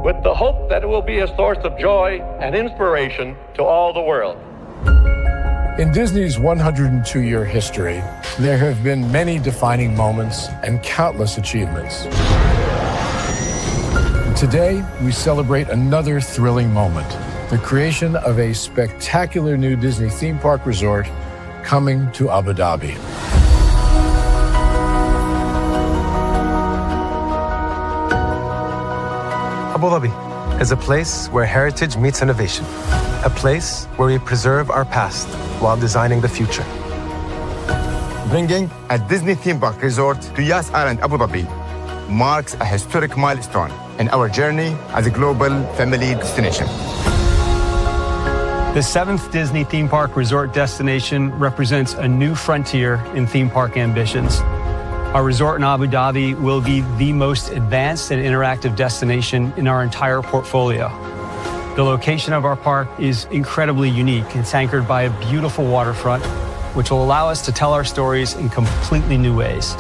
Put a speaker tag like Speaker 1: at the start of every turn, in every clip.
Speaker 1: with the hope that it will be a source of joy and inspiration to all the world.
Speaker 2: In Disney's 102-year history, there have been many defining moments and countless achievements. Today, we celebrate another thrilling moment, the creation of a spectacular new Disney theme park resort coming to Abu Dhabi.
Speaker 3: Abu Dhabi is a place where heritage meets innovation, a place where we preserve our past while designing the future.
Speaker 4: Bringing a Disney theme park resort to Yas Island, Abu Dhabi, marks a historic milestone in our journey as a global family destination.
Speaker 5: The 7th Disney theme park resort destination represents a new frontier in theme park ambitions. Our resort in Abu Dhabi will be the most advanced and interactive destination in our entire portfolio. The location of our park is incredibly unique. It's anchored by a beautiful waterfront, which will allow us to tell our stories in completely new ways.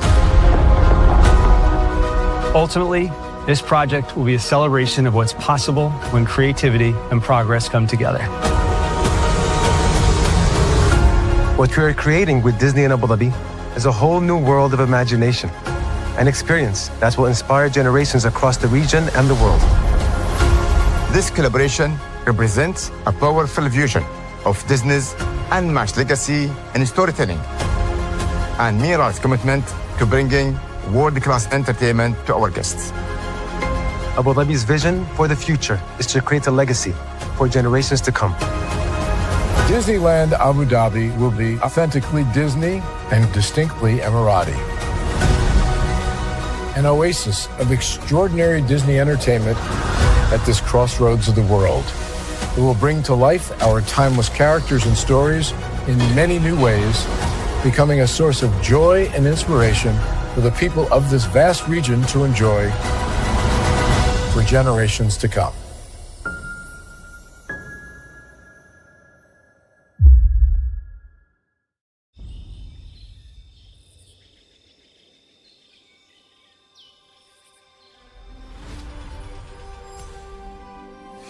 Speaker 5: Ultimately, this project will be a celebration of what's possible when creativity and progress come together.
Speaker 3: What we are creating with Disney in Abu Dhabi is a whole new world of imagination, an experience that will inspire generations across the region and the world.
Speaker 4: This collaboration represents a powerful fusion of Disney's unmatched legacy in storytelling and Mirar's commitment to bringing world-class entertainment to our guests.
Speaker 3: Abu Dhabi's vision for the future is to create a legacy for generations to come.
Speaker 2: Disneyland Abu Dhabi will be authentically Disney and distinctly Emirati. An oasis of extraordinary Disney entertainment at this crossroads of the world. It will bring to life our timeless characters and stories in many new ways, becoming a source of joy and inspiration for the people of this vast region to enjoy for generations to come.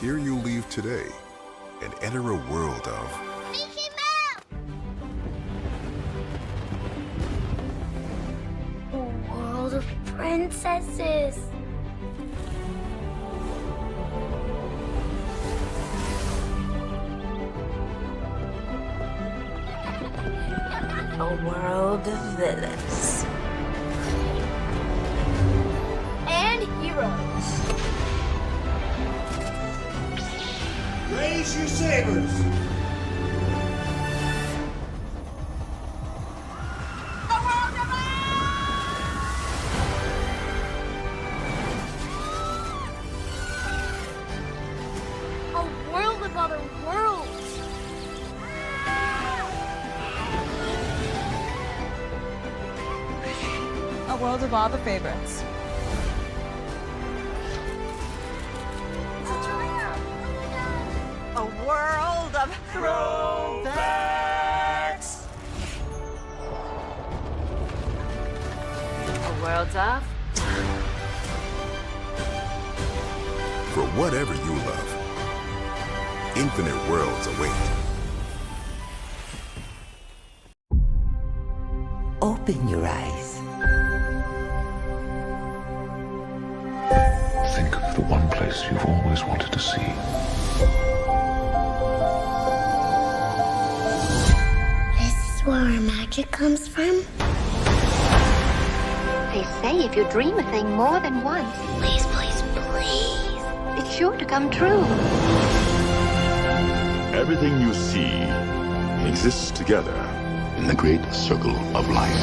Speaker 6: Here you leave today and enter a world of
Speaker 7: Mickey Mouse! A world of princesses.
Speaker 8: A world of villains.
Speaker 7: And heroes.
Speaker 9: Raise your sabers!
Speaker 7: A world of other worlds.
Speaker 8: A world of all the favorites. A world of throwbacks. A world of
Speaker 6: for whatever you love. Infinite worlds await.
Speaker 10: Open your eyes.
Speaker 11: Think of the one place you've always wanted to see.
Speaker 7: This is where our magic comes from.
Speaker 12: They say if you dream a thing more than once,
Speaker 7: Please, please, please.
Speaker 12: it's sure to come true.
Speaker 13: Everything you see exists together in the great circle of life.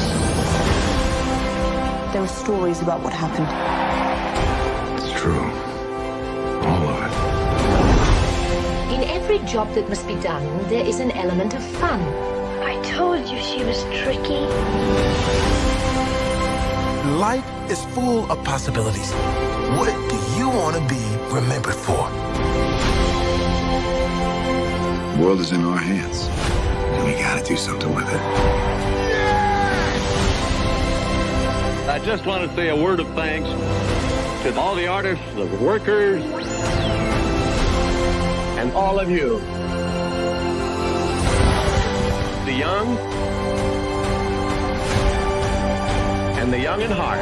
Speaker 8: There were stories about what happened.
Speaker 11: It's true. All of it.
Speaker 12: In every job that must be done, there is an element of fun.
Speaker 7: I told you she was tricky.
Speaker 9: Life is full of possibilities. What do you want to be remembered for?
Speaker 13: The world is in our hands, and we gotta do something with it.
Speaker 1: I just want to say a word of thanks to all the artists, the workers, and all of you. The young and the young in heart.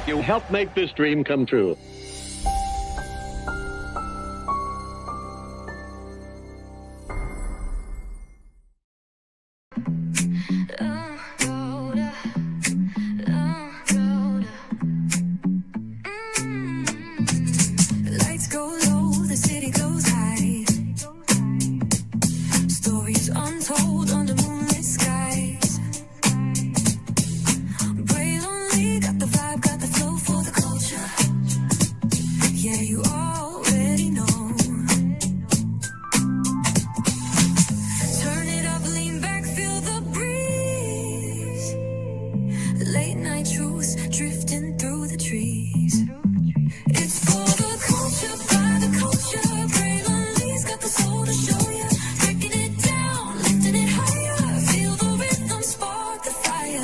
Speaker 1: You helped make this dream come true.
Speaker 14: Lights go low, the city goes high. Stories untold under moonlit skies. Brave only got the vibe, got the flow for the culture. Yeah, you already know. Turn it up, lean back, feel the breeze. Late night truths drifting through the trees. It's for the culture, by the culture. Brave only's got the soul to show ya. Breaking it down, lifting it higher. Feel the rhythm, spark the fire.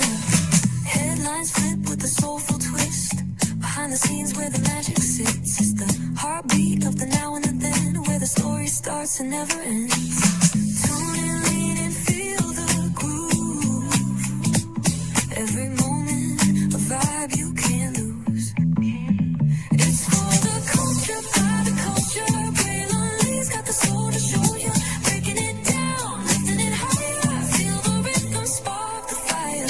Speaker 14: Headlines flip with a soulful twist. Behind the scenes where the magic sits. It's the heartbeat of the now and the then, where the story starts and never ends. Tune in, lean and feel the groove. Every moment, a vibe you can't lose. It's for the culture, by the culture. Brave only's got the soul to show ya. Breaking it down, lifting it higher. Feel the rhythm, spark the fire.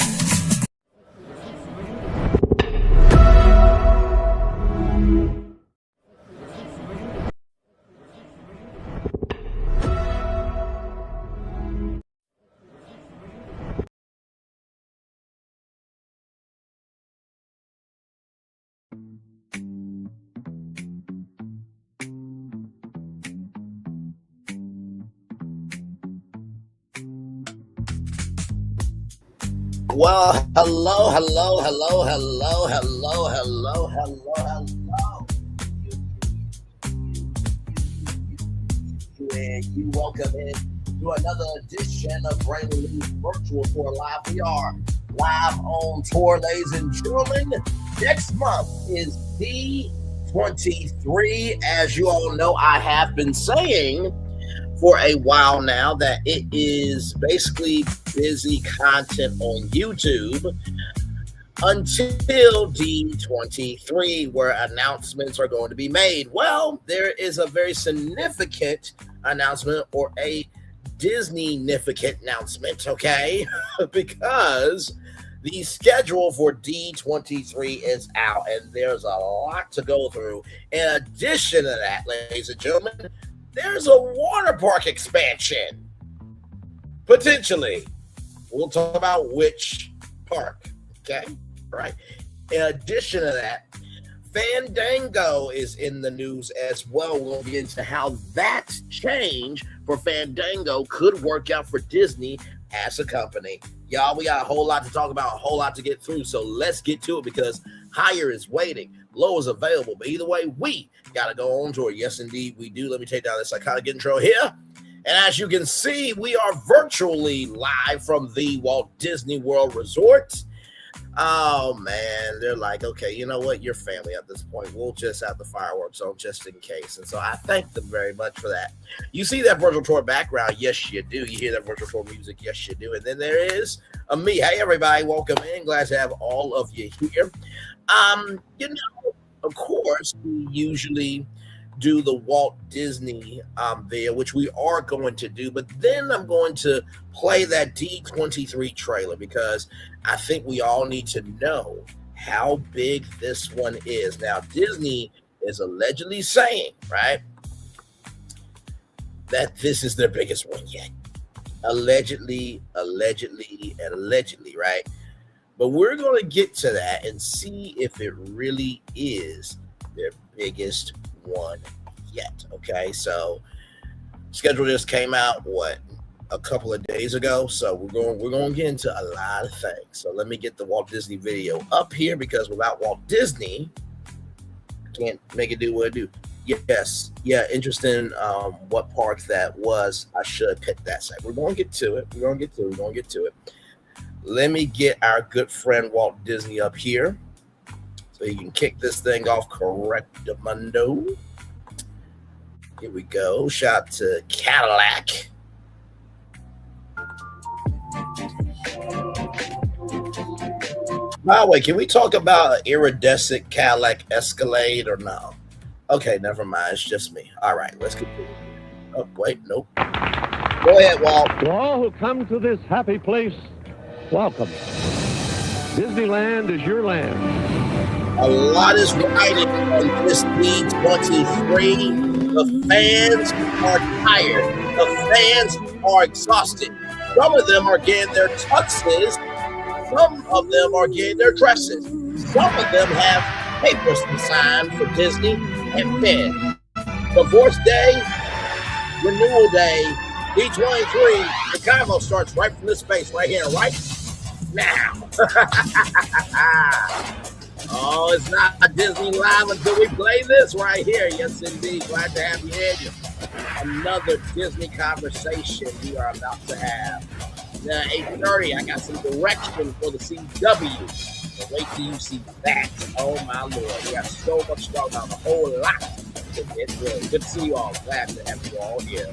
Speaker 15: Well, hello. And you welcome in to another edition of Brandon Lee's Virtual Tour Live. We are live on tour, ladies and gentlemen. Next month is D23. As you all know, I have been saying for a while now that it is basically busy content on YouTube until D23, where announcements are going to be made. Well, there is a very significant announcement, or a Disney-nificant announcement, okay? Because the schedule for D23 is out, and there's a lot to go through. In addition to that, ladies and gentlemen, there's a water park expansion. Potentially. We'll talk about which park, okay? Right. In addition to that, Fandango is in the news as well. We'll get into how that change for Fandango could work out for Disney as a company. Y'all, we got a whole lot to talk about, a whole lot to get through. So let's get to it, because higher is waiting, low is available. But either way, we got to go on tour. Yes, indeed, we do. Let me take down this psychotic intro here. And as you can see, we are virtually live from the Walt Disney World Resort. Oh, man, they're like, okay, you know what? You're family at this point. We'll just have the fireworks on just in case. And so I thank them very much for that. You see that virtual tour background? Yes, you do. You hear that virtual tour music? Yes, you do. And then there is me. Hey, everybody, welcome in. Glad to have all of you here. You know, of course, we usually do the Walt Disney video, which we are going to do, but then I'm going to play that D23 trailer, because I think we all need to know how big this one is. Now, Disney is allegedly saying, right, that this is their biggest one yet. Allegedly, right? But we're going to get to that and see if it really is their biggest one yet. Okay, so schedule just came out a couple of days ago, so we're going to get into a lot of things. So let me get the Walt Disney video up here, because without Walt Disney, can't make it do what it do. Yes, yeah, interesting. What park that was? I should pick that side. We're going to get to it. Let me get our good friend Walt Disney up here. So you can kick this thing off correctamundo. Here we go. Shout out to Cadillac. By the way, can we talk about an iridescent Cadillac Escalade or no? Okay, never mind. It's just me. All right, let's continue. Oh, wait, nope. Go ahead, Walt.
Speaker 1: To all who come to this happy place, welcome. Disneyland is your land.
Speaker 15: A lot is riding on this D23. The fans are tired. The fans are exhausted. Some of them are getting their tuxes. Some of them are getting their dresses. Some of them have papers to sign for Disney and Fed. Divorce Day, Renewal Day, D23, the combo starts right from this space right here, right now. Oh, it's not a Disney Live until we play this right here. Yes, indeed. Glad to have you in. Another Disney conversation we are about to have. Now, 8:30, I got some direction for the CW. So wait till you see that. Oh, my Lord. We got so much going on, a whole lot. It's really good to see you all. Glad to have you all here.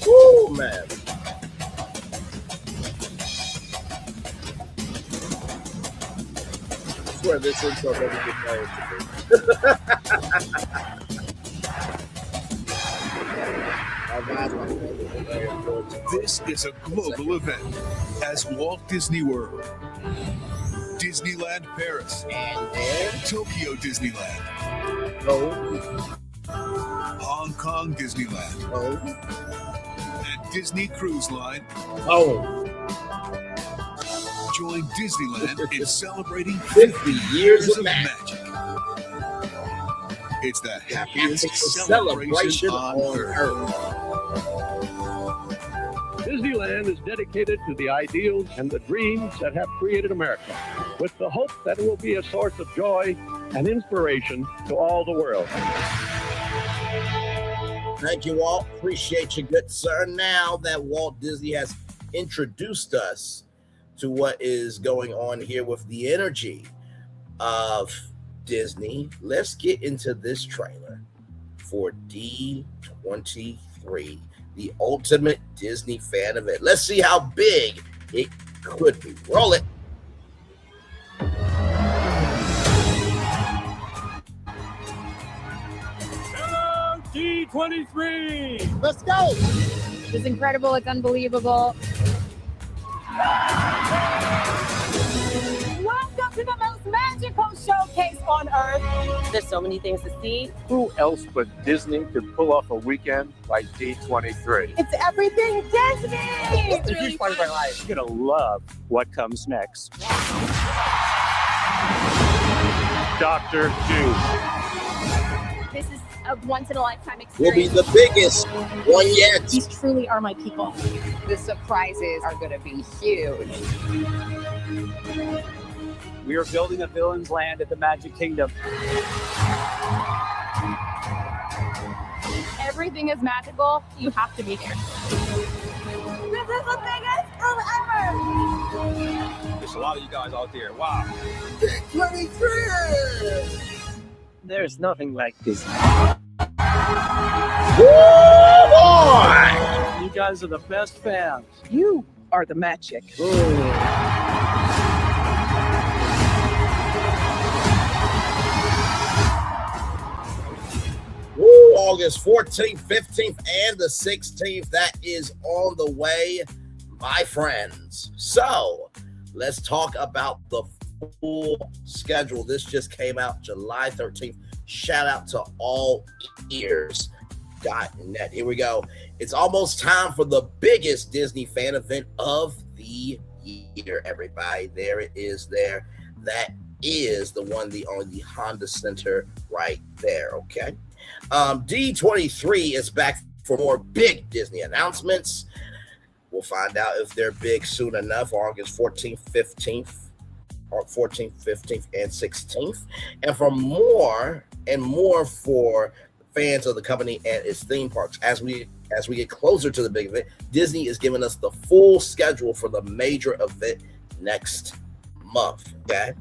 Speaker 15: Woo, man. I swear this intro doesn't get played to me.
Speaker 6: This is a global event as Walt Disney World, Disneyland Paris,
Speaker 15: and
Speaker 6: Tokyo Disneyland, Hong Kong Disneyland, and Disney Cruise Line. Join Disneyland in celebrating 50 years of magic. It's the happiest celebration on Earth.
Speaker 1: Disneyland is dedicated to the ideals and the dreams that have created America, with the hope that it will be a source of joy and inspiration to all the world.
Speaker 15: Thank you, Walt. Appreciate you, good sir. Now that Walt Disney has introduced us to what is going on here with the energy of Disney, let's get into this trailer for D23, the ultimate Disney fan event. Let's see how big it could be. Roll it.
Speaker 16: Hello, D23.
Speaker 15: Let's go.
Speaker 17: It's incredible. It's unbelievable.
Speaker 8: Welcome to the most magical showcase on Earth. There's so many things to see.
Speaker 2: Who else but Disney could pull off a weekend like D23?
Speaker 8: It's everything Disney.
Speaker 16: It's a huge part of our life. You're going to love what comes next.
Speaker 2: Dr. Doom.
Speaker 17: This is a once-in-a-lifetime experience.
Speaker 15: Will be the biggest one yet.
Speaker 17: These truly are my people. The surprises are going to be huge.
Speaker 16: We are building a villain's land at the Magic Kingdom.
Speaker 17: Everything is magical. You have to be here.
Speaker 8: This is the biggest film ever.
Speaker 16: There's a lot of you guys out there. Wow.
Speaker 15: D23.
Speaker 16: There's nothing like this.
Speaker 15: Woo, boy.
Speaker 16: You guys are the best fans.
Speaker 8: You are the magic.
Speaker 15: Woo, August 14th, 15th, and the 16th. That is on the way, my friends. So let's talk about the full schedule. This just came out July 13th. Shout out to allears.net. Here we go. It's almost time for the biggest Disney fan event of the year, everybody. There it is there. That is the one, the only Honda Center right there, okay? D23 is back for more big Disney announcements. We'll find out if they're big soon enough, August 14th, 15th, or 14th, 15th, and 16th. And for more and more for fans of the company and its theme parks, as we get closer to the big event, Disney is giving us the full schedule for the major event next month, okay?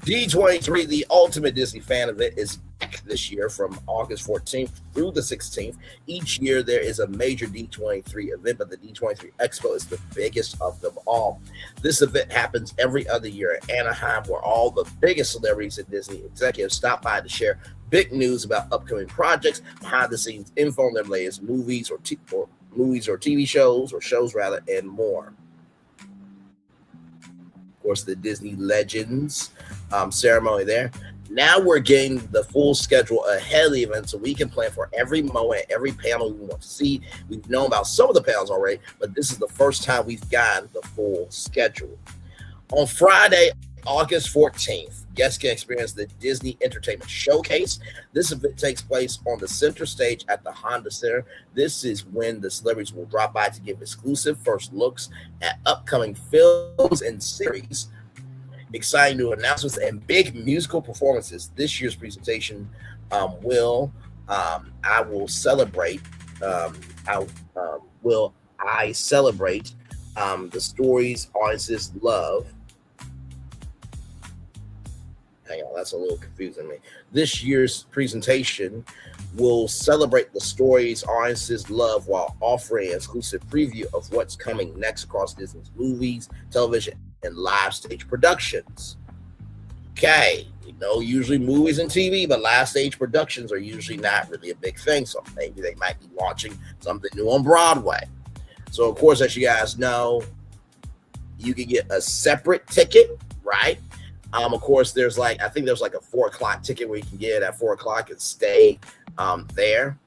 Speaker 15: D23, the ultimate Disney fan event, is back this year from August 14th through the 16th. Each year there is a major D23 event, but the D23 Expo is the biggest of them all. This event happens every other year in Anaheim, where all the biggest celebrities and Disney executives stop by to share big news about upcoming projects, behind-the-scenes info on their latest movies or TV shows, and more. Of course, the Disney Legends ceremony there. Now we're getting the full schedule ahead of the event, so we can plan for every moment, every panel we want to see. We've known about some of the panels already, but this is the first time we've gotten the full schedule. On Friday, August 14th, guests can experience the Disney Entertainment Showcase. This event takes place on the center stage at the Honda Center. This is when the celebrities will drop by to give exclusive first looks at upcoming films and series, exciting new announcements, and big musical performances. This year's presentation will celebrate the stories audiences love. Hang on, that's a little confusing me. This year's presentation will celebrate the stories audiences love while offering an exclusive preview of what's coming next across Disney's movies, television, and live stage productions. Okay, usually movies and TV, but live stage productions are usually not really a big thing, so maybe they might be launching something new on Broadway. So, of course, as you guys know, you can get a separate ticket, right? Of course, there's like a 4:00 ticket where you can get it at 4:00 and stay there.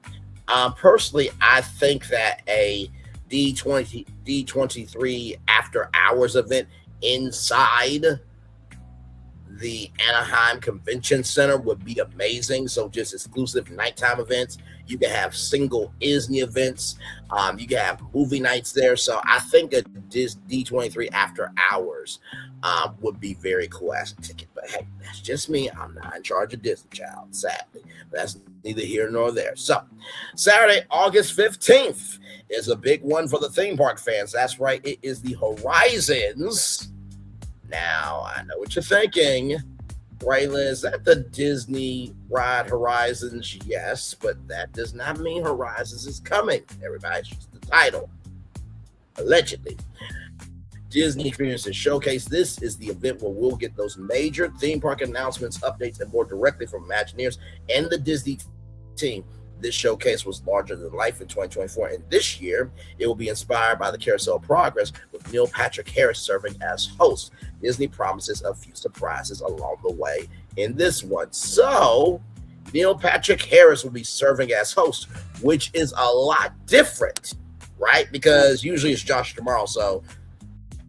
Speaker 15: Personally, I think that a D23 after hours event inside the Anaheim Convention Center would be amazing. So just exclusive nighttime events. You can have single Disney events. You can have movie nights there. So I think a D23 after hours would be very cool as a ticket. But hey, that's just me. I'm not in charge of Disney, child, sadly. That's neither here nor there. So Saturday, August 15th is a big one for the theme park fans. That's right. It is the Horizons. Now, I know what you're thinking. Braylon, is that the Disney ride Horizons? Yes, but that does not mean Horizons is coming. Everybody's just the title. Allegedly. Disney Experiences Showcase. This is the event where we'll get those major theme park announcements, updates, and more directly from Imagineers and the Disney team. This showcase was larger than life in 2024, and this year it will be inspired by the Carousel Progress with Neil Patrick Harris serving as host. Disney promises a few surprises along the way in this one. So Neil Patrick Harris will be serving as host, which is a lot different, right? Because usually it's Josh tomorrow, so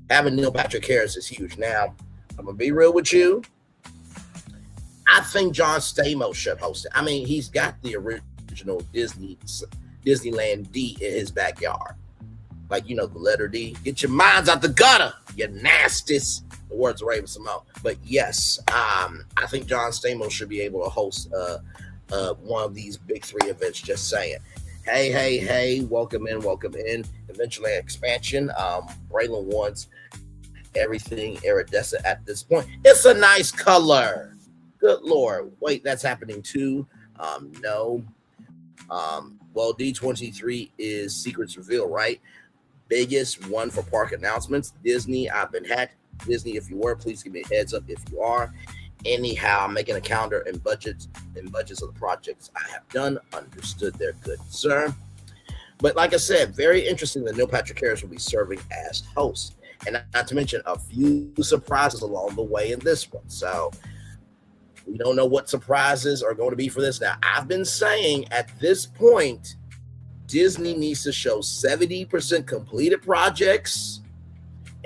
Speaker 15: having Neil Patrick Harris is huge. Now, I'm going to be real with you. I think John Stamos should host it. I mean, he's got the original Disneyland D in his backyard. Like, the letter D. Get your minds out the gutter, you nasties. The words of Raven Simone. But yes, I think John Stamos should be able to host one of these big three events. Just saying. Hey, welcome in. Eventually expansion. Braylon wants everything iridescent at this point. It's a nice color. Good Lord. Wait, that's happening too? No. Well, D23 is Secrets Reveal, right? Biggest one for park announcements. Disney, I've been hacked. Disney, if you were, please give me a heads up if you are. Anyhow, I'm making a calendar and budgets of the projects I have done. Understood there, good sir. But like I said, very interesting that Neil Patrick Harris will be serving as host. And not to mention a few surprises along the way in this one. So we don't know what surprises are going to be for this. Now, I've been saying at this point, Disney needs to show 70% completed projects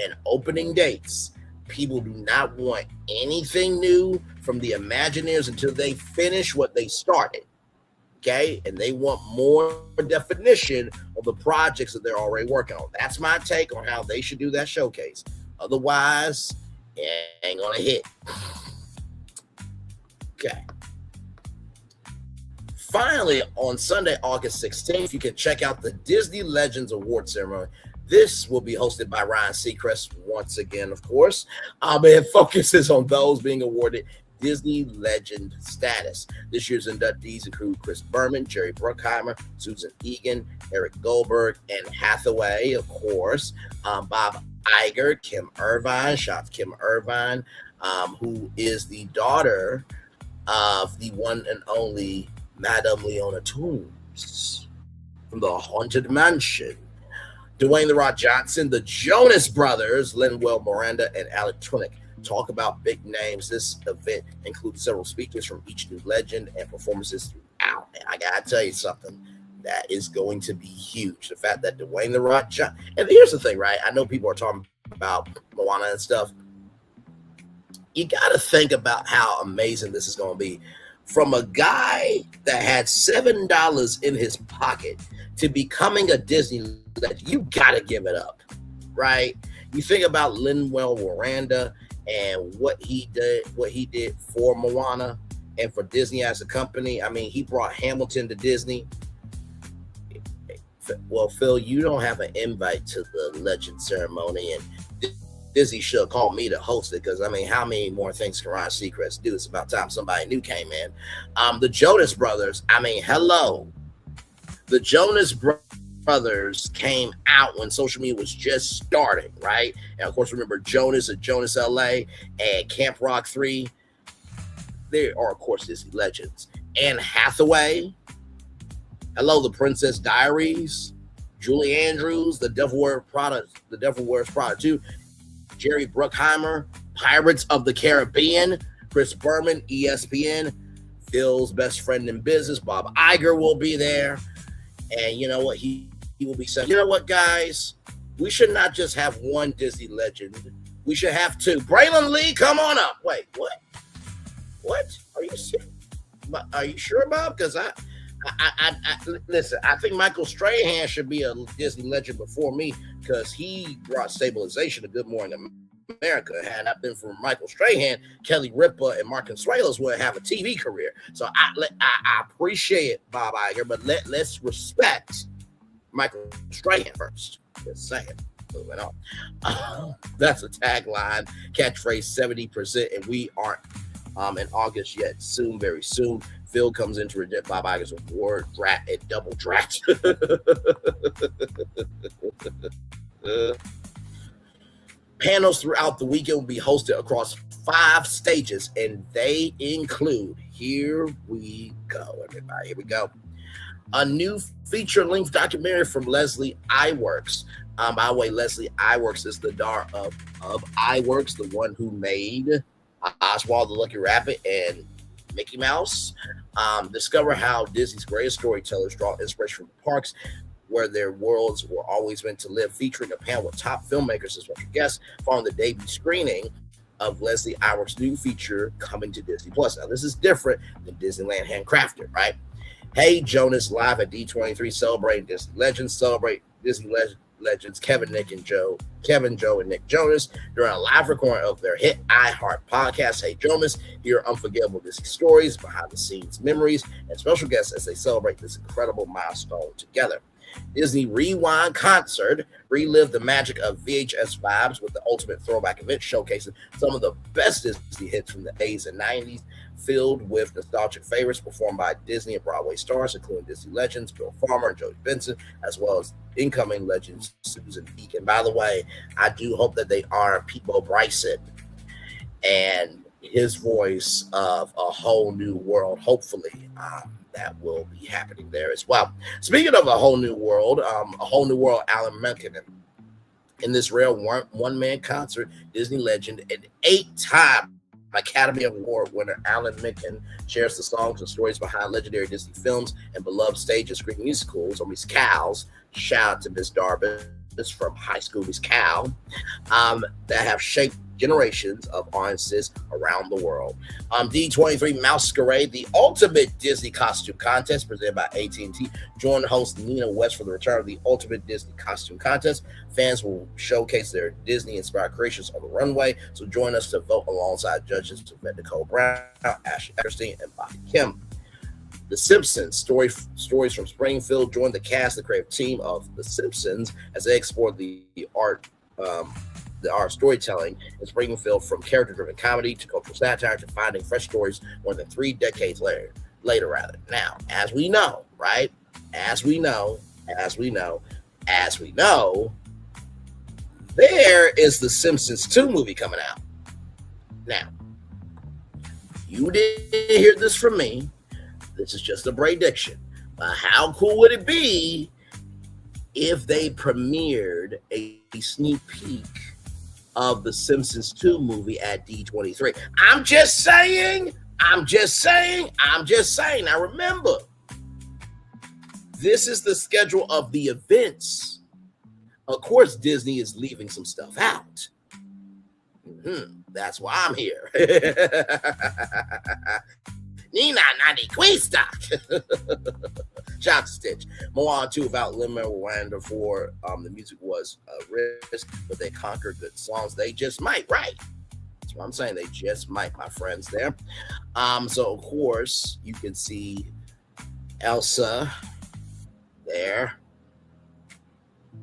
Speaker 15: and opening dates. People do not want anything new from the Imagineers until they finish what they started. Okay? And they want more definition of the projects that they're already working on. That's my take on how they should do that showcase. Otherwise, it ain't gonna hit. Okay. Finally, on Sunday, August 16th, you can check out the Disney Legends Award Ceremony. This will be hosted by Ryan Seacrest once again, of course. It focuses on those being awarded Disney Legend status. This year's inductees include Chris Berman, Jerry Bruckheimer, Susan Egan, Eric Goldberg, Anne Hathaway, of course, Bob Iger, Kim Irvine, shout Kim Irvine, who is the daughter of the one and only Madame Leona Toombs from the Haunted Mansion. Dwayne "The Rock" Johnson, the Jonas Brothers, Lin-Manuel Miranda, and Alec Twinnick. Talk about big names. This event includes several speakers from each new legend and performances throughout. And I gotta tell you something, that is going to be huge. The fact that Dwayne "The Rock" Johnson, and here's the thing, right? I know people are talking about Moana and stuff. You gotta think about how amazing this is going to be. From a guy that had $7 in his pocket to becoming a Disney legend, you gotta give it up, right? You think about Lin-Manuel Miranda and what he did for Moana and for Disney as a company. I mean, he brought Hamilton to Disney. Well, Phil, you don't have an invite to the Legend ceremony, and Disney should have called me to host it, because I mean, how many more things can Ryan Seacrest do? It's about time somebody new came in. The Jonas Brothers, I mean, hello. The Jonas Brothers came out when social media was just starting, right? And of course, remember Jonas at Jonas LA and Camp Rock 3. They are, of course, Disney legends. Anne Hathaway, hello, The Princess Diaries, Julie Andrews, The Devil Wears Prada 2, Jerry Bruckheimer, Pirates of the Caribbean, Chris Berman, ESPN, Phil's best friend in business, Bob Iger will be there. And you know what? He will be saying, you know what, guys? We should not just have one Disney legend. We should have two. Braylon Lee, come on up. Wait, what? What? Are you serious? Are you sure, Bob? Because I listen, I think Michael Strahan should be a Disney legend before me, because he brought stabilization to Good Morning America. Had not been for Michael Strahan, Kelly Ripa and Mark Consuelos would have a TV career. So I appreciate it, Bob Iger, but let's respect Michael Strahan first. Just saying. Moving on. That's a tagline, catchphrase 70%, and we aren't in August yet. Soon, very soon, Phil comes in to reject Bob Iger's award, drat, and double drat. Panels throughout the weekend will be hosted across 5 stages, and they include, here we go, everybody, here we go. A new feature-length documentary from Leslie Iwerks. By the way, Leslie Iwerks is the daughter of Iwerks, the one who made Oswald the Lucky Rabbit and Mickey Mouse. Discover how Disney's greatest storytellers draw inspiration from the parks where their worlds were always meant to live, featuring a panel with top filmmakers as special guests following the debut screening of Leslie Iwerks' new feature coming to Disney Plus. Now, this is different than Disneyland Handcrafted, right? Hey Jonas, live at D23, celebrating Disney legends, celebrate Disney legends Kevin, Joe, and Nick Jonas during a live recording of their hit iHeart podcast. Hey Jonas, hear unforgettable Disney stories, behind the scenes memories, and special guests as they celebrate this incredible milestone together. Disney Rewind Concert, relive the magic of VHS vibes with the ultimate throwback event showcasing some of the best Disney hits from the 80s and 90s, filled with nostalgic favorites performed by Disney and Broadway stars, including Disney legends Bill Farmer and Jodie Benson, as well as incoming legends Susan Egan. By the way, I do hope that they honor Peebo Bryson and his voice of A Whole New World. Hopefully, that will be happening there as well. Speaking of A Whole New World, Alan Menken. In this rare one-man concert, Disney legend and 8-time Academy Award winner Alan Menken shares the songs and stories behind legendary Disney films and beloved stage and screen musicals, or musicals. Shout out to Miss Darby from High School Musical, that have shaped generations of audiences around the world. D23 Masquerade, the ultimate Disney costume contest presented by AT&T. Join host Nina West for the return of the ultimate Disney costume contest. Fans will showcase their Disney-inspired creations on the runway, so join us to vote alongside judges Nicole Brown, Ashley Eckerstein, and Bobby Kim. The Simpsons, stories from Springfield, joined the cast, the creative team of The Simpsons, as they explored the art storytelling in Springfield, from character-driven comedy to cultural satire to finding fresh stories more than 3 decades later. Now, as we know, right? As we know, there is the Simpsons 2 movie coming out. Now, you didn't hear this from me. This is just a prediction. But how cool would it be if they premiered a sneak peek of the Simpsons 2 movie at D23? I'm just saying. Now remember, this is the schedule of the events. Of course, Disney is leaving some stuff out. That's why I'm here. Nina Nani Quista. Shout out to Stitch. Moana 2 without Lin-Manuel for the music was a risk, but they conquered good songs. They just might, right? That's what I'm saying. They just might, my friends there. So of course you can see Elsa there.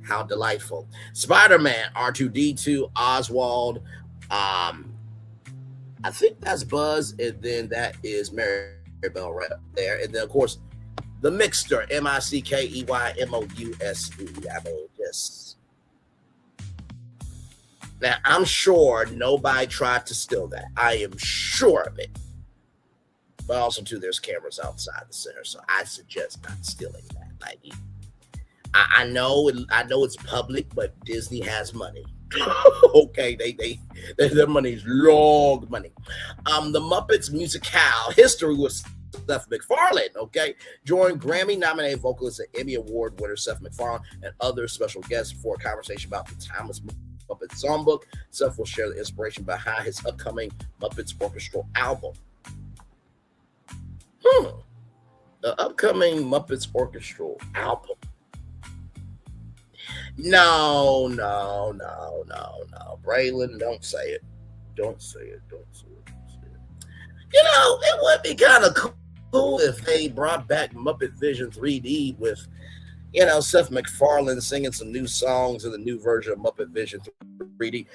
Speaker 15: How delightful. Spider-Man, R2-D2, Oswald. I think that's Buzz, and then that is Maribel right up there. And then, of course, the Mixter, Mickeymouse. I mean, just... Now, I'm sure nobody tried to steal that. I am sure of it. But also, too, there's cameras outside the center, so I suggest not stealing that. Like, I know it's public, but Disney has money. Okay, their money is long money. The Muppets Musical history with Seth MacFarlane, okay? Join Grammy-nominated vocalist and Emmy Award winner Seth MacFarlane and other special guests for a conversation about the timeless Muppets songbook. Seth will share the inspiration behind his upcoming Muppets orchestral album. The upcoming Muppets orchestral album. No. Braylon, don't say it. Don't say it. You know, it would be kind of cool if they brought back Muppet Vision 3D with, you know, Seth MacFarlane singing some new songs in the new version of Muppet Vision 3D.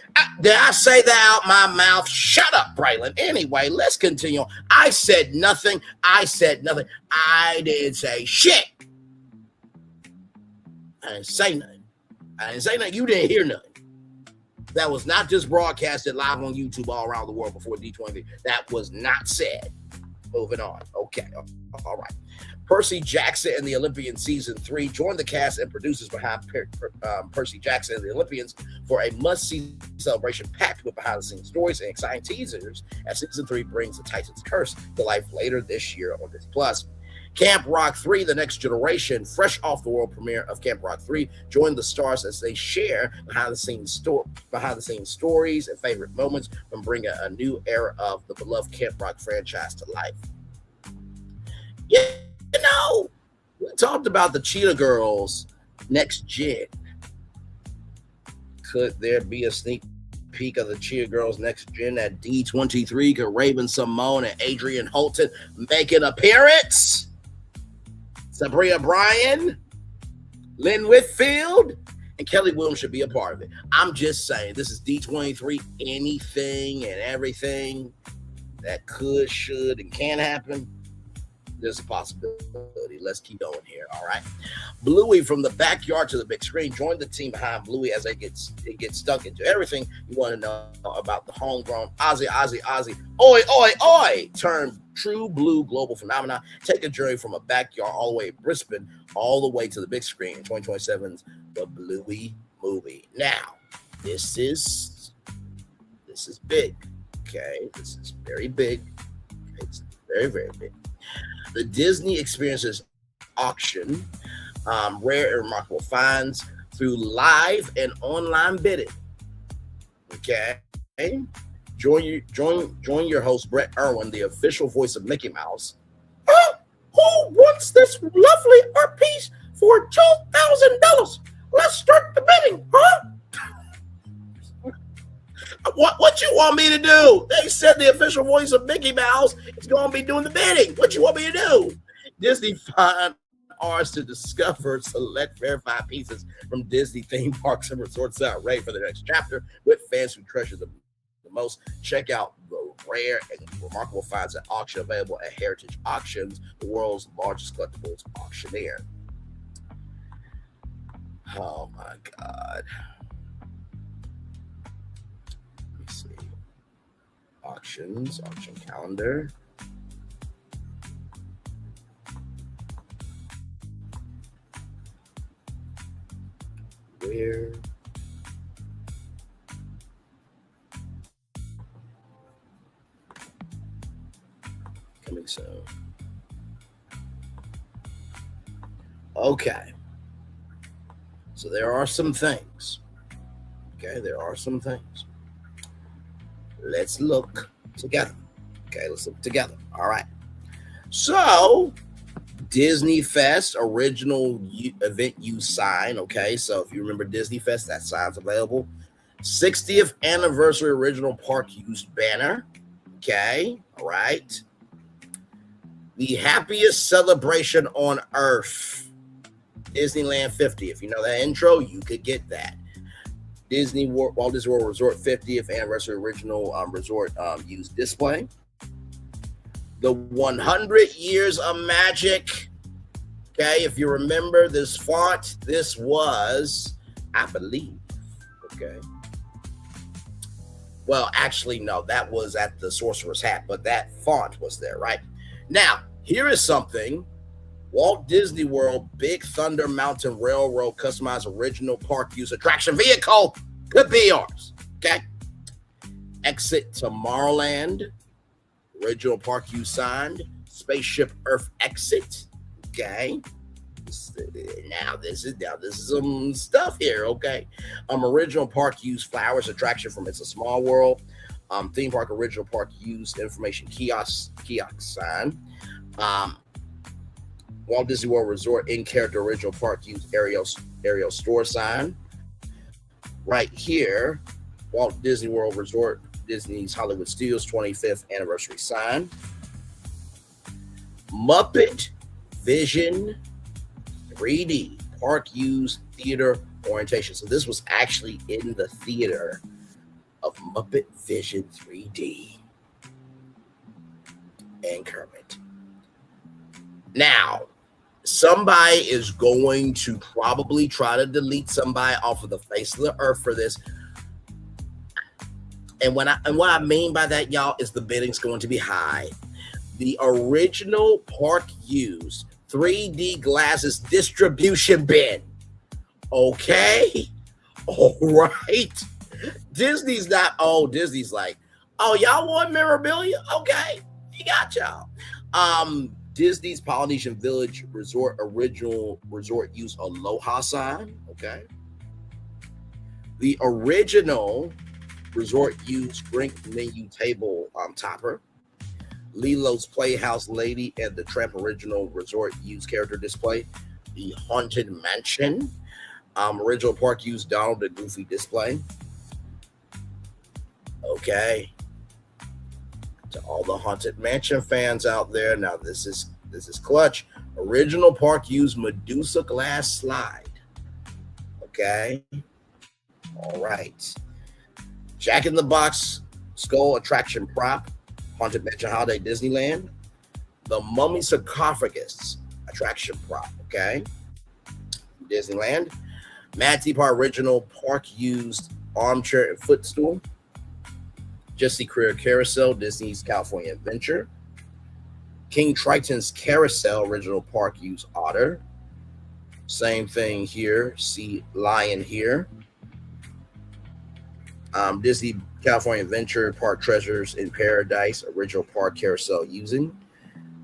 Speaker 15: Did I say that out my mouth? Shut up, Braylon. Anyway, let's continue. I said nothing. I didn't say shit. I didn't say nothing. You didn't hear nothing. That was not just broadcasted live on YouTube all around the world before D23. That was not said. Moving on. Okay. All right. Percy Jackson and the Olympians Season 3 joined the cast and producers behind Percy Jackson and the Olympians for a must-see celebration packed with behind-the-scenes stories and exciting teasers as Season 3 brings the Titan's Curse to life later this year on Disney+. Camp Rock 3, The Next Generation, fresh off the world premiere of Camp Rock 3, joined the stars as they share behind-the-scenes stories and favorite moments from bringing a new era of the beloved Camp Rock franchise to life. Yeah, you know, we talked about the Cheetah Girls next gen. Could there be a sneak peek of the Cheetah Girls next gen at D23? Could Raven Simone and Adrian Holton make an appearance? Sabrina Bryan, Lynn Whitfield, and Kelly Williams should be a part of it. I'm just saying, this is D23. Anything and everything that could, should, and can happen, there's a possibility. Let's keep going here, all right? Bluey from the backyard to the big screen joined the team behind Bluey as it gets stuck into everything you want to know about the homegrown Ozzy, oi, turned true blue global phenomenon. Take a journey from a backyard all the way to Brisbane, all the way to the big screen in 2027's The Bluey Movie. Now, this is big, okay? This is very big. It's very, very big. The Disney Experiences auction, rare and remarkable finds through live and online bidding. Okay, join your host Brett Irwin, the official voice of Mickey Mouse. Who wants this lovely art piece for $2,000? Let's start the bidding, huh? What you want me to do? They said the official voice of Mickey Mouse is going to be doing the bidding. What you want me to do? Disney fine artists to discover select verified pieces from Disney theme parks and resorts that are ready for the next chapter with fans who treasure them the most. Check out the rare and remarkable finds at auction available at Heritage Auctions, the world's largest collectibles auctioneer. Oh my God. Let me see. Auctions, auction calendar. Where? Coming soon. Okay. So there are some things. Okay, there are some things. Let's look together. Okay, let's look together. All right. So, Disney Fest original event use sign. Okay, so if you remember Disney Fest, that sign's available. 60th anniversary original park used banner. Okay, all right. The happiest celebration on earth. Disneyland 50. If you know that intro, you could get that. Walt Disney World Resort 50th anniversary original resort used display. The 100 Years of Magic. Okay, if you remember this font, this was, I believe, okay. Well, actually, no, that was at the Sorcerer's Hat, but that font was there, right? Now, here is something. Walt Disney World Big Thunder Mountain Railroad customized original park use attraction vehicle could be yours. Okay. Exit Tomorrowland. Original park use signed. Spaceship Earth exit. Okay. Now this is some stuff here. Okay. Original park use flowers attraction from It's a Small World. Theme park original park use information kiosk sign. Walt Disney World Resort in character original park use aerial store sign. Right here, Walt Disney World Resort Disney's Hollywood Studios 25th anniversary sign. Muppet Vision 3D park use theater orientation. So this was actually in the theater of Muppet Vision 3D and Kermit. Now, somebody is going to probably try to delete somebody off of the face of the earth for this. And what I mean by that, y'all, is the bidding's going to be high. The original park used 3D glasses distribution bin. Okay? All right. Disney's like, oh, y'all want memorabilia? Okay. You got y'all. Disney's Polynesian Village Resort original resort use Aloha sign. Okay. The original resort use drink menu table topper. Lilo's Playhouse Lady and the Tramp original resort use character display. The Haunted Mansion. Original park use Donald and Goofy display. Okay. To all the Haunted Mansion fans out there, now this is clutch. Original park used Medusa glass slide. Okay. All right. Jack in the Box skull attraction prop. Haunted Mansion Holiday Disneyland. The Mummy sarcophagus attraction prop. Okay. Disneyland. Mad Tea Park original park used armchair and footstool. Jesse Career Carousel, Disney's California Adventure. King Triton's Carousel, original park use otter. Same thing here, sea lion here. Disney California Adventure, Park Treasures in Paradise, original park carousel using.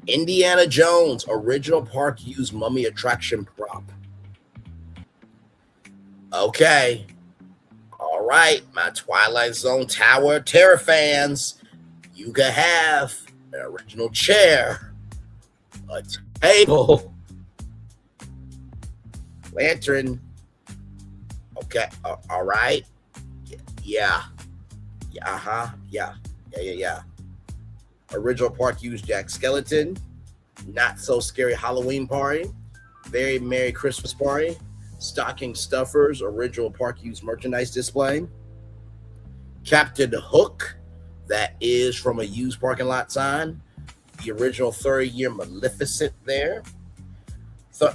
Speaker 15: Indiana Jones, original park use mummy attraction prop. Okay. All right, my Twilight Zone Tower Terror fans, you can have an original chair, a table, lantern. Okay, all right. Yeah. Original park use Jack Skeleton. Not So Scary Halloween Party, Very Merry Christmas Party, Stocking Stuffers original Park Use merchandise display, Captain Hook, that is from a used parking lot sign, the original 30-year Maleficent there,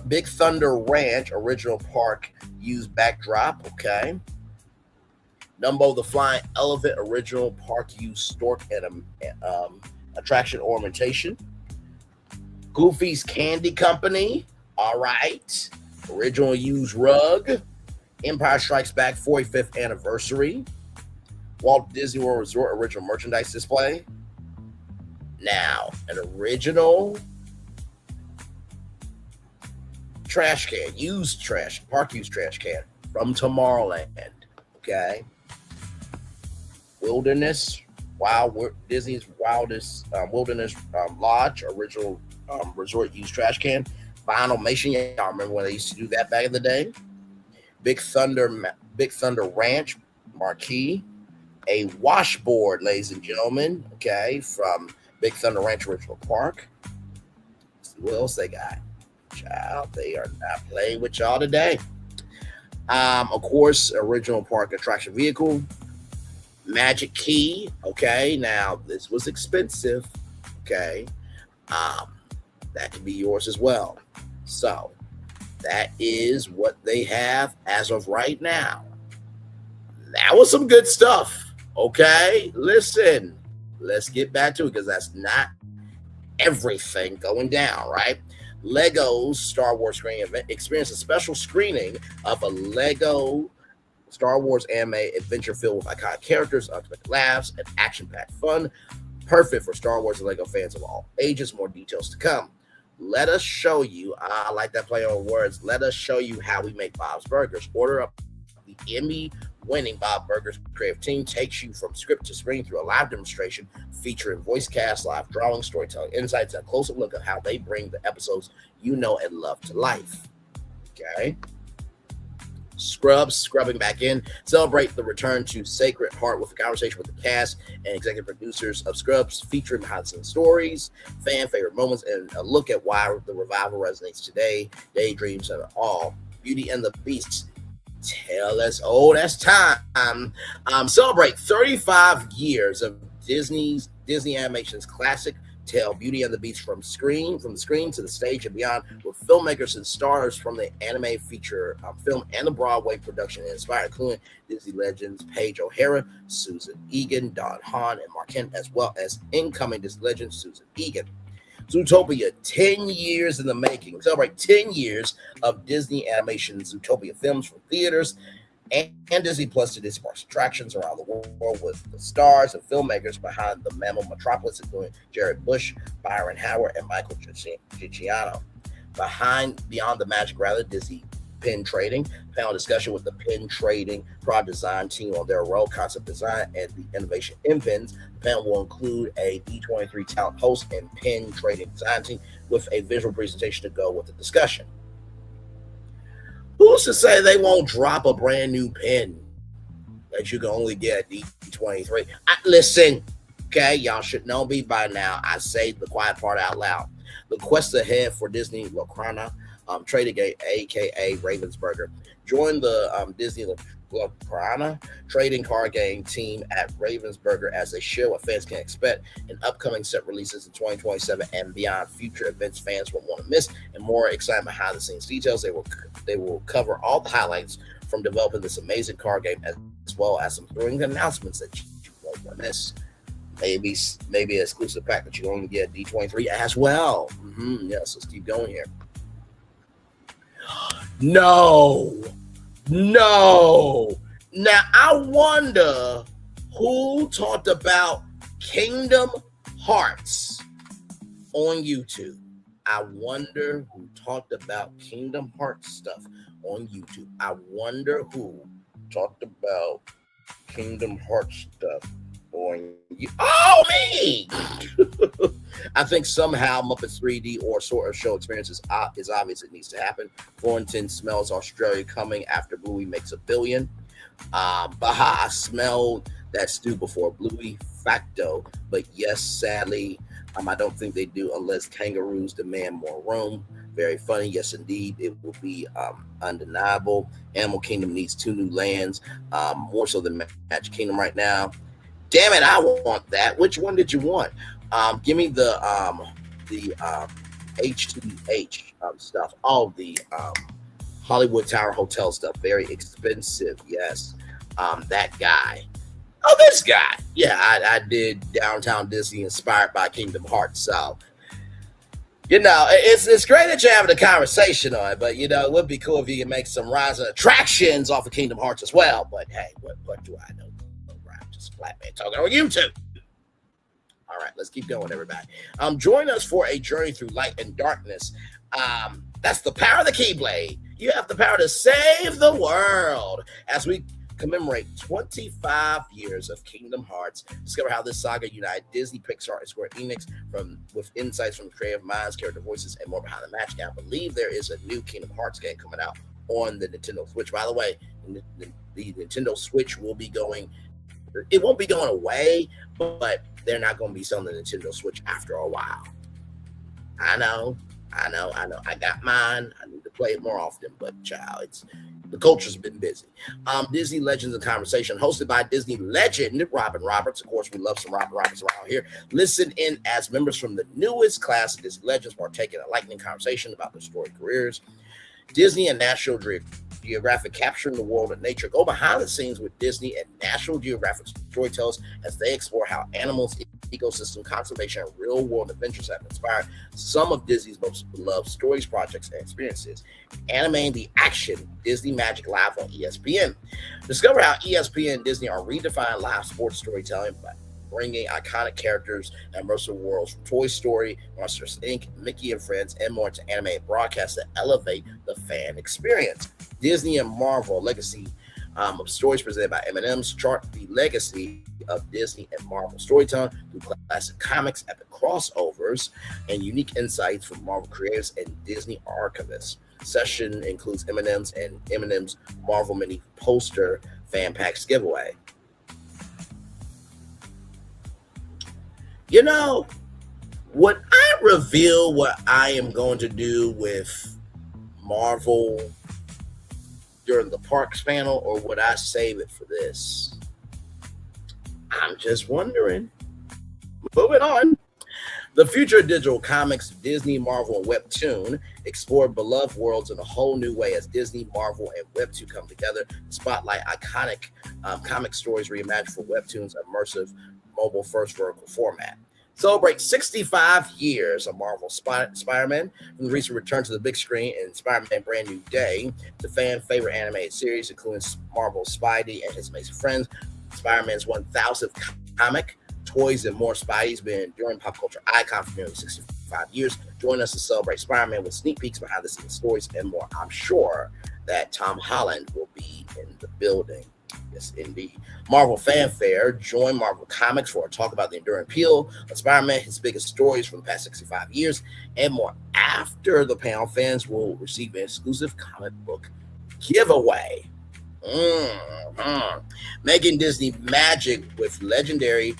Speaker 15: Big Thunder Ranch original park used backdrop, okay. Dumbo the Flying Elephant original park used stork and attraction ornamentation, Goofy's Candy Company, all right, original used rug, Empire Strikes Back 45th anniversary, Walt Disney World Resort original merchandise display. Now, an original trash can, park used trash can from Tomorrowland, okay. Disney's Wildest Wilderness Lodge original resort used trash can. Vinylmation, y'all remember when they used to do that back in the day? Big Thunder Ranch marquee, a washboard, ladies and gentlemen, okay, from Big Thunder Ranch Original Park. Let's see what else they got. Child, they are not playing with y'all today. Of course, original park attraction vehicle, Magic Key, okay. Now, this was expensive, okay. That can be yours as well. So, that is what they have as of right now. That was some good stuff. Okay, listen, let's get back to it because that's not everything going down, right? Lego's Star Wars screening event experienced a special screening of a Lego Star Wars anime adventure filled with iconic characters, unexpected laughs, and action-packed fun. Perfect for Star Wars and Lego fans of all ages. More details to come. Let us show you, I like that play on words, let us show you how we make Bob's Burgers. Order up the Emmy-winning Bob Burgers creative team takes you from script to screen through a live demonstration featuring voice cast, live drawing, storytelling insights, and a close-up look at how they bring the episodes you know and love to life. Okay. Scrubbing back in. Celebrate the return to Sacred Heart with a conversation with the cast and executive producers of Scrubs, featuring behind-the-scenes stories, fan favorite moments, and a look at why the revival resonates today. Daydreams and all. Beauty and the Beast. Tell us, oh, that's time. Celebrate 35 years of Disney Animation's classic tale, Beauty and the Beast, from the screen to the stage and beyond, with filmmakers and stars from the anime feature film and the Broadway production inspired, including Disney legends Paige O'Hara, Susan Egan, Don Hahn, and Mark Kent, as well as incoming Disney legend Susan Egan. Zootopia, 10 years in the making. Celebrate 10 years of Disney Animation Zootopia films from theaters and Disney Plus to Disney Parks attractions around the world, with the stars and filmmakers behind the Mammal Metropolis, including Jared Bush, Byron Howard, and Michael Giacchino. Beyond the Magic Rather, Disney Pin Trading, panel discussion with the Pin Trading product design team on their role, concept design, and the innovation in pins. The panel will include a D23 talent host and Pin Trading design team with a visual presentation to go with the discussion. Who's to say they won't drop a brand new pin that you can only get at D23? Listen, okay, y'all should know me by now. I say the quiet part out loud. The quest ahead for Disney Locrana Trading, aka Ravensburger. Join the Disney Locrana Trading card game team at Ravensburger as they share what fans can expect in upcoming set releases in 2027 and beyond. Future events fans won't want to miss, and more exciting behind the scenes details. They will cover all the highlights from developing this amazing card game, as well as some thrilling announcements that you won't want to miss. Maybe an exclusive pack that you only get D23 as well. Yes, let's keep going here. No. Now, I wonder who talked about Kingdom Hearts on YouTube. I wonder who talked about Kingdom Hearts stuff on YouTube. I wonder who talked about Kingdom Hearts stuff on YouTube. Oh, me! I think somehow Muppets 3D or sort of show experience is obvious. It needs to happen. Thornton smells Australia coming after Bluey makes $1 billion. Baha, I smelled that stew before Bluey facto, but yes, sadly, I don't think they do unless kangaroos demand more room. Very funny. Yes, indeed. It will be undeniable. Animal Kingdom needs 2 new lands, more so than Magic Kingdom right now. Damn it, I want that. Which one did you want? Give me the H2H stuff. All the Hollywood Tower Hotel stuff. Very expensive. Yes. That guy. Oh, this guy. Yeah, I did Downtown Disney inspired by Kingdom Hearts. So, it's great that you're having a conversation on it, but, it would be cool if you can make some rising attractions off of Kingdom Hearts as well. But, hey, what do I know? I'm just a flat man talking on YouTube. All right, let's keep going, everybody. Join us for a journey through light and darkness. That's the power of the Keyblade. You have the power to save the world as we commemorate 25 years of Kingdom Hearts. Discover how this saga united Disney, Pixar, and Square Enix with insights from creative minds, character voices, and more behind the magic. I believe there is a new Kingdom Hearts game coming out on the Nintendo Switch. By the way, the Nintendo Switch will be going. It won't be going away, but they're not going to be selling the Nintendo Switch after a while. I know. I got mine. I need to play it more often, but child, the culture's been busy. Disney Legends in Conversation, hosted by Disney legend Robin Roberts. Of course, we love some Robin Roberts around here. Listen in as members from the newest class of Disney Legends partake in a lightning conversation about their storied careers. Disney and National Geographic capturing the world of nature. Go behind the scenes with Disney and National Geographic storytellers as they explore how animals, ecosystem conservation, and real-world adventures have inspired some of Disney's most beloved stories, projects, and experiences. Animating the action, Disney Magic Live on ESPN. Discover how ESPN and Disney are redefining live sports storytelling by bringing iconic characters and immersive worlds from Toy Story, Monsters Inc., Mickey and Friends, and more to animated broadcasts that elevate the fan experience. Disney and Marvel legacy of stories presented by M&M's chart the legacy of Disney and Marvel storytelling through classic comics, epic crossovers, and unique insights from Marvel creators and Disney archivists. Session includes M&M's and M&M's Marvel mini poster fan packs giveaway. Would I reveal what I am going to do with Marvel during the Parks panel, or would I save it for this? I'm just wondering. Moving on. The future of digital comics, Disney, Marvel, and Webtoon explore beloved worlds in a whole new way as Disney, Marvel, and Webtoon come together to spotlight iconic comic stories reimagined for Webtoon's immersive mobile-first vertical format. Celebrate 65 years of Marvel Spider-Man from the recent return to the big screen in Spider-Man Brand New Day to fan favorite animated series, including Marvel's Spidey and His Amazing Friends, Spider-Man's 1000th comic, toys, and more. Spidey's been an enduring pop culture icon for nearly 65 years. Join us to celebrate Spider-Man with sneak peeks, behind the scenes stories, and more. I'm sure that Tom Holland will be in the building. Yes, indeed. Marvel Fanfare. Join Marvel Comics for a talk about the enduring appeal of Spider-Man, his biggest stories from the past 65 years, and more. After the panel, fans will receive an exclusive comic book giveaway. Making Disney Magic with legendary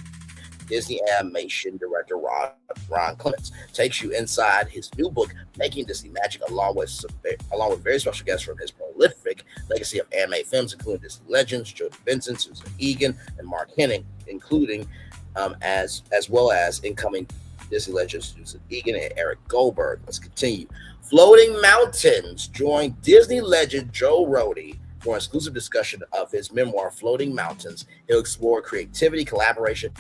Speaker 15: Disney animation director Ron Clements takes you inside his new book, Making Disney Magic, along with very special guests from his prolific legacy of anime films, including Disney legends Jodie Benson, Susan Egan, and Mark Hennig, including as well as incoming Disney legends Susan Egan and Eric Goldberg. Let's continue. Floating Mountains. Join Disney legend Joe Rohde for an exclusive discussion of his memoir, Floating Mountains. He'll explore creativity, collaboration,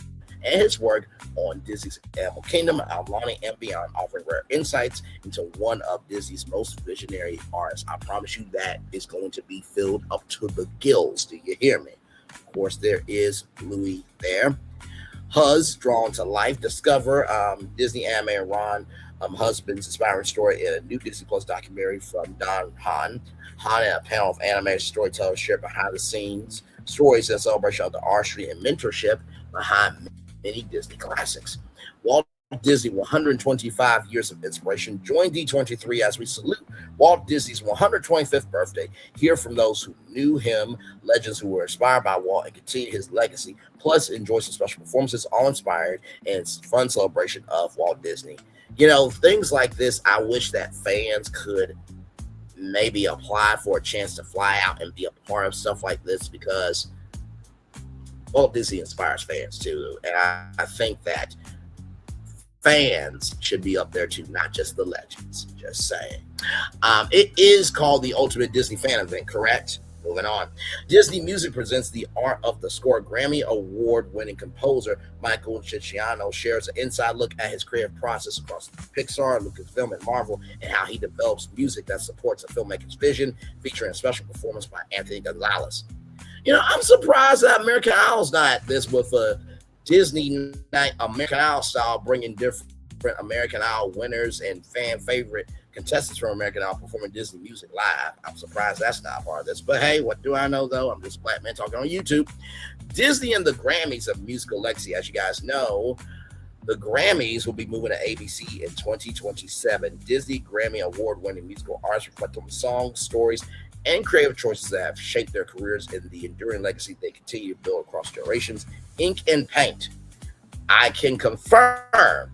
Speaker 15: and his work on Disney's Animal Kingdom, Aulani, and beyond, offering rare insights into one of Disney's most visionary artists. I promise you that is going to be filled up to the gills. Do you hear me? Of course, there is Louis there. Huz, Drawn to Life. Discover Disney animator Ron Husband's inspiring story in a new Disney Plus documentary from Don Hahn. Hahn and a panel of animated storytellers shared behind the scenes stories in celebration of the artistry and mentorship behind many Disney classics. Walt Disney 125 years of inspiration. Join D23 as we salute Walt Disney's 125th birthday. Hear from those who knew him, legends who were inspired by Walt, and continue his legacy. Plus, enjoy some special performances, all inspired and fun celebration of Walt Disney. You know, things like this, I wish that fans could maybe apply for a chance to fly out and be a part of stuff like this, because Walt Disney inspires fans too. And I think that fans should be up there too, not just the legends. Just saying. It is called the Ultimate Disney Fan Event, correct? Moving on. Disney Music presents the Art of the Score. Grammy Award-winning composer Michael Cicciano shares an inside look at his creative process across Pixar, Lucasfilm, and Marvel, and how he develops music that supports a filmmaker's vision, featuring a special performance by Anthony Gonzalez. You know, I'm surprised that American Idol's not at this with a Disney night, American Idol style, bringing different American Idol winners and fan favorite contestants from American Idol performing Disney music live. I'm surprised that's not part of this. But hey, what do I know though? I'm just a black man talking on YouTube. Disney and the Grammys of musical legacy. As you guys know, the Grammys will be moving to ABC in 2027. Disney Grammy Award-winning musical artists reflect on the songs, stories, and creative choices that have shaped their careers and the enduring legacy they continue to build across generations. Ink and paint. I can confirm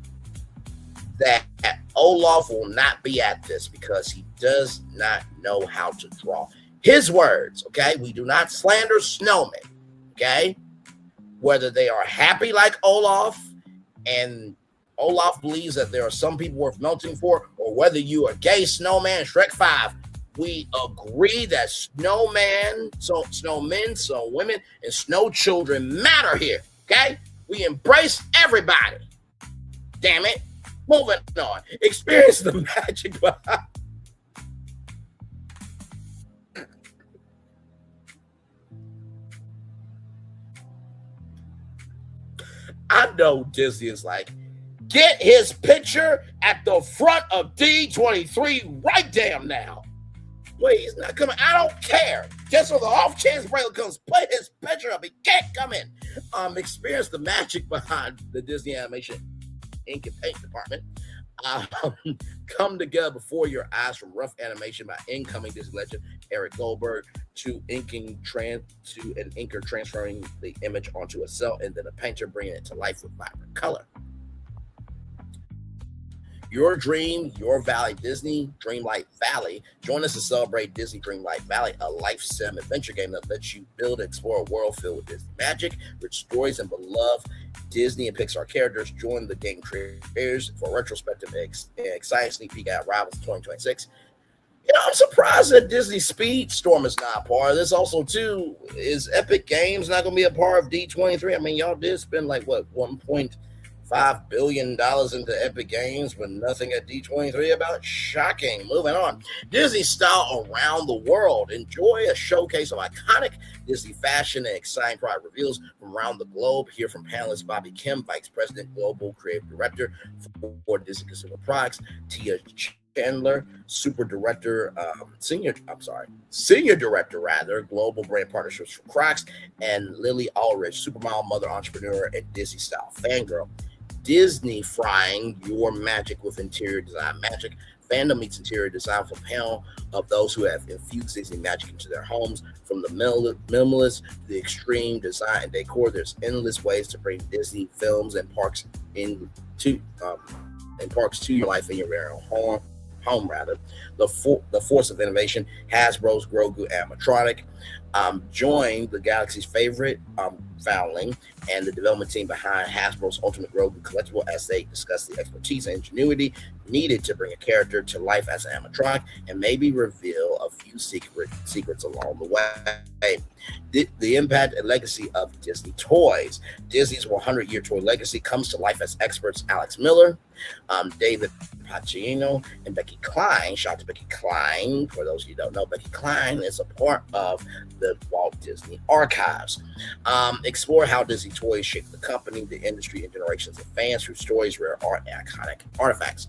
Speaker 15: that Olaf will not be at this because he does not know how to draw. His words, okay? We do not slander snowmen, okay? Whether they are happy like Olaf, and Olaf believes that there are some people worth melting for, or whether you are gay snowman, Shrek 5, we agree that snowmen, women, and snow children matter here, okay? We embrace everybody. Damn it. Moving on. Experience the magic behind. I know Disney is like, get his picture at the front of D23 right damn now. Wait, he's not coming. I don't care. Just for the off chance Braille comes, put his picture up. He can't come in. Experience the magic behind the Disney Animation Ink and Paint department. Come together before your eyes, from rough animation by incoming Disney legend Eric Goldberg to an inker transferring the image onto a cell, and then a painter bringing it to life with vibrant color. Your dream, your valley, Disney Dreamlight Valley. Join us to celebrate Disney Dreamlight Valley, a life sim adventure game that lets you build and explore a world filled with Disney magic, rich stories, and beloved Disney and Pixar characters. Join the game creators for a retrospective and exciting sneak peek at Rivals 2026. You know, I'm surprised that Disney Speedstorm is not a part of this. Also, too, is Epic Games not going to be a part of D23? I mean, y'all did spend like, what, $1.5 billion into Epic Games, but nothing at D23 about. Shocking. Moving on. Disney style around the world. Enjoy a showcase of iconic Disney fashion and exciting product reveals from around the globe. Hear from panelist Bobby Kim, Vice President, Global Creative Director for Disney Consumer Products, Tia Chandler, Senior Director, Global Brand Partnerships for Crocs, and Lily Ulrich, Supermodel, Mother Entrepreneur, and Disney Style Fangirl. Disney frying your magic with interior design magic. Fandom meets interior design for a panel of those who have infused Disney magic into their homes. From the minimalist to the extreme design and decor, there's endless ways to bring Disney films and parks to your life in your very own home. The force of innovation, Hasbro's Grogu animatronic. Join the galaxy's favorite foundling and the development team behind Hasbro's Ultimate Grogu collectible as they discuss the expertise and ingenuity needed to bring a character to life as an animatronic and maybe reveal a few secrets along the way. The impact and legacy of Disney toys. Disney's 100-year toy legacy comes to life as experts Alex Miller, David Pacino, and Becky Klein. Shout out to Becky Klein. For those of you who don't know, Becky Klein is a part of the Walt Disney Archives. Explore how Disney toys shape the company, the industry, and generations of fans through stories, rare art, and iconic artifacts.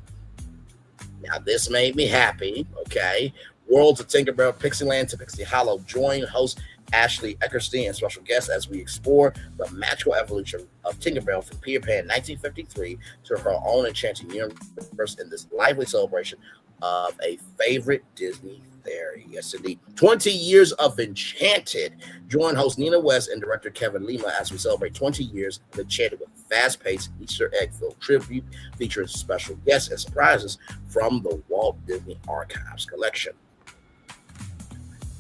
Speaker 15: Now, this made me happy, okay? Worlds of Tinkerbell, Pixieland to Pixie Hollow. Join host Ashley Eckerstein, and special guests as we explore the magical evolution of Tinkerbell from Peter Pan 1953 to her own enchanting universe in this lively celebration of a favorite Disney fairy. Yes, indeed. 20 years of Enchanted. Join host Nina West and director Kevin Lima as we celebrate 20 years of Enchanted with fast-paced Easter egg-filled tribute featuring special guests and surprises from the Walt Disney Archives collection.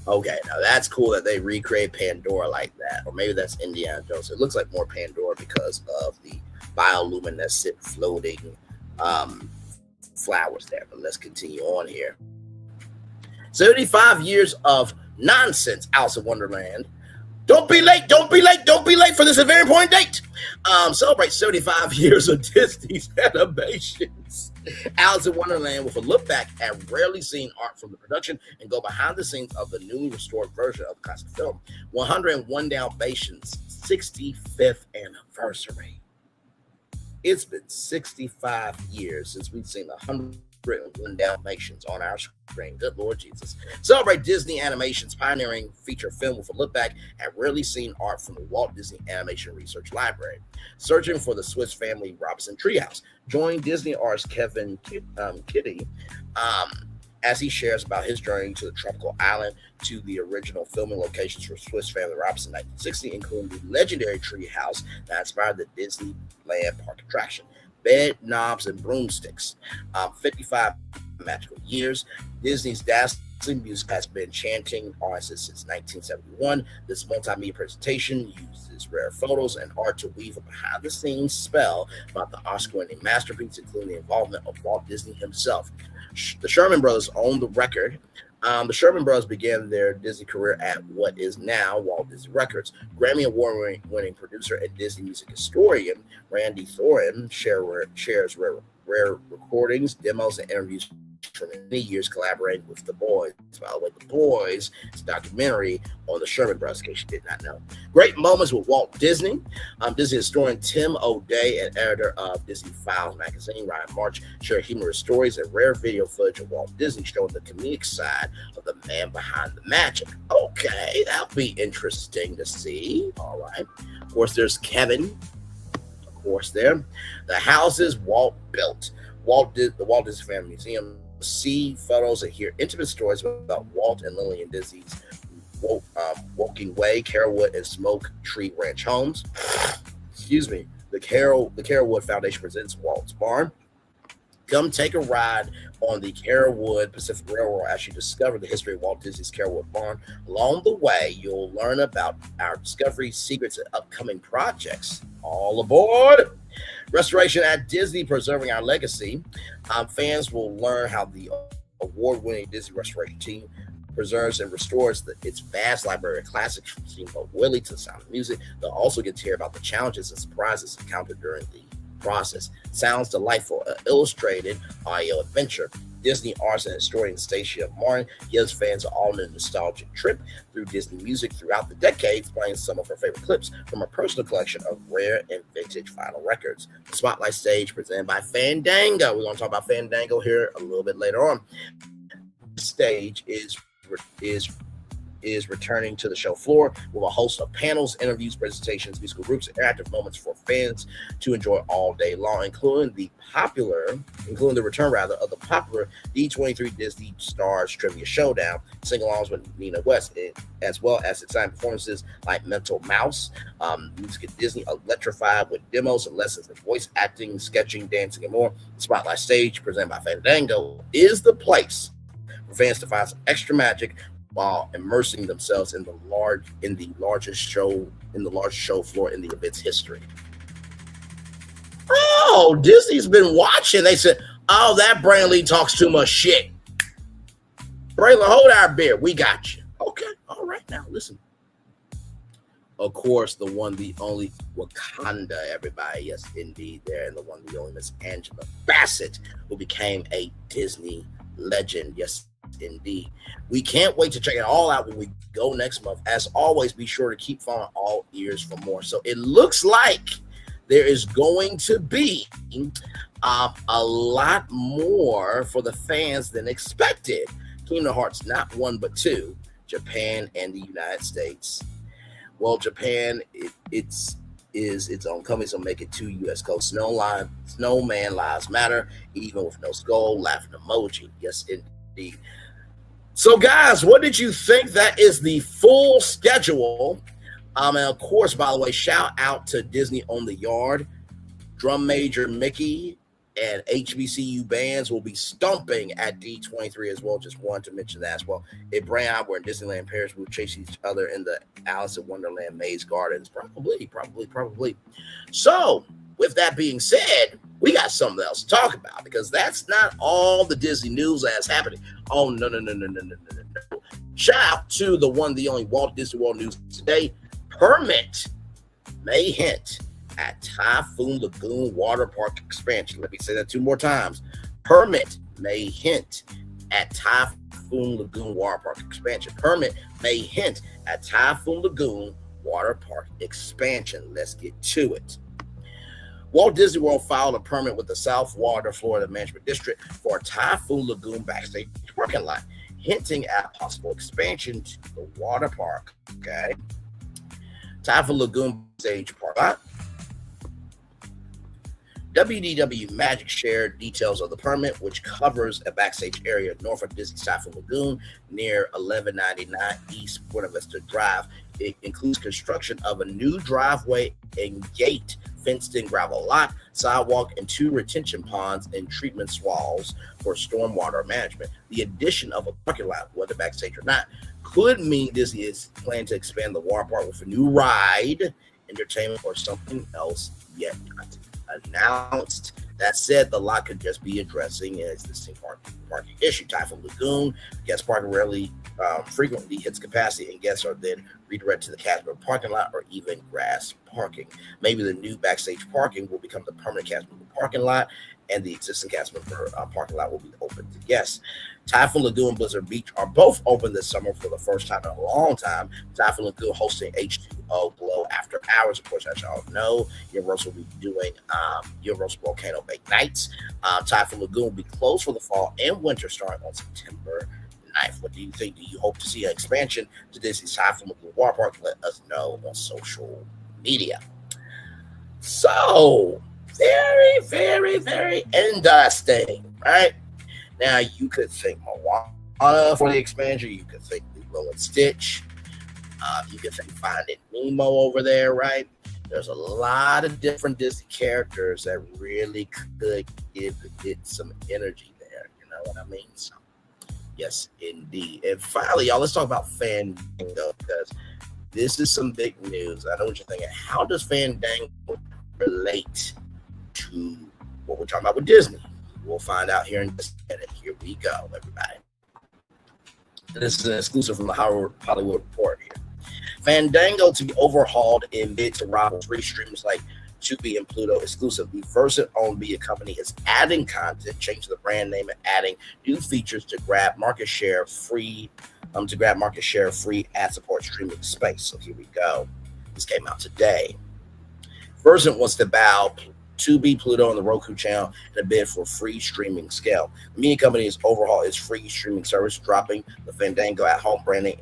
Speaker 15: Okay, now that's cool that they recreate Pandora like that, or maybe that's Indiana Jones. It looks like more Pandora because of the bioluminescent floating flowers there. But let's continue on here. 75 years of nonsense, Alice in Wonderland. Don't be late, don't be late, don't be late for this very important date. Celebrate 75 years of Disney's animations. Alice in Wonderland with a look back at rarely seen art from the production and go behind the scenes of the newly restored version of the classic film. 101 Dalmatians' 65th anniversary. It's been 65 years since we've seen 101 Dalmatians on our screen. Good Lord Jesus. Celebrate Disney Animation's pioneering feature film with a look back at rarely seen art from the Walt Disney Animation Research Library. Searching for the Swiss Family Robinson Treehouse. Join Disney artist Kevin Kitty as he shares about his journey to the tropical island to the original filming locations for Swiss Family Robinson 1960, including the legendary treehouse that inspired the Disneyland Park attraction. Bed, knobs, and broomsticks. 55 magical years. Disney's dazzling music has been chanting artists since 1971. This multimedia presentation uses rare photos and art to weave a behind-the-scenes spell about the Oscar-winning masterpiece, including the involvement of Walt Disney himself. The Sherman Brothers own the record. The Sherman Brothers began their Disney career at what is now Walt Disney Records. Grammy Award-winning producer and Disney music historian Randy Thoren shares rare recordings, demos, and interviews for many years collaborating with The Boys. By the way, The Boys is a documentary on the Sherman Brothers, in case you did not know. Great moments with Walt Disney. Disney historian Tim O'Day and editor of Disney Files magazine, Ryan March, share humorous stories and rare video footage of Walt Disney showing the comedic side of the man behind the magic. Okay, that'll be interesting to see. All right. Of course, there's Kevin. Of course, there. The houses Walt built. The Walt Disney Family Museum. See photos and hear intimate stories about Walt and Lillian Disney's Woking Way, Carolwood, and Smoke Tree Ranch homes. Excuse me. The Carolwood Foundation presents Walt's Barn. Come take a ride on the Carolwood Pacific Railroad as you discover the history of Walt Disney's Carolwood Barn. Along the way, you'll learn about our discoveries, secrets, and upcoming projects. All aboard! Restoration at Disney, preserving our legacy. Fans will learn how the award-winning Disney restoration team preserves and restores its vast library of classics from Steamboat Willie to the Sound of Music. They'll also get to hear about the challenges and surprises encountered during the process. Sounds delightful, an illustrated audio adventure. Disney artist and historian Stacia Martin gives fans an all-new nostalgic trip through Disney music throughout the decades, playing some of her favorite clips from her personal collection of rare and vintage vinyl records. The Spotlight Stage presented by Fandango. We're going to talk about Fandango here a little bit later on. The stage is returning to the show floor with a host of panels, interviews, presentations, musical groups, and interactive moments for fans to enjoy all day long, including the return of the popular D23 Disney Stars Trivia Showdown, sing-alongs with Nina West, as well as exciting performances like Mental Mouse, Music at Disney Electrified with demos and lessons in voice acting, sketching, dancing, and more. The Spotlight Stage, presented by Fandango, is the place for fans to find some extra magic while immersing themselves in the largest show floor in the event's history. Oh, Disney's been watching. They said, "Oh, that Brantley talks too much shit. Braylon, hold our beer. We got you." Okay, all right. Now listen. Of course, the one, the only Wakanda, everybody. Yes, indeed, there, and the one, the only Miss Angela Bassett, who became a Disney legend. Yes, indeed. We can't wait to check it all out when we go next month. As always, be sure to keep following All Ears for more. So it looks like there is going to be a lot more for the fans than expected. Kingdom Hearts, not 1 but 2, Japan, and the United States. Well, Japan, it's its own company, so make it 2 U.S. coast. Snowman Lives Matter, even with no skull, laughing emoji. Yes, indeed. So, guys, what did you think? That is the full schedule. And of course, by the way, shout out to Disney on the Yard. Drum Major Mickey and HBCU bands will be stomping at D23 as well. Just wanted to mention that as well. If Brian were in Disneyland Paris, we will chase each other in the Alice in Wonderland maze gardens. Probably. So, with that being said, we got something else to talk about, because that's not all the Disney news that's happening. Oh, no. Shout out to the one, the only Walt Disney World News today. Permit may hint at Typhoon Lagoon Water Park expansion. Let me say that 2 more times. Permit may hint at Typhoon Lagoon Water Park expansion. Permit may hint at Typhoon Lagoon Water Park expansion. Let's get to it. Walt Disney World filed a permit with the South Water Florida Management District for a Typhoon Lagoon backstage parking lot, hinting at possible expansion to the water park. Okay. Typhoon Lagoon backstage parking lot. WDW Magic shared details of the permit, which covers a backstage area north of Disney's Typhoon Lagoon near 1199 East Buena Vista Drive. It includes construction of a new driveway and gate, fenced-in gravel lot, sidewalk, and 2 retention ponds and treatment swales for stormwater management. The addition of a parking lot, whether backstage or not, could mean Disney is planning to expand the water park with a new ride, entertainment, or something else yet not announced. That said, the lot could just be addressing an existing parking issue. Typhoon Lagoon guest parking rarely frequently hits capacity, and guests are then redirected to the Casper parking lot or even grass parking. Maybe the new backstage parking will become the permanent Casper parking lot, and the existing Casper parking lot will be open to guests. Typhoon Lagoon and Blizzard Beach are both open this summer for the first time in a long time. Typhoon Lagoon hosting H2O Glow After Hours. Of course, as y'all know, Universal will be doing Universal Volcano Bake Nights. Typhoon Lagoon will be closed for the fall and winter starting on September 9th. What do you think? Do you hope to see an expansion to Disney's Typhoon Lagoon Water Park? Let us know on social media. So, very interesting, right? Now, you could think Moana for the expansion. You could think Lilo and Stitch. You could think Finding Nemo over there, right? There's a lot of different Disney characters that really could give it some energy there. You know what I mean? So, yes, indeed. And finally, y'all, let's talk about Fandango, because this is some big news. I know what you're thinking. How does Fandango relate to what we're talking about with Disney? We'll find out here in just a minute. Here we go, everybody. This is an exclusive from the Hollywood Report here. Fandango to be overhauled in bid to rival free streams like Tubi and Pluto exclusive. The Versant-owned media company is adding content, changing the brand name, and adding new features to grab market share free ad support streaming space. So here we go. This came out today. Versant wants to bow Tubi, Pluto, and the Roku channel in a bid for free streaming scale. The media company is overhaul its free streaming service, dropping the Fandango at home branding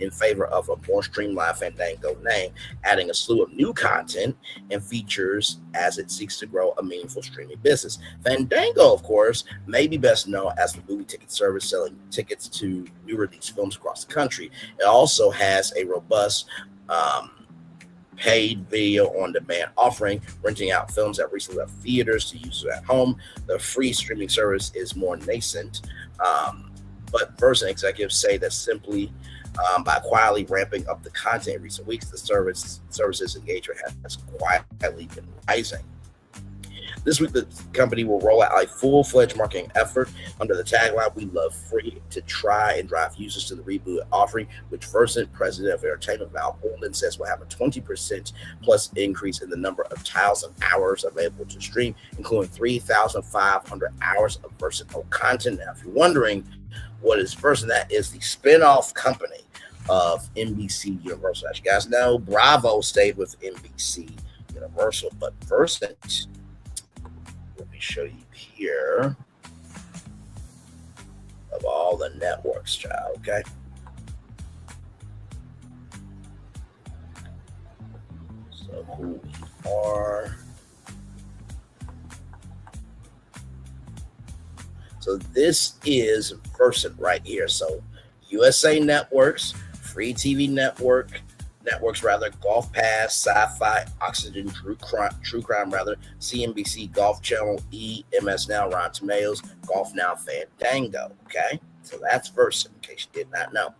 Speaker 15: in favor of a more streamlined Fandango name, adding a slew of new content and features as it seeks to grow a meaningful streaming business. Fandango, of course, may be best known as the movie ticket service selling tickets to new release films across the country. It also has a robust paid video on demand offering, renting out films that recently left theaters to users at home. The free streaming service is more nascent, but Versant executives say that simply by quietly ramping up the content in recent weeks, the service's engagement has quietly been rising. This week, the company will roll out a full-fledged marketing effort under the tagline, "We love free," to try and drive users to the reboot offering, which Versant president of entertainment Val Bolden says will have a 20% plus increase in the number of titles and hours available to stream, including 3,500 hours of Versant content. Now, if you're wondering what is Versant, that is the spin-off company of NBC Universal. As you guys know, Bravo stayed with NBC Universal, but Versant, let me show you here of all the networks, child. Okay, who we are. So this is Versant right here. So USA Networks, Free TV Network, networks rather, Golf Pass, Sci-Fi, Oxygen, True Crime rather, CNBC, Golf Channel, E, MS Now, Rotten Tomatoes, Golf Now, Fandango. Okay, so that's Versant, in case you did not know.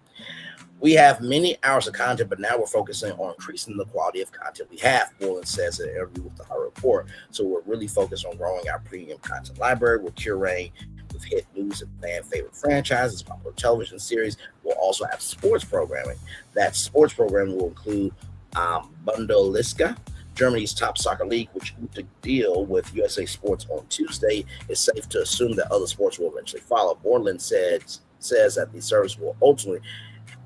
Speaker 15: We have many hours of content, but now we're focusing on increasing the quality of content we have, Borland says in an interview with the Hard Report. So we're really focused on growing our premium content library. We're curating with hit news and fan favorite franchises, popular television series. We'll also have sports programming. That sports programming will include Bundesliga, Germany's top soccer league, which to deal with USA Sports on Tuesday. It's safe to assume that other sports will eventually follow. Borland says that the service will ultimately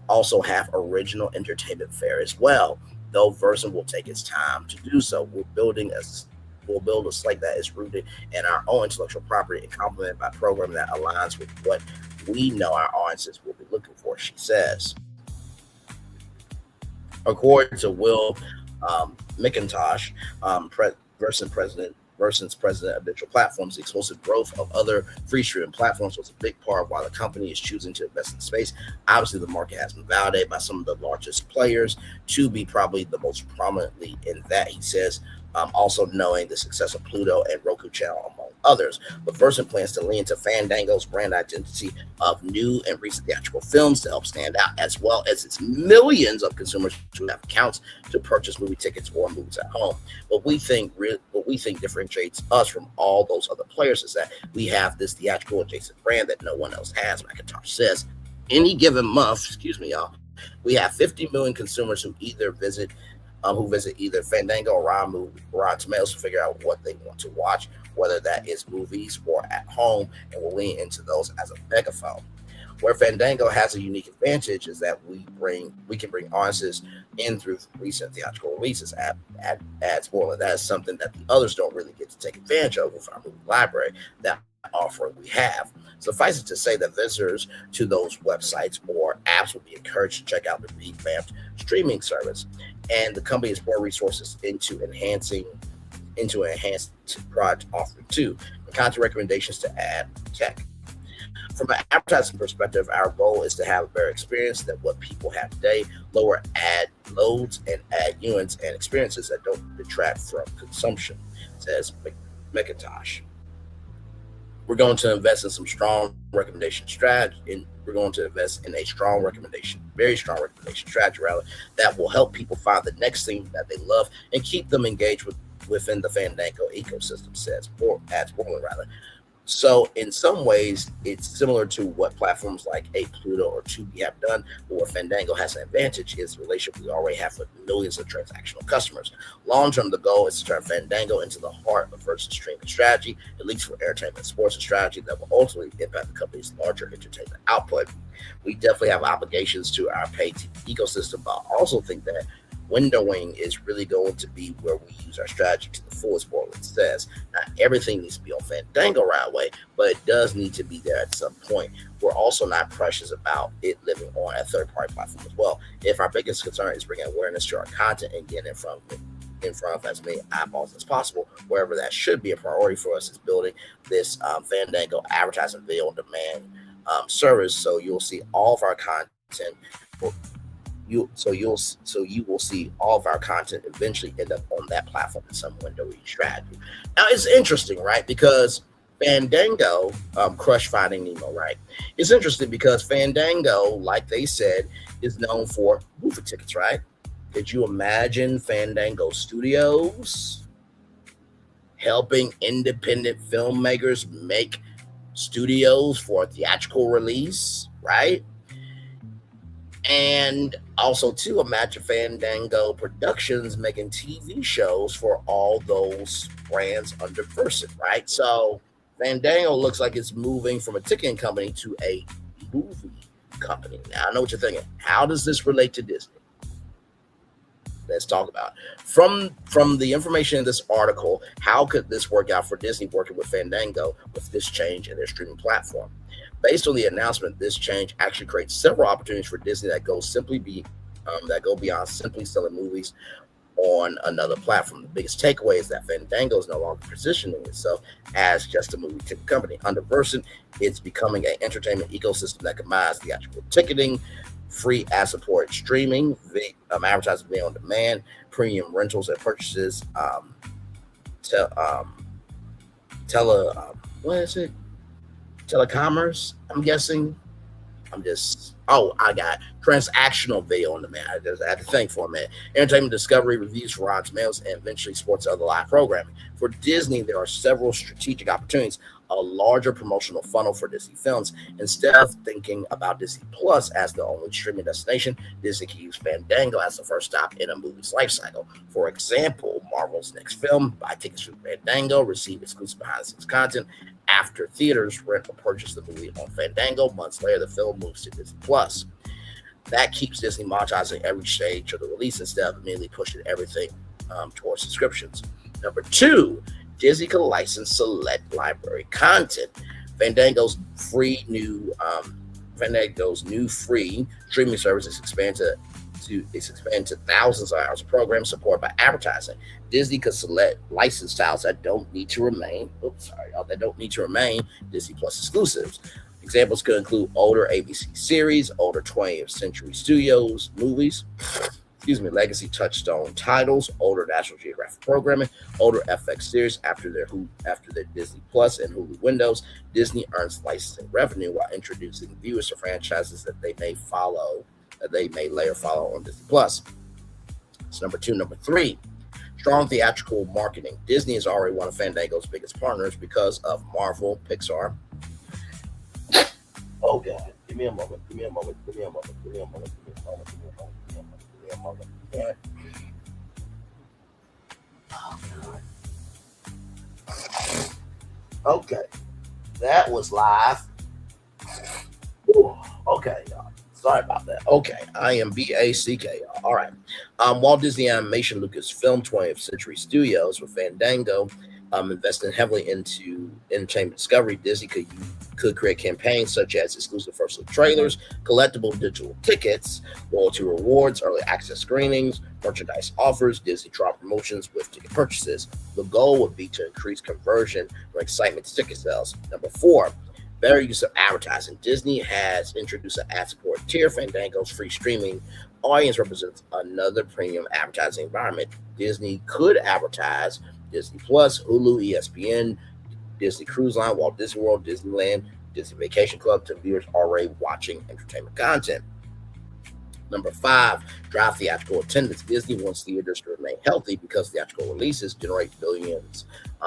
Speaker 15: also have original entertainment fare as well, though Versant will take its time to do so. We'll build a slate that is rooted in our own intellectual property and complemented by programming that aligns with what we know our audiences will be looking for, she says. According to Will McIntosh, Versant's president of digital platforms, the explosive growth of other free streaming platforms was a big part of why the company is choosing to invest in space. Obviously, the market has been validated by some of the largest players to be probably the most prominently in that, he says, also knowing the success of Pluto and Roku Channel, among others. But Versant plans to lean into Fandango's brand identity of new and recent theatrical films to help stand out, as well as its millions of consumers who have accounts to purchase movie tickets or movies at home. What we think differentiates us from all those other players is that we have this theatrical adjacent brand that no one else has, McIntosh says. Any given month, we have 50 million consumers who visit either Fandango or Rotten Tomatoes to figure out what they want to watch, whether that is movies or at home, and we'll lean into those as a megaphone. Where Fandango has a unique advantage is that we can bring audiences in through recent theatrical releases at spoiler. That is something that the others don't really get to take advantage of with our movie library, that offering we have. Suffice it to say that visitors to those websites or apps will be encouraged to check out the revamped streaming service, and the company has more resources into enhanced product offering too, and content recommendations to add tech. From an advertising perspective, our goal is to have a better experience than what people have today, lower ad loads and ad units and experiences that don't detract from consumption, says McIntosh. We're going to invest in some strong recommendation strategy, and we're going to invest in a very strong recommendation strategy that will help people find the next thing that they love and keep them engaged within the Fandango ecosystem, says Borland. So in some ways, it's similar to what platforms like a Pluto or Tubi have done, but where Fandango has an advantage is the relationship we already have with millions of transactional customers. Long-term, the goal is to turn Fandango into the heart of Versant's streaming strategy, at least for entertainment and sports, a strategy that will ultimately impact the company's larger entertainment output. We definitely have obligations to our paid TV ecosystem, but I also think that windowing is really going to be where we use our strategy to the fullest, Borland says. Not everything needs to be on Fandango right away, but it does need to be there at some point. We're also not precious about it living on a third-party platform as well. If our biggest concern is bringing awareness to our content and getting in front of as many eyeballs as possible, wherever that should be a priority for us is building this Fandango advertising video on demand service. So you'll see all of our content. You will see all of our content eventually end up on that platform in some windowing strategy. Now it's interesting, right? Because Fandango crushed Finding Nemo, right? It's interesting because Fandango, like they said, is known for movie tickets, right? Could you imagine Fandango Studios helping independent filmmakers make studios for a theatrical release, right? And also, too, imagine Fandango Productions making TV shows for all those brands under Versant, right? So Fandango looks like it's moving from a ticketing company to a movie company. Now, I know what you're thinking. How does this relate to Disney? Let's talk about it. From the information in this article, how could this work out for Disney working with Fandango with this change in their streaming platform? Based on the announcement, this change actually creates several opportunities for Disney that go beyond simply selling movies on another platform. The biggest takeaway is that Fandango is no longer positioning itself as just a movie ticket company. Under Versant, it's becoming an entertainment ecosystem that combines theatrical ticketing, free ad-supported streaming, advertising video on demand, premium rentals and purchases, telecommerce, I'm guessing. I got transactional video on demand. I had to think for a minute. Entertainment discovery, reviews for odds, mails, and eventually sports and other live programming. For Disney, there are several strategic opportunities, a larger promotional funnel for Disney films. Instead of thinking about Disney Plus as the only streaming destination, Disney can use Fandango as the first stop in a movie's life cycle. For example, Marvel's next film, buy tickets through Fandango, receive exclusive behind-the-scenes content after theaters rent or purchase the movie on Fandango. Months later, the film moves to Disney Plus. That keeps Disney monetizing every stage of the release instead of immediately pushing everything towards subscriptions. Number 2, Disney can license select library content. Fandango's new free streaming service is expanded to thousands of hours of programs supported by advertising. Disney could select licensed titles that don't need to remain Disney Plus exclusives. Examples could include older ABC series, older 20th Century Studios movies, legacy Touchstone titles, older National Geographic programming, older FX series after their Disney Plus and Hulu windows. Disney earns licensing revenue while introducing viewers to franchises that they may later follow on Disney Plus. That's number 2. Number 3, strong theatrical marketing. Disney is already one of Fandango's biggest partners because of Marvel, Pixar. Oh God, give me a moment. Yeah. Oh God. Okay, that was live. Ooh, okay, y'all. Sorry about that. Okay, I am BACK, y'all. All right. Walt Disney Animation, Lucasfilm, 20th Century Studios with Fandango, investing heavily into entertainment discovery. Disney could create campaigns such as exclusive first look trailers, collectible digital tickets, loyalty rewards, early access screenings, merchandise offers, Disney trial promotions with ticket purchases. The goal would be to increase conversion or excitement to ticket sales. Number 4, better use of advertising. Disney has introduced an ad-supported tier. Fandango's free streaming audience represents another premium advertising environment. Disney could advertise Disney Plus, Hulu, ESPN, Disney Cruise Line, Walt Disney World, Disneyland, Disney Vacation Club to viewers already watching entertainment content. Number 5, drive theatrical attendance. Disney wants theaters to remain healthy because theatrical releases generate billions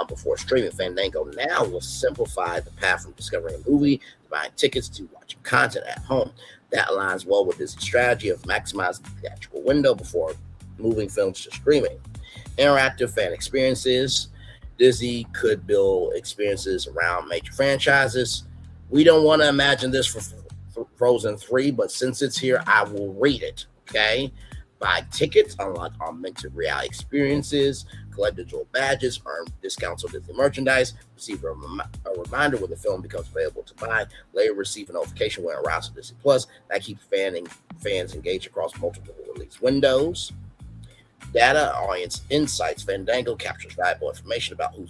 Speaker 15: before streaming. Fandango now will simplify the path from discovering a movie to buying tickets to watching content at home. That aligns well with Disney's strategy of maximizing the theatrical window before moving films to streaming. Interactive fan experiences. Disney could build experiences around major franchises. We don't want to imagine this for Frozen 3, but since it's here, I will read it, okay? Buy tickets, unlock augmented reality experiences, collect digital badges, earn discounts on Disney merchandise, receive a reminder when the film becomes available to buy, later receive a notification when it arrives to Disney Plus. That keeps fans engaged across multiple release windows. Data audience insights. Fandango captures valuable information about who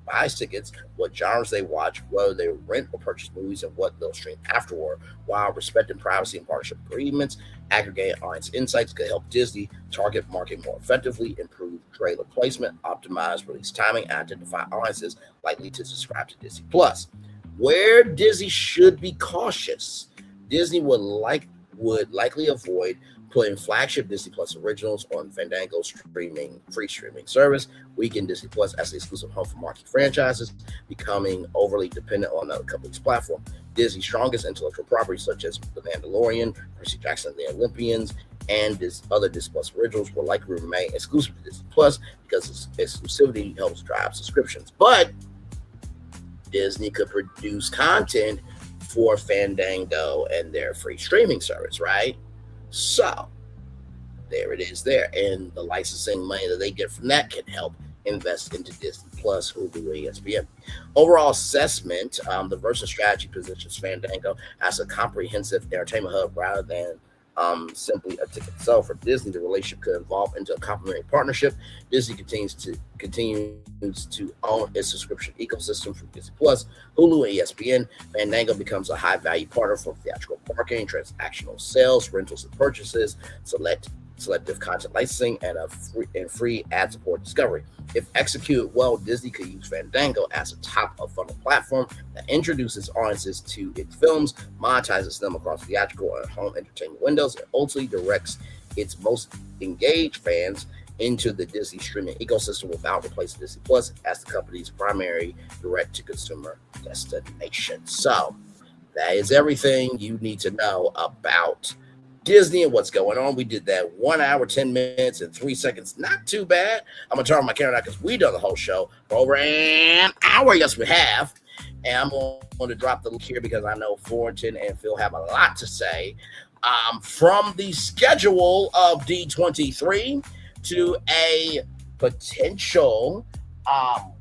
Speaker 15: buys tickets, what genres they watch, whether they rent or purchase movies, and what they'll stream afterward. While respecting privacy and partnership agreements, aggregated audience insights could help Disney target marketing more effectively, improve trailer placement, optimize release timing, and identify audiences likely to subscribe to Disney Plus. Where Disney should be cautious, Disney would likely avoid putting flagship Disney Plus originals on Fandango's free streaming service, weaken Disney Plus as the exclusive home for marquee franchises, becoming overly dependent on another company's platform. Disney's strongest intellectual properties, such as The Mandalorian, Percy Jackson and the Olympians, and other Disney Plus originals will likely remain exclusive to Disney Plus because exclusivity helps drive subscriptions. But Disney could produce content for Fandango and their free streaming service, right? So there it is there. And the licensing money that they get from that can help invest into Disney Plus, Hulu, ESPN. Overall assessment, the Versant strategy positions Fandango as a comprehensive entertainment hub rather than simply a ticket sale. For Disney, the relationship could evolve into a complementary partnership. Disney continues to own its subscription ecosystem from Disney Plus, Hulu, and ESPN. Fandango becomes a high-value partner for theatrical marketing, transactional sales, rentals and purchases, selective content licensing, and free ad-support discovery. If executed well, Disney could use Fandango as a top-of-funnel platform that introduces audiences to its films, monetizes them across theatrical and home entertainment windows, and ultimately directs its most engaged fans into the Disney streaming ecosystem without replacing Disney Plus as the company's primary direct-to-consumer destination. So that is everything you need to know about Disney and what's going on. We did that 1 hour, 10 minutes, and 3 seconds. Not too bad. I'm going to turn my camera now because we done the whole show for over an hour. Yes, we have. And I'm going to drop the link here because I know Florentine and Phil have a lot to say. From the schedule of D23 to a potential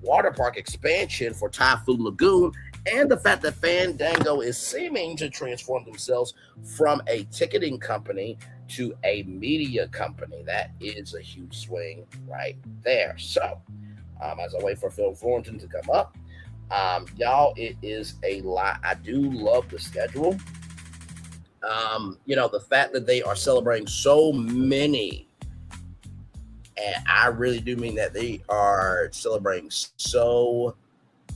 Speaker 15: water park expansion for Typhoon Lagoon, and the fact that Fandango is seeming to transform themselves from a ticketing company to a media company. That is a huge swing right there. So, as I wait for Phil Thornton to come up, y'all, it is a lot. I do love the schedule. The fact that they are celebrating so many, and I really do mean that they are celebrating so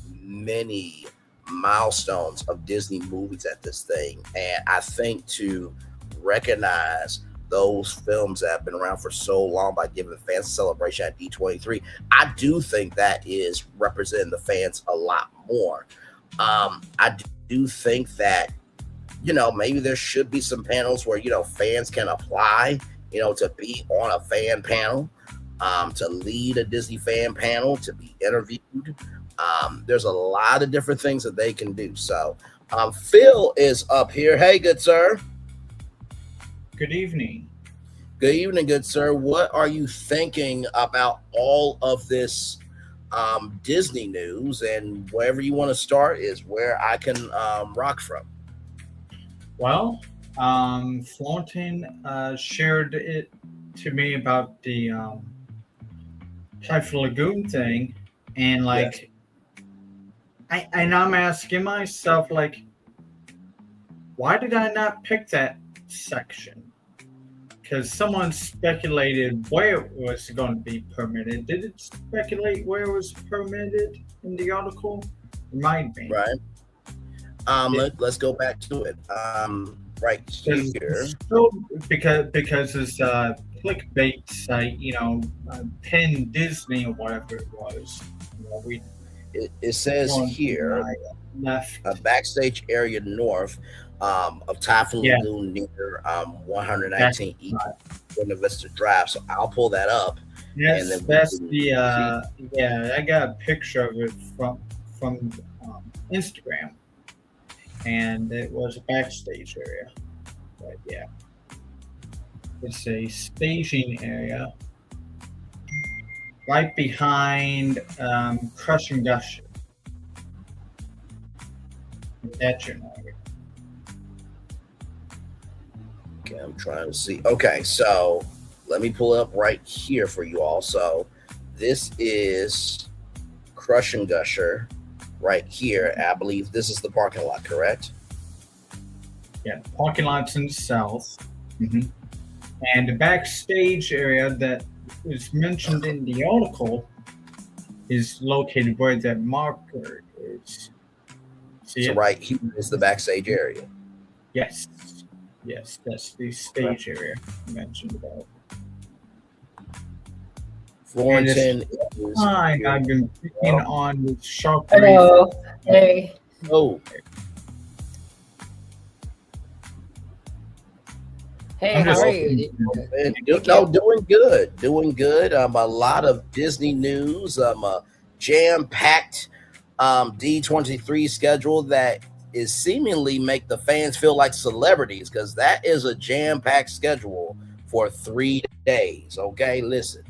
Speaker 15: many milestones of Disney movies at this thing. And I think to recognize those films that have been around for so long by giving the fans a celebration at D23, I do think that is representing the fans a lot more. I do think that, maybe there should be some panels where, fans can apply, to be on a fan panel, to lead a Disney fan panel, to be interviewed. There's a lot of different things that they can do. So Phil is up here. Hey, good sir.
Speaker 18: Good evening.
Speaker 15: Good evening, good sir. What are you thinking about all of this Disney news? And wherever you want to start is where I can rock from.
Speaker 18: Well, Florentine shared it to me about the Typhoon Lagoon thing, and yes. I'm asking myself, why did I not pick that section? Because someone speculated where it was going to be permitted. Did it speculate where it was permitted in the article? Remind me.
Speaker 15: Right. Let's go back to it. Right here.
Speaker 18: So, because it's a clickbait site, Penn Disney or whatever it was.
Speaker 15: It says here, a backstage area north of Typhoon Lagoon near 119 East Buena Vista Drive. So I'll pull that up.
Speaker 18: Yes, and that's I got a picture of it from Instagram, and it was a backstage area. But yeah, it's a staging area right behind Crush and Gush. That's your area.
Speaker 15: Okay, I'm trying to see. Okay, so let me pull it up right here for you all. So this is Crush and Gusher right here. I believe this is the parking lot, correct?
Speaker 18: Yeah, the parking lot's in the south. Mm-hmm. And the backstage area that is mentioned in the article is located where that marker is. See
Speaker 15: so it? Right here is the backstage area.
Speaker 18: Yes, that's the stage area you mentioned about.
Speaker 15: Florentine
Speaker 18: is fine. I've been picking on the sharp.
Speaker 8: Hello. Hey.
Speaker 15: Oh.
Speaker 8: Hey, how are you?
Speaker 15: Doing good. A lot of Disney news. A jam-packed D23 schedule that is seemingly make the fans feel like celebrities, because that is a jam-packed schedule for 3 days. Okay, listen.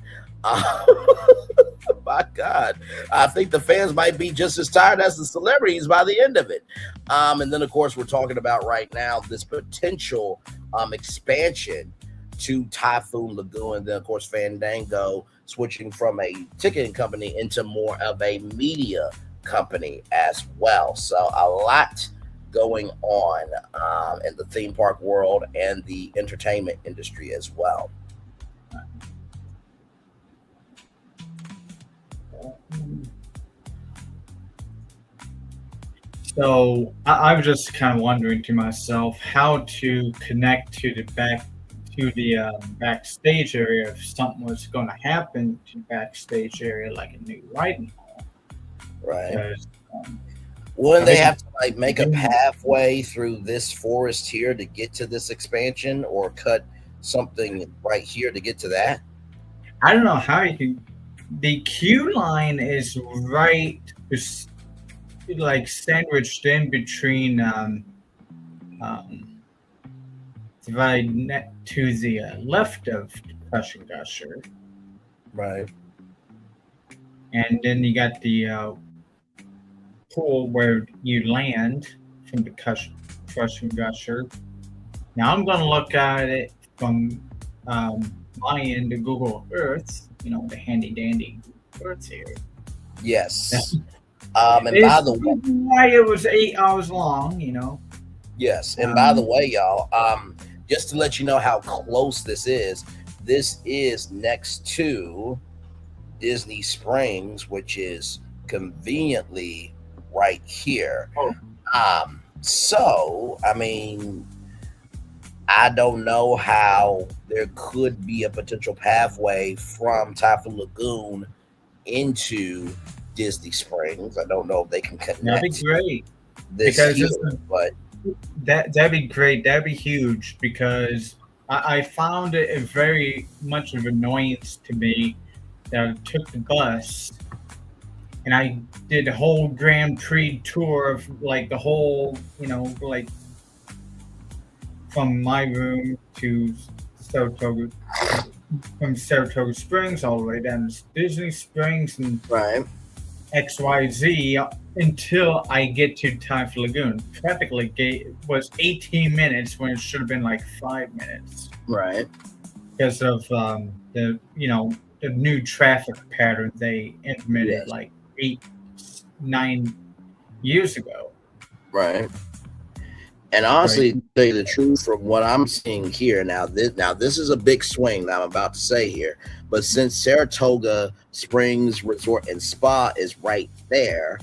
Speaker 15: my God. I think the fans might be just as tired as the celebrities by the end of it. And then, of course, we're talking about right now this potential expansion to Typhoon Lagoon. And then, of course, Fandango switching from a ticketing company into more of a media company as well. So a lot going on in the theme park world and the entertainment industry as well.
Speaker 18: So I was just kind of wondering to myself how to connect to the backstage area if something was going to happen to the backstage area, like a new riding hall.
Speaker 15: Right. Wouldn't they have to like make a pathway through this forest here to get to this expansion, or cut something right here to get to that?
Speaker 18: I don't know how you can. The queue line is right, like sandwiched in between right to the left of Crush and Gusher.
Speaker 15: Right.
Speaker 18: And then you got the pool where you land from the Crush and Gusher. Now I'm going to look at it from my end to Google Earth, the handy dandy Earth here.
Speaker 15: Yes. And by the way,
Speaker 18: why it was 8 hours long,
Speaker 15: Yes, and by the way, y'all, just to let you know how close this is next to Disney Springs, which is conveniently right here. So, I mean, I don't know how there could be a potential pathway from Typhoon Lagoon into Disney Springs. I don't know if they can connect.
Speaker 18: That'd be great. That'd be great. That'd be huge, because I found it very much of annoyance to me that I took the bus and I did a whole Grand Prix tour of like the whole, like from my room to Saratoga, from Saratoga Springs all the way down to Disney Springs and XYZ until I get to Typhoon Lagoon. Practically was 18 minutes when it should have been like 5 minutes.
Speaker 15: Right.
Speaker 18: Because of the new traffic pattern they implemented like 8-9 years ago.
Speaker 15: Right. And honestly, to tell you the truth, from what I'm seeing here now, this is a big swing that I'm about to say here. But since Saratoga Springs Resort and Spa is right there,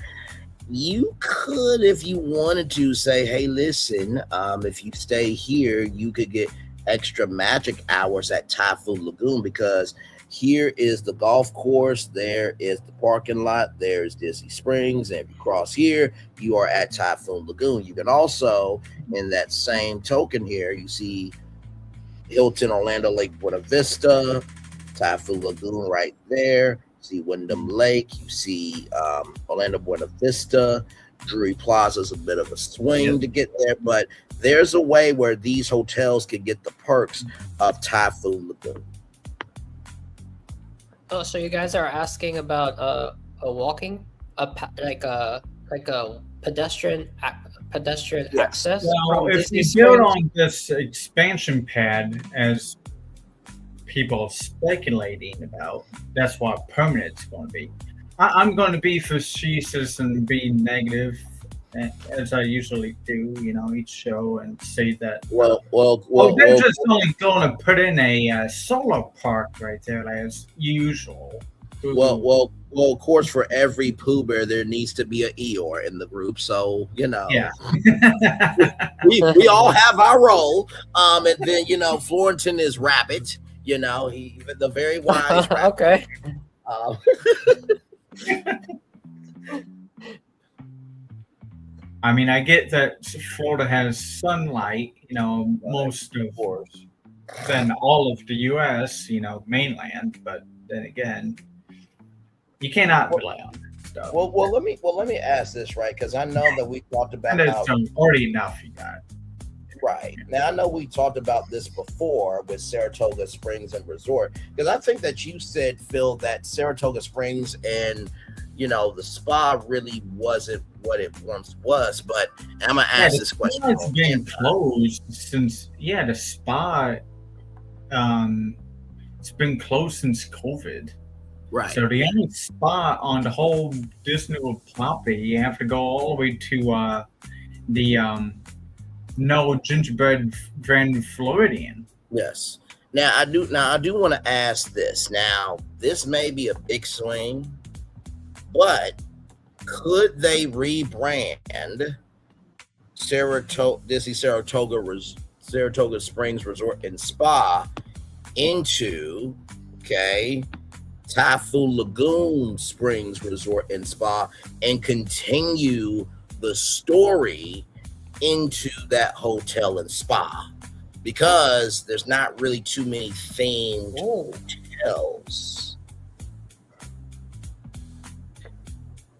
Speaker 15: you could, if you wanted to, say, hey, listen, if you stay here, you could get extra magic hours at Typhoon Lagoon, because here is the golf course, there is the parking lot, there's Disney Springs, and if you cross here, you are at Typhoon Lagoon. You can also, in that same token here, you see Hilton Orlando Lake Buena Vista, Typhoon Lagoon right there. You see Wyndham Lake, you see Orlando Buena Vista. Drury Plaza is a bit of a swing to get there, but there's a way where these hotels can get the perks of Typhoon Lagoon.
Speaker 19: Oh, so you guys are asking about a walking, like a pedestrian access?
Speaker 18: Well, if you build on this expansion pad, as people are speculating about, that's what permanent is going to be. I'm going to be facetious and be negative, as I usually do, each show, and say that.
Speaker 15: Well,
Speaker 18: they're just only going to put in a solar park right there, as usual.
Speaker 15: Well, of course, for every Pooh Bear, there needs to be an Eeyore in the group. So,
Speaker 18: Yeah.
Speaker 15: we all have our role. And then, Florentin is Rabbit. He the very wise Rabbit.
Speaker 19: Okay.
Speaker 18: I mean, I get that Florida has sunlight, most of than all of the U.S., mainland. But then again, you cannot rely on that stuff.
Speaker 15: Well, let me ask this, right? Because I know that we talked about
Speaker 18: and it's already enough. You got.
Speaker 15: Right. Now, I know we talked about this before with Saratoga Springs and Resort, because I think that you said, Phil, that Saratoga Springs and, the spa really wasn't what it once was. But I'm going to ask this question.
Speaker 18: It's been closed since, the spa, it's been closed since COVID.
Speaker 15: Right.
Speaker 18: So the only spa on the whole Disney World property, you have to go all the way to the No Gingerbread Grand Floridian.
Speaker 15: Yes. Now I do want to ask this. Now, this may be a big swing, but could they rebrand Disney Saratoga Springs Resort and Spa into Typhoon Lagoon Springs Resort and Spa and continue the story into that hotel and spa? Because there's not really too many themed hotels.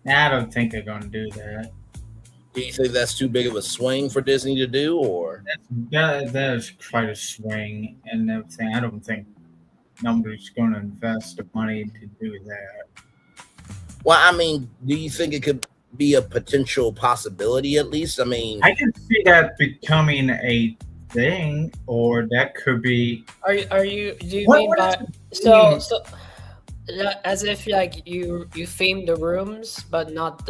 Speaker 18: I don't think they're going to do that.
Speaker 15: Do you think that's too big of a swing for Disney to do, or?
Speaker 18: That is quite a swing and everything. I don't think nobody's going to invest the money to do that.
Speaker 15: Well, I mean, do you think it could be a potential possibility at least? I mean,
Speaker 18: I can see that becoming a thing, or that could be.
Speaker 19: Do you mean by so as if like you theme the rooms, but not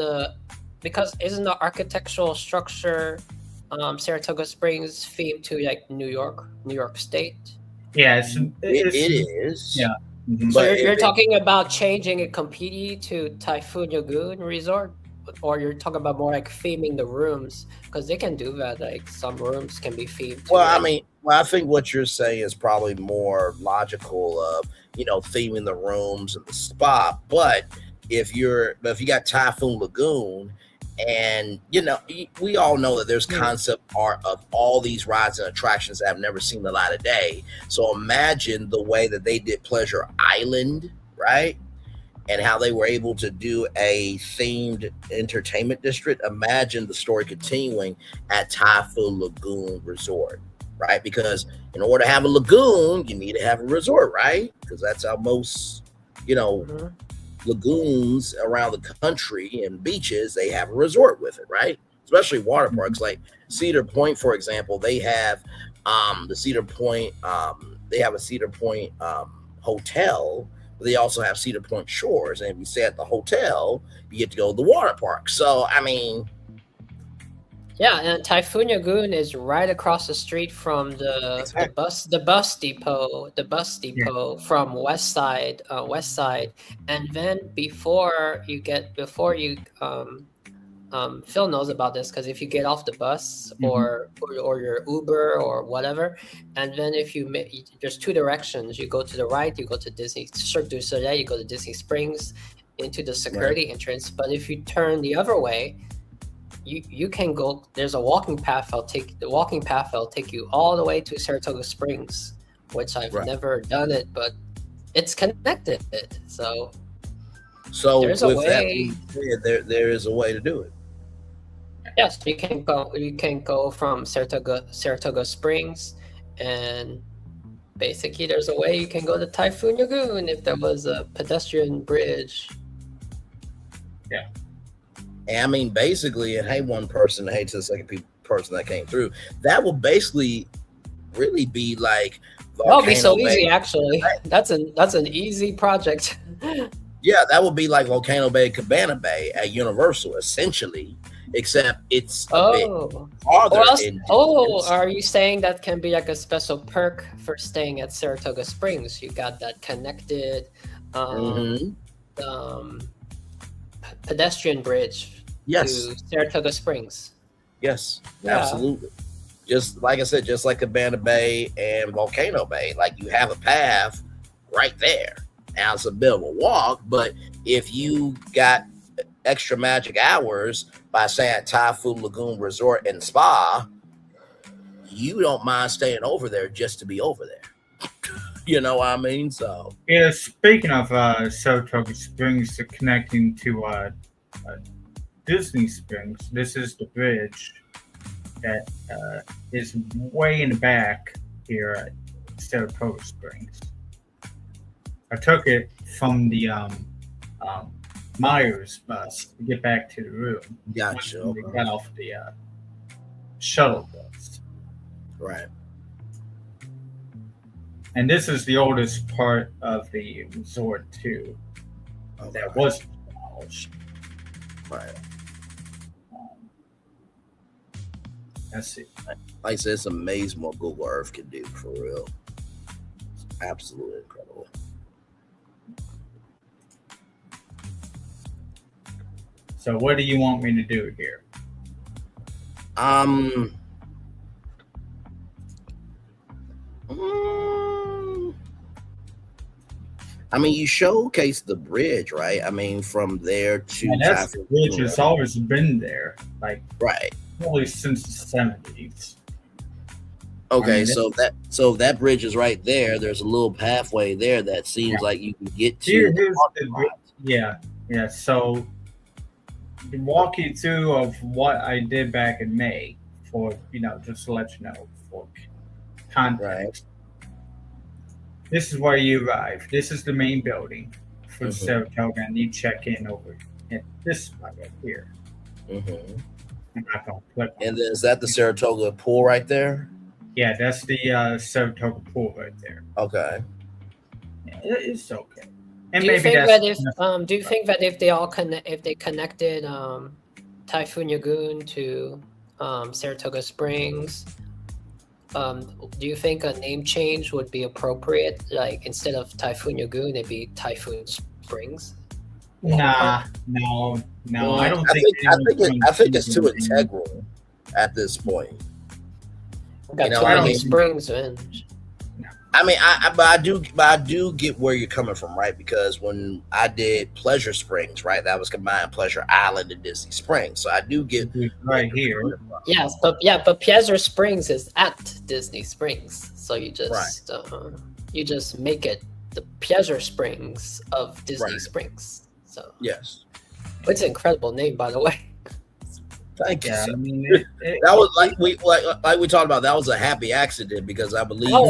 Speaker 19: because isn't the architectural structure Saratoga Springs themed to like New York State?
Speaker 18: Yes,
Speaker 15: it is.
Speaker 18: Yeah.
Speaker 19: Mm-hmm. So you're talking about changing it completely to Typhoon Lagoon Resort, or you're talking about more like theming the rooms, because they can do that. Like some rooms can be themed.
Speaker 15: I think what you're saying is probably more logical of theming the rooms and the spa. But if you got Typhoon Lagoon, and we all know that there's concept art of all these rides and attractions that have never seen the light of day. So imagine the way that they did Pleasure Island, right? And how they were able to do a themed entertainment district. Imagine the story continuing at Typhoon Lagoon Resort, right? Because in order to have a lagoon, you need to have a resort, right? Because that's how most, lagoons around the country and beaches, they have a resort with it, right? Especially water parks like Cedar Point, for example. They have the Cedar Point. They have a Cedar Point hotel. They also have Cedar Point Shores, and if you stay at the hotel, you get to go to the water park. So, I mean,
Speaker 19: yeah, and Typhoon Lagoon is right across the street from the bus depot from West Side, and then before you Phil knows about this, because if you get off the bus or your Uber or whatever, and then if there's two directions. You go to the right, you go to Disney Cirque du Soleil, you go to Disney Springs into the security entrance. But if you turn the other way, you can go. There's a walking path. I'll take you all the way to Saratoga Springs, which I've never done it, but it's connected. So there's a way.
Speaker 15: There is a way to do it.
Speaker 19: Yes, you can go from Saratoga Springs, and basically there's a way you can go to Typhoon Lagoon if there was a pedestrian bridge.
Speaker 18: Yeah.
Speaker 15: And I mean, basically, and hey, one person, hey to the second person that came through, that will basically really be like
Speaker 19: That'll be so easy, actually. That's an easy project.
Speaker 15: Yeah, that would be like Volcano Bay, Cabana Bay at Universal, essentially, except it's a bit farther.
Speaker 19: Are you saying that can be like a special perk for staying at Saratoga Springs? You got that connected pedestrian bridge to Saratoga Springs.
Speaker 15: Yes, absolutely. Just like I said, just like Cabana Bay and Volcano Bay, like you have a path right there. Now it's a bit of a walk, but if you got extra magic hours by staying at Typhoon Lagoon Resort and Spa, you don't mind staying over there just to be over there. You know what I mean? So
Speaker 18: yeah. Speaking of Saratoga Springs, connecting to Disney Springs, this is the bridge that is way in the back here at Saratoga Springs. I took it from the Myers bus to get back to the room.
Speaker 15: Gotcha.
Speaker 18: When we got off the shuttle bus.
Speaker 15: Right.
Speaker 18: And this is the oldest part of the resort too. That was demolished.
Speaker 15: Right.
Speaker 18: Let's see.
Speaker 15: Like I said, it's amazing what Google Earth can do for real. It's absolutely incredible.
Speaker 18: So what do you want me to do here?
Speaker 15: I mean, you showcase the bridge, right? I mean, from there to
Speaker 18: that's the bridge has always been there, like
Speaker 15: right,
Speaker 18: probably since the 70s.
Speaker 15: Okay,
Speaker 18: I mean,
Speaker 15: so that bridge is right there. There's a little pathway there that seems like you can get to.
Speaker 18: here's the bridge. Yeah. So to walk you through of what I did back in May, for just to let you know for context. This is where you arrive. This is the main building for Saratoga, and you check in over at this spot right here. I'm not gonna click.
Speaker 15: And then is that the Saratoga pool right there?
Speaker 18: Yeah, that's the Saratoga pool right there.
Speaker 15: Okay.
Speaker 18: Yeah, it's okay. And
Speaker 19: Do you
Speaker 18: maybe
Speaker 19: think that if they all connected Typhoon Lagoon to Saratoga Springs, do you think a name change would be appropriate? Like instead of Typhoon Lagoon, it'd be Typhoon Springs?
Speaker 18: No. I don't think.
Speaker 15: I think it's too integral at this point.
Speaker 19: Got too many springs, man.
Speaker 15: I mean, I do get where you're coming from, right? Because when I did Pleasure Springs, right, that was combined Pleasure Island and Disney Springs. So I do get
Speaker 18: right here.
Speaker 19: Yes, but Pleasure Springs is at Disney Springs, so you just make it the Pleasure Springs of Disney Springs. So
Speaker 15: yes,
Speaker 19: it's an incredible name, by the way.
Speaker 15: Thank you.
Speaker 18: I mean,
Speaker 15: that was like we talked about. That was a happy accident because I believe.
Speaker 19: I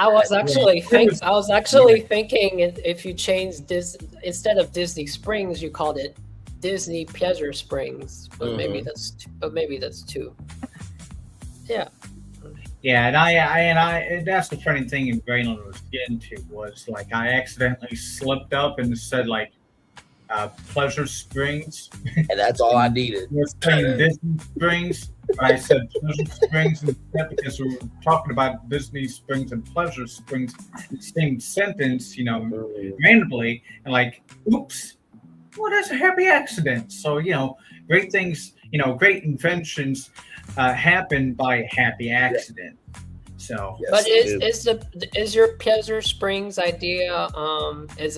Speaker 19: was actually thinking if you changed this instead of Disney Springs, you called it Disney Pleasure Springs, but maybe that's too. Yeah.
Speaker 18: Yeah, and I that's the funny thing in Brainland was getting to was like I accidentally slipped up and said like Pleasure Springs,
Speaker 15: and that's all I needed.
Speaker 18: We're saying Disney Springs. I said Pleasure Springs instead because we were talking about Disney Springs and Pleasure Springs in the same sentence, randomly, and like, oops, well, that's a happy accident. So great things, great inventions happen by a happy accident. So,
Speaker 19: but is your Pleasure Springs idea? Is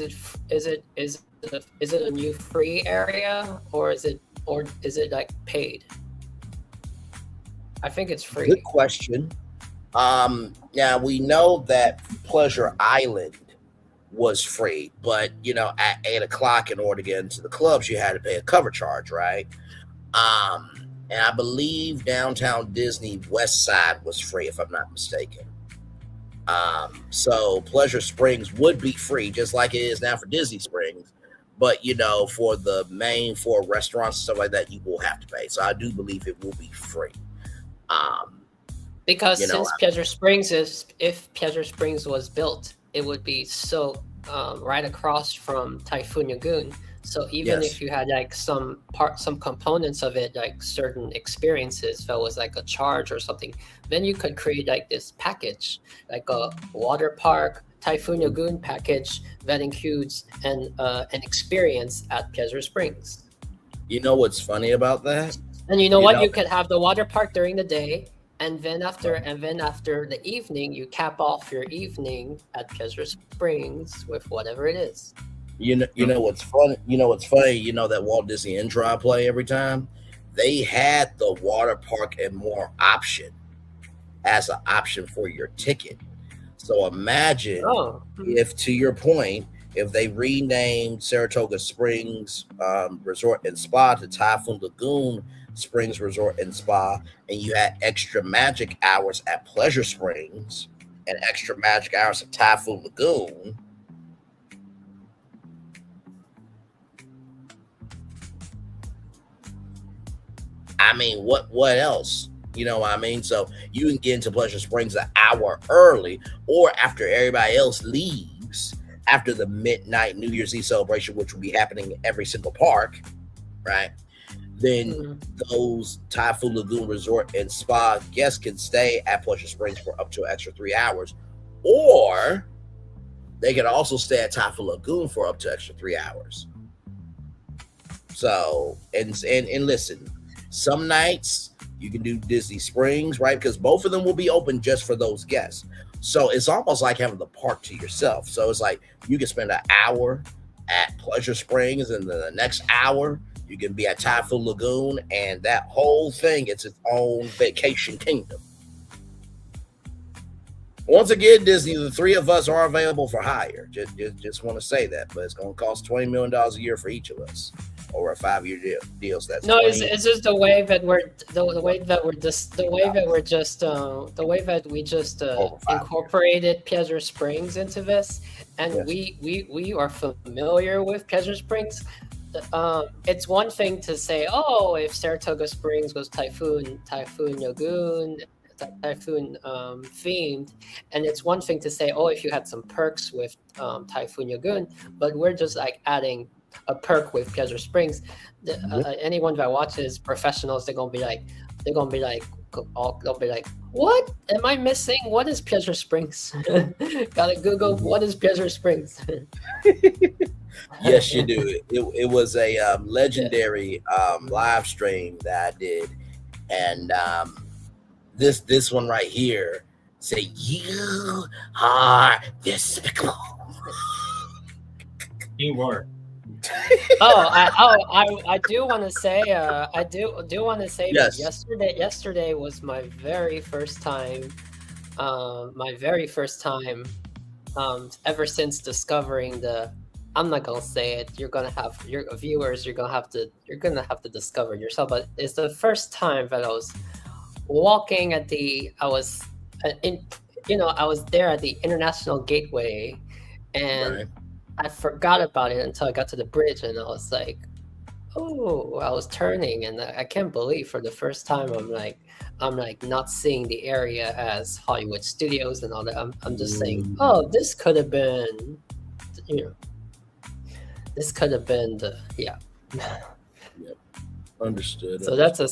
Speaker 19: it a new free area or is it like paid? I think it's free.
Speaker 15: Good question. Now we know that Pleasure Island was free, but at 8:00 in order to get into the clubs, you had to pay a cover charge, right? And I believe Downtown Disney West Side was free, if I'm not mistaken. So Pleasure Springs would be free, just like it is now for Disney Springs. But, for the main 4 restaurants and stuff like that, you will have to pay. So I do believe it will be free.
Speaker 19: Because since Pleasure Springs if Pleasure Springs was built, it would be so right across from Typhoon Lagoon. So even if you had like some components of it, like certain experiences, that was like a charge or something, then you could create like this package, like a water park, Typhoon Lagoon package that includes an experience at Pleasure Springs.
Speaker 15: You know what's funny about that?
Speaker 19: And you know what? You could have the water park during the day, and then after the evening, you cap off your evening at Pleasure Springs with whatever it is.
Speaker 15: You know what's funny? That Walt Disney intro I play every time? They had the water park and more option as an option for your ticket. So imagine if, to your point, if they renamed Saratoga Springs Resort and Spa to Typhoon Lagoon Springs Resort and Spa, and you had extra magic hours at Pleasure Springs and extra magic hours at Typhoon Lagoon, I mean, what else? You know what I mean? So you can get into Pleasure Springs an hour early or after everybody else leaves after the midnight New Year's Eve celebration, which will be happening in every single park, right? Then those Typhoon Lagoon Resort and Spa guests can stay at Pleasure Springs for up to an extra 3 hours, or they can also stay at Typhoon Lagoon for up to extra 3 hours. So, and listen, some nights you can do Disney Springs, right? Because both of them will be open just for those guests. So it's almost like having the park to yourself. So it's like you can spend an hour at Pleasure Springs, and the next hour you can be at Typhoon Lagoon, and that whole thing, it's its own vacation kingdom. Once again, Disney, the three of us are available for hire. Just want to say that, but it's going to cost $20 million a year for each of us over a 5-year deal. So that's
Speaker 19: no, it's just the way that we just incorporated Pleasure Springs into this, and yes. we are familiar with Pleasure Springs. It's one thing to say, oh, if Saratoga Springs was Typhoon Lagoon, Typhoon themed, and it's one thing to say, oh, if you had some perks with Typhoon Lagoon, but we're just like adding a perk with Pleasure Springs. Anyone that watches professionals, they're gonna be like, what am I missing? What is Pleasure Springs? Gotta Google what is Pleasure Springs.
Speaker 15: Yes, you do. It was a legendary live stream that I did, and this one right here say, "You are despicable."
Speaker 18: You were.
Speaker 19: I do want to say I do want to say
Speaker 15: yes.
Speaker 19: that yesterday was my very first time ever since discovering the, I'm not gonna say it, you're gonna have your viewers, you're gonna have to discover yourself, but it's the first time that I was walking at I was there at the International Gateway, and right. I forgot about it until I got to the bridge, and I was like, oh, I was turning, and I can't believe for the first time I'm like not seeing the area as Hollywood Studios and all that. I'm just saying, oh, this could have been, this could have been the Yep.
Speaker 15: Understood.
Speaker 19: So that's a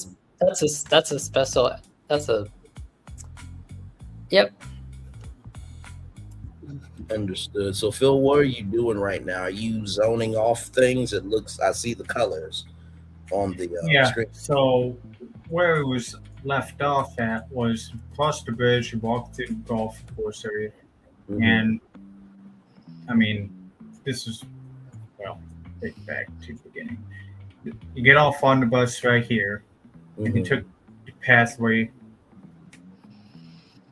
Speaker 19: special. Yep.
Speaker 15: Understood. So Phil, what are you doing right now? Are you zoning off things? I see the colors on the screen.
Speaker 18: So where it was left off at was across the bridge, you walk through the golf course area. Mm-hmm. And I mean, this is, take it back to the beginning. You get off on the bus right here, and you took the pathway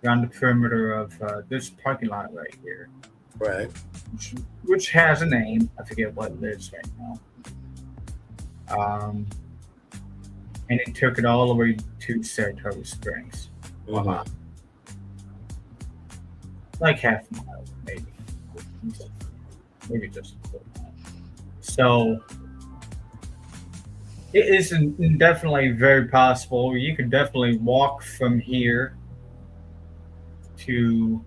Speaker 18: around the perimeter of this parking lot right here.
Speaker 15: Right.
Speaker 18: Which has a name. I forget what it is right now. And it took it all the way to Saratoga Springs.
Speaker 15: Mm-hmm.
Speaker 18: Like half a mile, maybe. Maybe just a little mile. So it is definitely very possible. You could definitely walk from here to,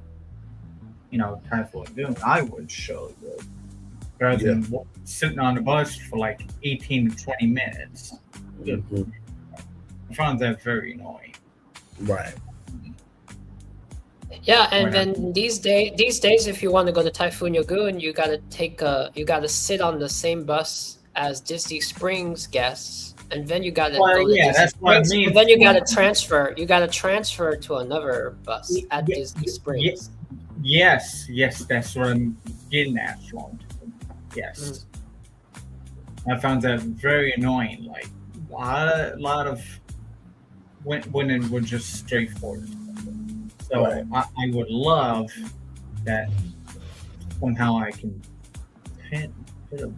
Speaker 18: Typhoon Lagoon. I would show you, rather than sitting on the bus for like 18 to 20 minutes. Mm-hmm. I found that very annoying.
Speaker 15: Right.
Speaker 19: Yeah, and then these days, if you want to go to Typhoon Lagoon, you gotta sit on the same bus as Disney Springs guests, and then you gotta go to Disney Springs, and then you gotta transfer. You gotta transfer to another bus at Disney Springs.
Speaker 18: Yes, that's what I'm getting at, Sean. Yes. I found that very annoying. Like a lot of when were just straightforward. So I would love that somehow I can hit a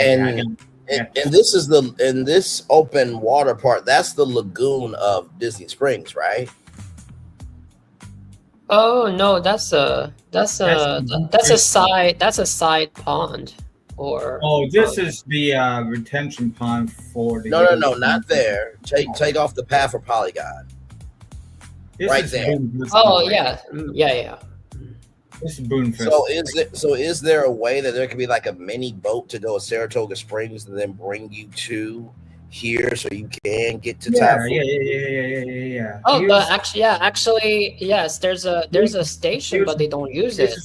Speaker 15: And this is this open water part. That's the lagoon of Disney Springs, right?
Speaker 19: Oh no, that's a side pond. Or
Speaker 18: this is the retention pond for the.
Speaker 15: No, not there. Take off the path for Polygon. Right there.
Speaker 19: Oh yeah.
Speaker 18: This is Boone
Speaker 15: So is there a way that there could be like a mini boat to go to Saratoga Springs and then bring you to here so you can get to Typhoon?
Speaker 18: Yeah.
Speaker 19: Oh, but actually, yes. There's a station, but they don't use it.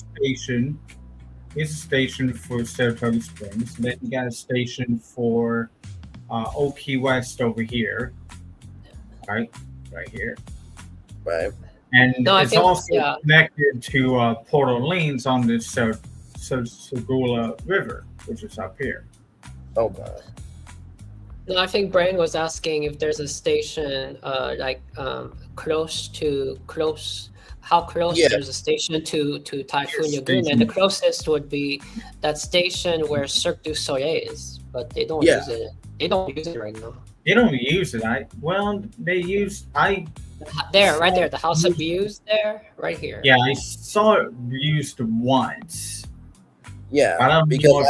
Speaker 18: Here's a station for Saratoga Springs. Then you got a station for Old Key West over here. Right here.
Speaker 15: Right.
Speaker 18: And it's also connected to Port Orleans on the Segula River, which is up here.
Speaker 15: Oh, God.
Speaker 19: No, I think Brian was asking if there's a station how close there's a station to Typhoon Lagoon, and the closest would be that station where Cirque du Soleil is, but they don't use it. They don't use it right now.
Speaker 18: They don't use it.
Speaker 19: Right there, the House of Views there, right here.
Speaker 18: Yeah, I saw it used once.
Speaker 15: Yeah,
Speaker 18: I don't
Speaker 15: because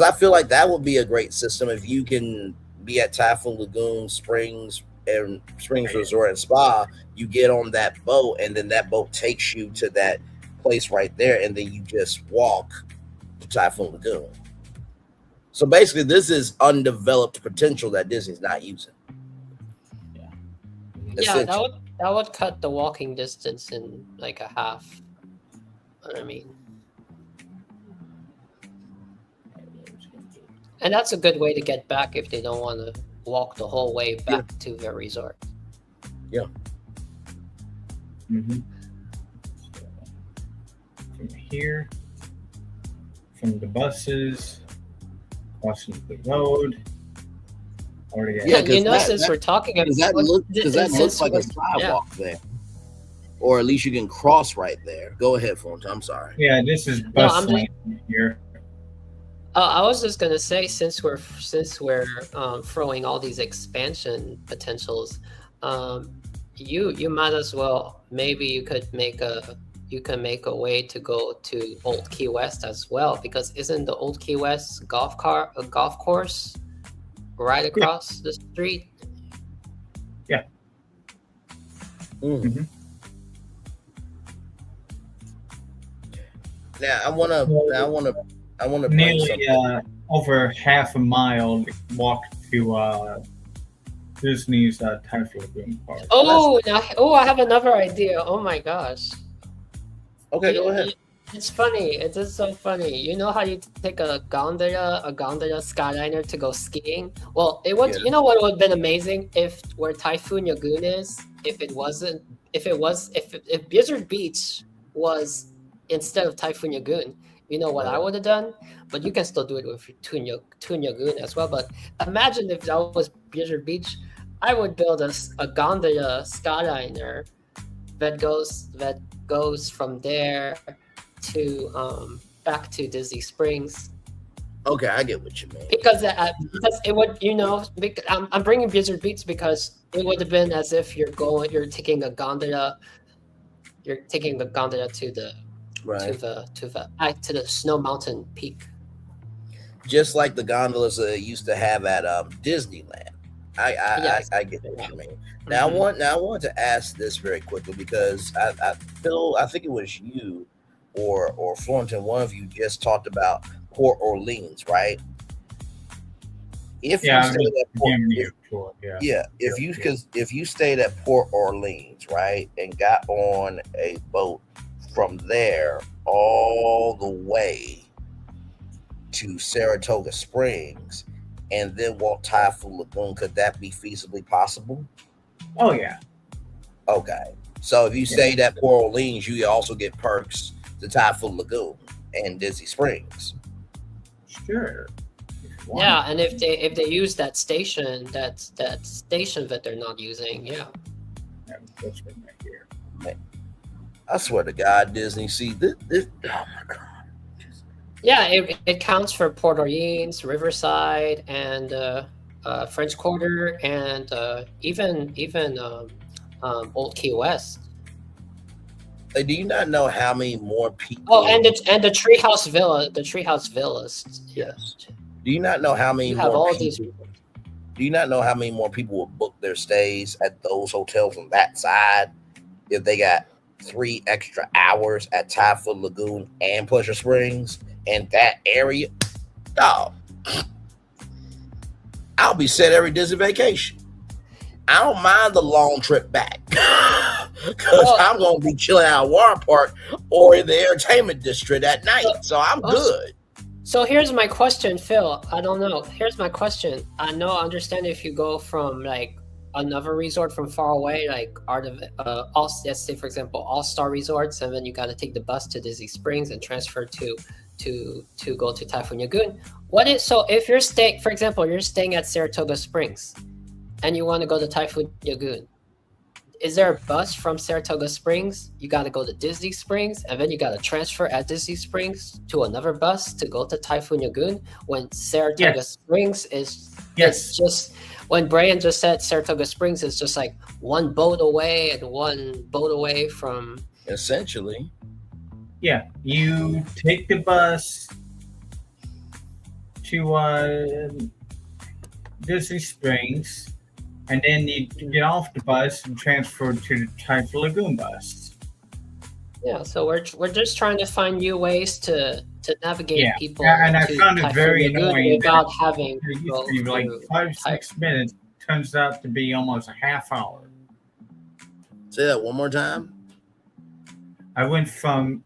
Speaker 15: I feel like that would be a great system if you can be at Typhoon Lagoon Springs and Springs Resort and Spa. You get on that boat, and then that boat takes you to that place right there, and then you just walk to Typhoon Lagoon. So basically, this is undeveloped potential that Disney's not using.
Speaker 19: Yeah, that would cut the walking distance in like a half. I mean, and that's a good way to get back if they don't want to walk the whole way back to their resort.
Speaker 15: Yeah.
Speaker 18: Mm-hmm. From here, from the buses, crossing the road.
Speaker 19: Since we're talking about
Speaker 15: that looks like a sidewalk there, or at least you can cross right there. Go ahead, Fonta. I'm sorry.
Speaker 18: Yeah, this is bus lane here.
Speaker 19: I was just gonna say, since we're throwing all these expansion potentials, you might as well, maybe you can make a way to go to Old Key West as well, because isn't the Old Key West golf course right across the street?
Speaker 18: Yeah.
Speaker 15: Mm-hmm. Now I wanna bring
Speaker 18: nearly over half a mile walk to Disney's Typhoon Lagoon Park.
Speaker 19: I have another idea. Oh my gosh.
Speaker 15: Okay, go ahead.
Speaker 19: It's funny. It is so funny. You know how you take a gondola skyliner to go skiing? Well, it would. You know what would have been amazing if where Typhoon Lagoon is, if Blizzard Beach was instead of Typhoon Lagoon. You know what I would have done? But you can still do it with Toon Lagoon as well. But imagine if that was Blizzard Beach. I would build a gondola skyliner that goes from there to back to Disney Springs.
Speaker 15: Okay, I get what you mean.
Speaker 19: Because it would, I'm bringing Blizzard Beach because it would have been as if you're taking a gondola to the to the Snow Mountain Peak.
Speaker 15: Just like the gondolas that they used to have at Disneyland. I get what you mean. Now I want to ask this very quickly because I think it was you or Florentine, one of you just talked about Port Orleans, right? If you stayed at Port Orleans, right, and got on a boat from there all the way to Saratoga Springs and then walk Typhoon Lagoon, could that be feasibly possible?
Speaker 18: Oh yeah.
Speaker 15: Okay. So if you stayed at Port Orleans, you also get perks to Typhoon Lagoon and Disney Springs.
Speaker 18: Sure.
Speaker 19: Yeah, and if they use that station that they're not using,
Speaker 18: that's right here.
Speaker 15: Man, I swear to God, Disney. See this. Oh my God.
Speaker 19: Yeah, it counts for Port Orleans, Riverside, and French Quarter, and even Old Key West.
Speaker 15: Do you not know how many more people?
Speaker 19: Oh, and the Treehouse Villa, the Treehouse Villas.
Speaker 15: Yes. Do you not know how many
Speaker 19: You have
Speaker 15: more
Speaker 19: all
Speaker 15: people?
Speaker 19: these.
Speaker 15: Do you not know how many more people will book their stays at those hotels on that side if they got 3 extra hours at Typhoon Lagoon and Pleasure Springs and that area? Dog, I'll be set every Disney vacation. I don't mind the long trip back because I'm going to be chilling out at Water Park or in the entertainment district at night. So I'm good.
Speaker 19: So here's my question, Phil. I don't know. Here's my question. I understand if you go from like another resort from far away, like let's say for example, All-Star Resorts, and then you got to take the bus to Disney Springs and transfer to go to Typhoon Lagoon. If you're staying, for example, you're staying at Saratoga Springs, and you want to go to Typhoon Lagoon, is there a bus from Saratoga Springs? You got to go to Disney Springs, and then you got to transfer at Disney Springs to another bus to go to Typhoon Lagoon. When Saratoga Springs is it's just when Brian just said Saratoga Springs is just like one boat away and one boat away from.
Speaker 15: Essentially.
Speaker 18: Yeah, you take the bus to Disney Springs, and then you get off the bus and transfer to the Typhoon Lagoon bus.
Speaker 19: Yeah, so we're just trying to find new ways to navigate people.
Speaker 18: And I found it very annoying
Speaker 19: without having
Speaker 18: it used to be like 5-6 minutes. Turns out to be almost a half hour.
Speaker 15: Say that one more time.
Speaker 18: I went from.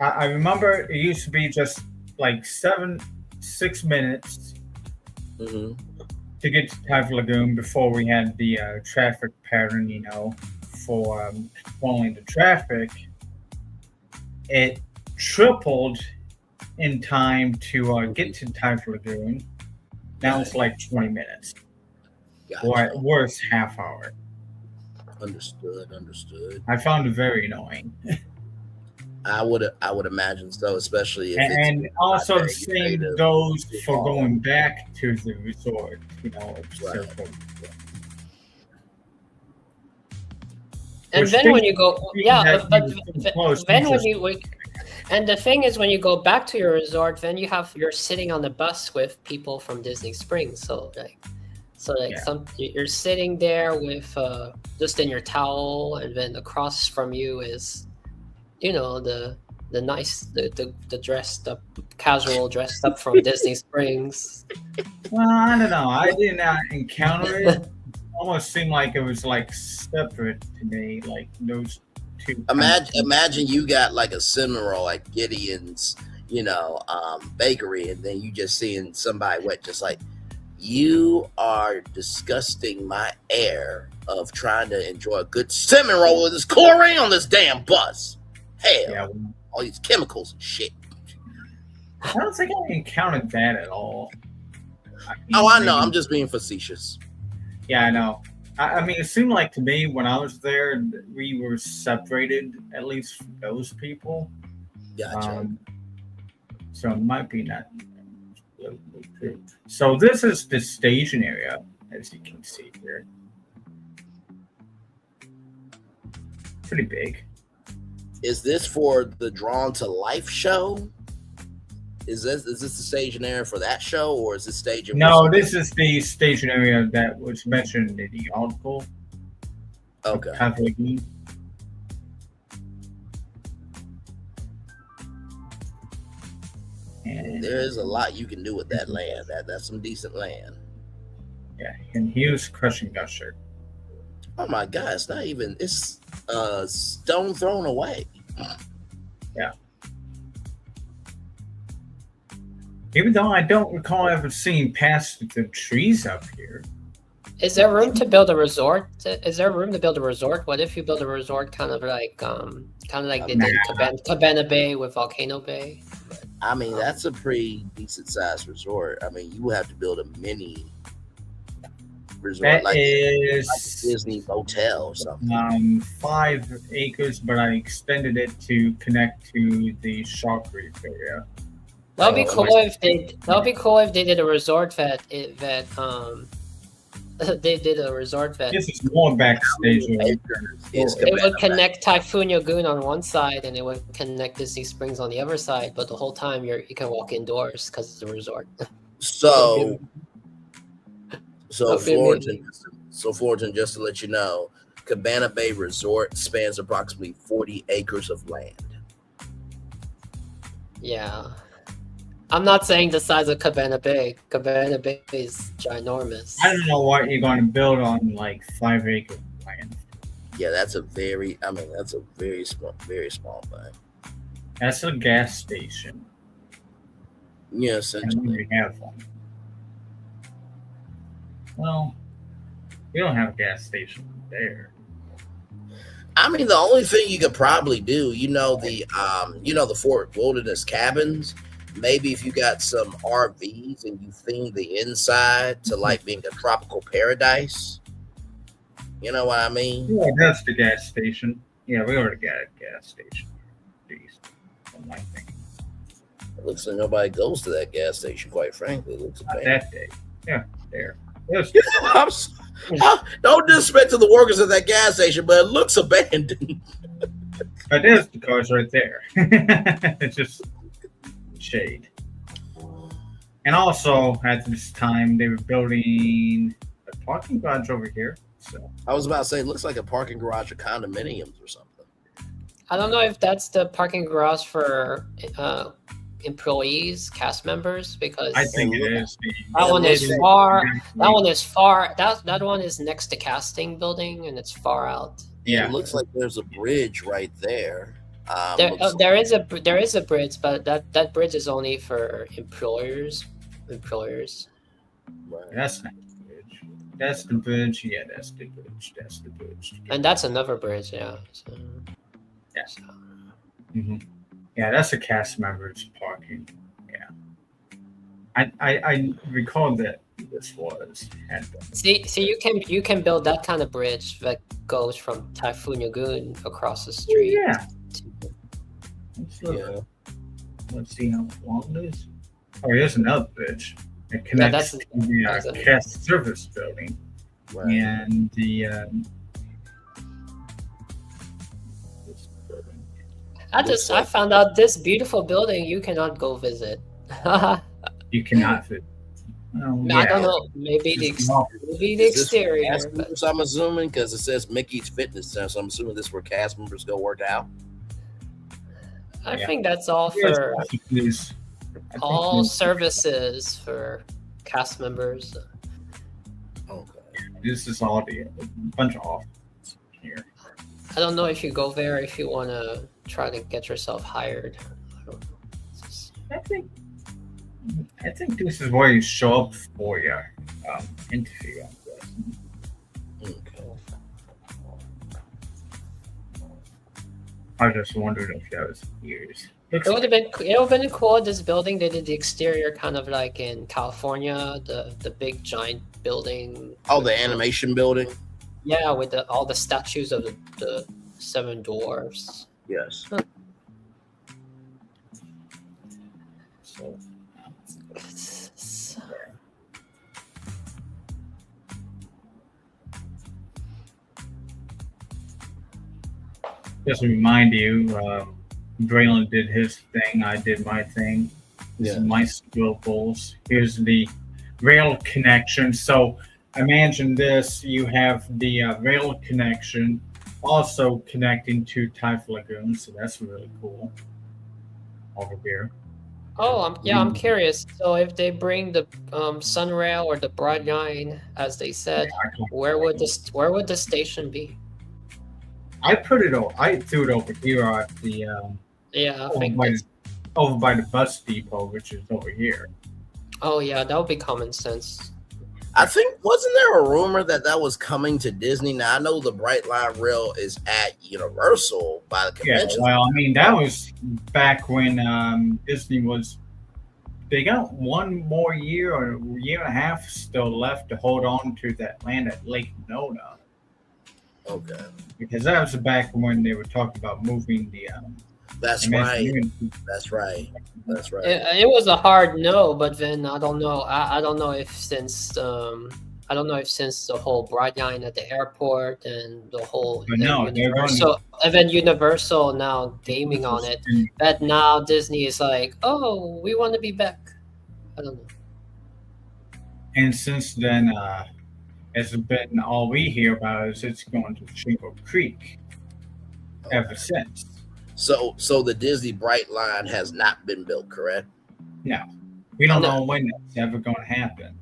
Speaker 18: I remember it used to be just like 6 minutes to get to Typhoon Lagoon before we had the traffic pattern, for controlling the traffic. It tripled in time to get to Typhoon Lagoon. Now it's like 20 minutes.
Speaker 15: Gotcha.
Speaker 18: Or at worst, half hour.
Speaker 15: Understood.
Speaker 18: I found it very annoying.
Speaker 15: I would imagine so, especially if
Speaker 18: and also the same goes for going back to the resort.
Speaker 19: And then when you go, then when you and the thing is, when you go back to your resort, then you're sitting on the bus with people from Disney Springs. So you're sitting there with just in your towel, and then across from you is, the nice, the dressed up, casual dressed up from Disney Springs.
Speaker 18: Well, I don't know. I did not encounter it. It almost seemed like it was like separate to me, like those two.
Speaker 15: Imagine you got like a cinnamon roll at Gideon's, bakery, and then you just seeing somebody just like, you are disgusting my air of trying to enjoy a good cinnamon roll with this chlorine on this damn bus. Hell, all these chemicals and shit.
Speaker 18: I don't think I encountered that at all.
Speaker 15: I know. I'm just being facetious.
Speaker 18: Yeah, I know. I mean, it seemed like to me when I was there, we were separated, at least from those people.
Speaker 15: Gotcha.
Speaker 18: So it might be not true. So this is the staging area, as you can see here. Pretty big.
Speaker 15: Is this for the Drawn to Life show? Is this the staging area for that show, or is this staging?
Speaker 18: No, this is the staging area that was mentioned in the article.
Speaker 15: Okay.
Speaker 18: And
Speaker 15: there is a lot you can do with that land. That's some decent land.
Speaker 18: Yeah, and here's Crushing Gusher.
Speaker 15: Oh my God! It's not even. It's stone thrown away.
Speaker 18: Yeah. Even though I don't recall ever seeing past the trees up here.
Speaker 19: Is there room to build a resort? Is there room to build a resort? What if you build a resort kind of like they did Cabana Bay with Volcano Bay?
Speaker 15: I mean, that's a pretty decent sized resort. I mean, you would have to build a mini resort like Disney Hotel or something.
Speaker 18: 5 acres, but I extended it to connect to the Shark Reef area.
Speaker 19: That would be cool if they. That would be cool if they did a resort they did a resort vet.
Speaker 18: This is more backstage.
Speaker 19: It would connect Typhoon Lagoon on one side, and it would connect Disney Springs on the other side. But the whole time you can walk indoors because it's a resort.
Speaker 15: So Fullerton, just to let you know, Cabana Bay Resort spans approximately 40 acres of land.
Speaker 19: Yeah. I'm not saying the size of Cabana Bay. Cabana Bay is ginormous.
Speaker 18: I don't know what you're going to build on like 5 acre land.
Speaker 15: Yeah, that's a very small thing.
Speaker 18: That's a gas station.
Speaker 15: Yeah, essentially.
Speaker 18: We have one. Well, we don't have a gas station there.
Speaker 15: I mean, the only thing you could probably do, the Fort Wilderness cabins. Maybe if you got some RVs and you theme the inside to like being a tropical paradise. You know what I mean?
Speaker 18: Yeah, that's the gas station. Yeah, we already got a gas station. Jeez, I think.
Speaker 15: It looks like nobody goes to that gas station, quite frankly. It looks abandoned.
Speaker 18: That day. Yeah, there.
Speaker 15: No disrespect to the workers at that gas station, but it looks abandoned.
Speaker 18: But there's the cars right there. It's just shade. And also at this time they were building a parking garage over here. So
Speaker 15: I was about to say it looks like a parking garage of condominiums or something.
Speaker 19: I don't know if that's the parking garage for employees, cast members, because
Speaker 18: I think it is.
Speaker 19: That one is far. That one is far. That one is next to casting building, and it's far out.
Speaker 15: Yeah, it looks like there's a bridge right there.
Speaker 19: There is a bridge, but that bridge is only for employers.
Speaker 15: Right.
Speaker 18: That's not the bridge. That's the bridge. Yeah, that's the bridge. That's the bridge.
Speaker 19: And that's another bridge. Yeah. So,
Speaker 18: yeah. So. Mm-hmm. Yeah, that's a cast member's parking. Yeah. I recall that this was.
Speaker 19: See, you can build that kind of bridge that goes from Typhoon Lagoon across the street.
Speaker 18: Yeah. Let's see how long it is. Oh, here's another bridge. It connects to the cast service building and the.
Speaker 19: I found out this beautiful building you cannot go visit.
Speaker 18: You cannot visit.
Speaker 19: I don't know. Maybe the exterior.
Speaker 15: But... I'm assuming because it says Mickey's Fitness Center, so I'm assuming this is where cast members go work out.
Speaker 19: I think that's all for all services for cast members.
Speaker 15: Okay.
Speaker 18: This is all a bunch of offices here.
Speaker 19: I don't know if you go there if you want to try to get yourself hired.
Speaker 18: I think this is where you show up for your interview.
Speaker 15: Okay.
Speaker 18: I just wondered if that was years.
Speaker 19: It would have been cool. This building, they did the exterior kind of like in California, the big giant building.
Speaker 15: Oh, the animation building.
Speaker 19: Yeah, with all the statues of the 7 dwarfs.
Speaker 15: Yes.
Speaker 19: Huh.
Speaker 18: So. Just to remind you, Braylon did his thing, I did my thing. This is my skill goals. Here's the rail connection. So imagine this, you have the rail connection also connecting to Typhoon Lagoon, so that's really cool over here.
Speaker 19: Oh, I'm curious. So if they bring the Sunrail or the Broad Line, as they said, where would the station be?
Speaker 18: I threw it over here at the over by the bus depot, which is over here.
Speaker 19: Oh yeah, that would be common sense.
Speaker 15: I think, wasn't there a rumor that was coming to Disney? Now I know the Bright Line Rail is at Universal by the convention.
Speaker 18: Yeah, well, I mean that was back when Disney was. They got one more year or a year and a half still left to hold on to that land at Lake Nona.
Speaker 15: Okay.
Speaker 18: Because that was back when they were talking about moving the
Speaker 15: That's right. That's right. That's right.
Speaker 19: It was a hard no, but then I don't know. I don't know if since the whole bright line at the airport and the whole Universal now gaming on it, that now Disney is like, oh, we want to be back. I don't know.
Speaker 18: And since then, it's been all we hear about is it's going to Shingle Creek ever since.
Speaker 15: So the Disney Bright Line has not been built, correct?
Speaker 18: No, we don't know when it's ever going to happen.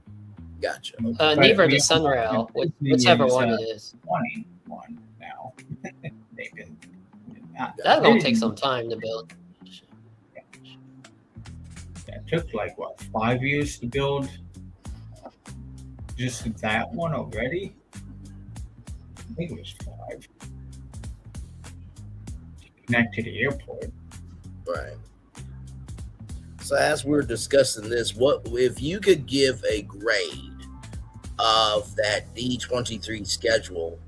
Speaker 15: Gotcha.
Speaker 19: Neither the Sunrail, whichever one it is.
Speaker 18: 21 now. They've been.
Speaker 19: That's gonna take some time to build.
Speaker 18: That took like what 5 years to build. Just that one already. I think it was 5. Connect to the airport.
Speaker 15: Right. So as we're discussing this, what if you could give a grade of that D23 schedule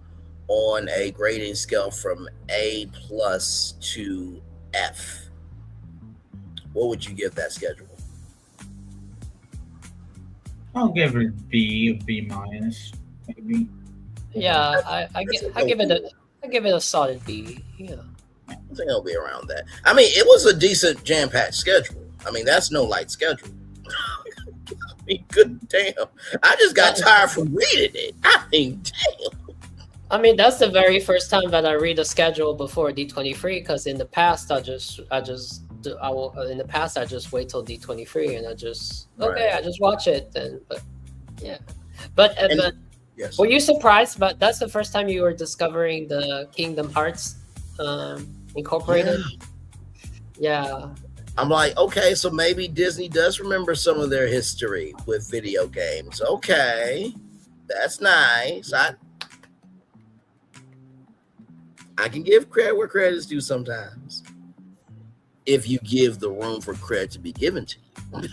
Speaker 15: on a grading scale from A+ to F? What would you give that schedule?
Speaker 18: I'll give it a B minus, maybe.
Speaker 19: Yeah, I give it a solid B. Yeah.
Speaker 15: I think it'll be around that. I mean, it was a decent jam-packed schedule. I mean, that's no light schedule. I mean, good damn. I just got tired from reading it. I mean, damn.
Speaker 19: I mean, that's the very first time that I read a schedule before D23, because in the past I just wait till D23 and I just watch it but
Speaker 15: yes.
Speaker 19: Were you surprised? But that's the first time you were discovering the Kingdom Hearts Incorporated.
Speaker 15: Yeah. I'm like, okay, so maybe Disney does remember some of their history with video games. Okay, that's nice. I can give credit where credit is due sometimes, if you give the room for credit to be given to you.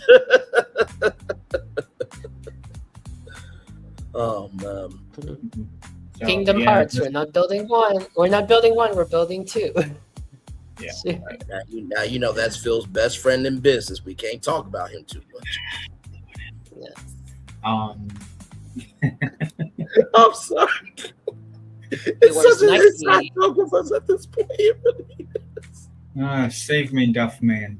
Speaker 19: Kingdom Hearts. We're not building one. We're building 2.
Speaker 18: Yeah.
Speaker 15: Now you know that's Phil's best friend in business. We can't talk about him too much.
Speaker 18: Yeah.
Speaker 15: I'm sorry. It's such an inside joke with us at this point. It really is.
Speaker 18: Save me, Duff Man.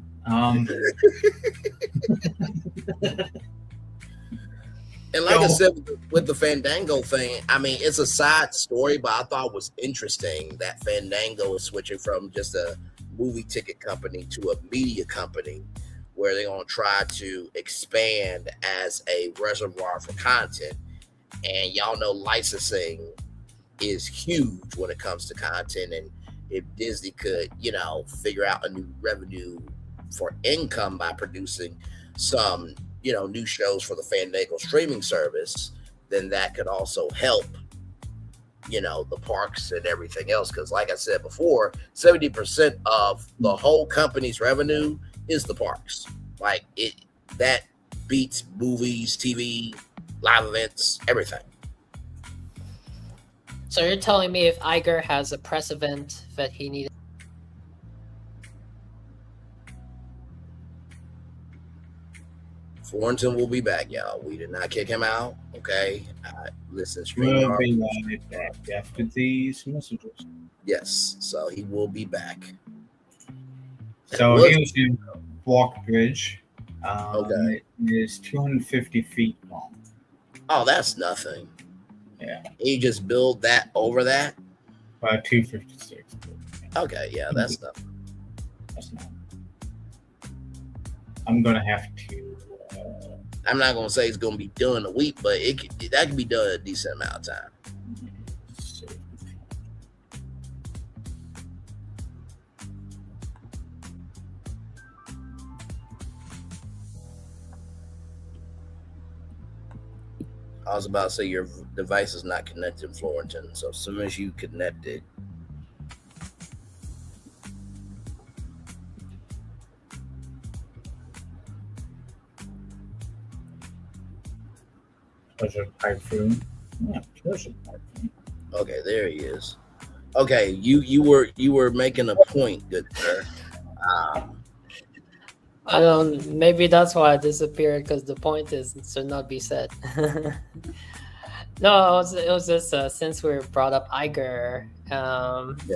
Speaker 15: And like I said, with the Fandango thing, I mean, it's a side story, but I thought it was interesting that Fandango is switching from just a movie ticket company to a media company, where they're going to try to expand as a reservoir for content. And y'all know licensing is huge when it comes to content. And if Disney could, figure out a new revenue for income by producing some, new shows for the Fandango streaming service, then that could also help, the parks and everything else. Because like I said before, 70% of the whole company's revenue is the parks. Like that beats movies, TV, live events, everything.
Speaker 19: So you're telling me if Iger has a press event that he needed?
Speaker 15: Thornton will be back, y'all. We did not kick him out. Okay. Listen,
Speaker 18: we'll be right back after these messages.
Speaker 15: Yes. So he will be back.
Speaker 18: So he was in Walk Bridge. Okay. It is 250 feet long.
Speaker 15: Oh, that's nothing.
Speaker 18: Yeah.
Speaker 15: You just build that over that?
Speaker 18: 256.
Speaker 15: Okay, yeah, that's nothing.
Speaker 18: That's not. I'm gonna have to.
Speaker 15: I'm not gonna say it's gonna be done in a week, but that can be done in a decent amount of time. I was about to say your device is not connected, Florentin. So as soon as you connect it.
Speaker 18: Typhoon. Yeah,
Speaker 15: okay, there he is. Okay, you were making a point, good sir.
Speaker 19: I don't. Maybe that's why I disappeared, because the point is it should not be said. No, it was just since we brought up Iger.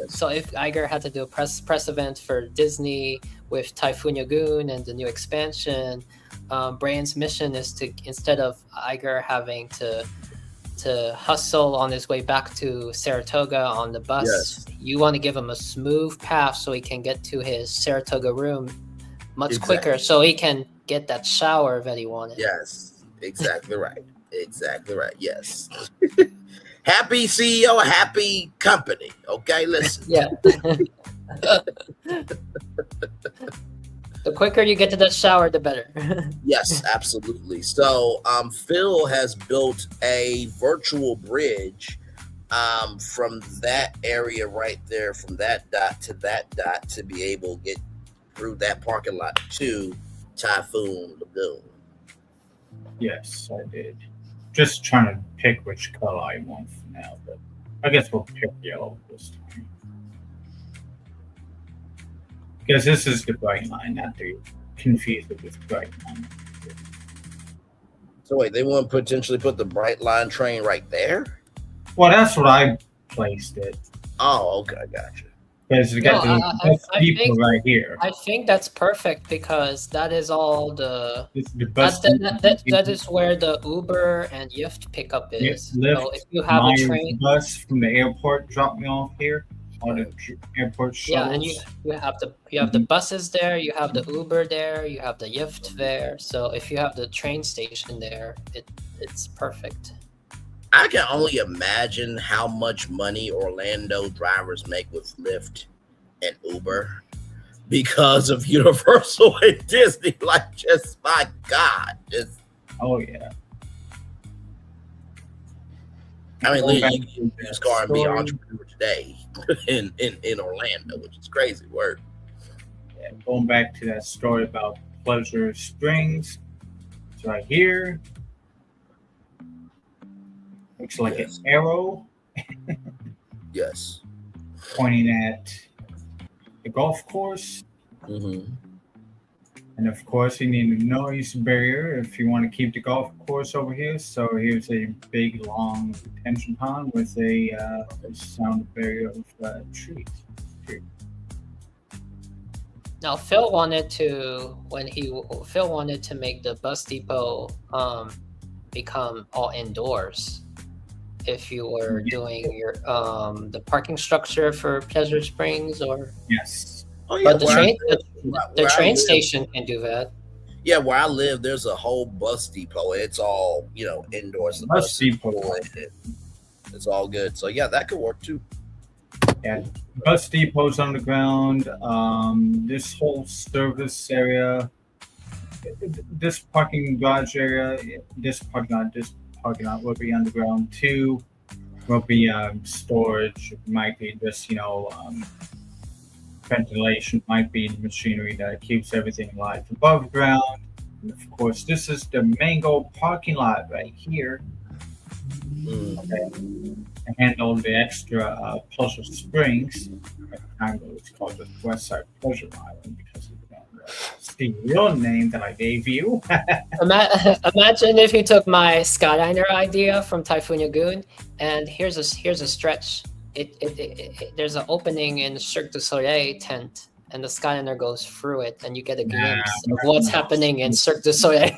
Speaker 19: So if Iger had to do a press event for Disney with Typhoon Lagoon and the new expansion, Brian's mission is to, instead of Iger having to hustle on his way back to Saratoga on the bus, you want to give him a smooth path so he can get to his Saratoga room much quicker, so he can get that shower that he wanted.
Speaker 15: Yes, exactly right. Exactly right. Yes. Happy CEO, happy company. Okay, listen.
Speaker 19: Yeah. The quicker you get to the shower, the better.
Speaker 15: Yes, absolutely. So Phil has built a virtual bridge from that area right there, from that dot to that dot, to be able to get through that parking lot to Typhoon Lagoon.
Speaker 18: Yes, I did. Just trying to pick which color I want for now, but I guess we'll pick yellow this time. Because this is the bright line, not to confuse it with bright line.
Speaker 15: So wait, they want to potentially put the bright line train right there?
Speaker 18: Well, that's what I placed it.
Speaker 15: Oh, okay, gotcha.
Speaker 18: Because you got the people right here.
Speaker 19: I think that's perfect, because that is all that is where the Uber and Lyft pickup is.
Speaker 18: Lyft,
Speaker 19: so if you have a train,
Speaker 18: bus from the airport, drop me off here, or the airport shuttles.
Speaker 19: Yeah, and you have the buses there, you have the Uber there, you have the Lyft there. So if you have the train station there, it's perfect.
Speaker 15: I can only imagine how much money Orlando drivers make with Lyft and Uber because of Universal and Disney. Like, just my God.
Speaker 18: Oh, yeah.
Speaker 15: I mean, you can use car and be an entrepreneur today in Orlando, which is crazy work.
Speaker 18: Yeah, going back to that story about Pleasure Springs, it's right here. Looks like an arrow.
Speaker 15: Yes.
Speaker 18: Pointing at the golf course.
Speaker 15: Mm-hmm.
Speaker 18: And of course, you need a noise barrier if you want to keep the golf course over here. So here's a big, long retention pond with a sound barrier of trees. Here.
Speaker 19: Now, Phil wanted to make the bus depot become all indoors. If you were doing your the parking structure for Pleasure Springs, or
Speaker 18: yes,
Speaker 19: but the train station can do that.
Speaker 15: Yeah, where I live, there's a whole bus depot. It's all indoors. The bus depot. It's all good. So yeah, that could work too.
Speaker 18: Yeah, bus depots on the ground. This whole service area, this parking garage area, this parking lot will be underground too. Will be storage. Might be just ventilation. Might be machinery that keeps everything alive above ground. And of course, this is the Mango parking lot right here. Okay. To handle the extra Pleasure Springs. Fandango is called the West Side Pleasure Island because of the real name that I gave you.
Speaker 19: Imagine if you took my Skyliner idea from Typhoon Lagoon, and here's a stretch. There's an opening in the Cirque du Soleil tent, and the Skyliner goes through it, and you get a glimpse of what's happening in Cirque du Soleil.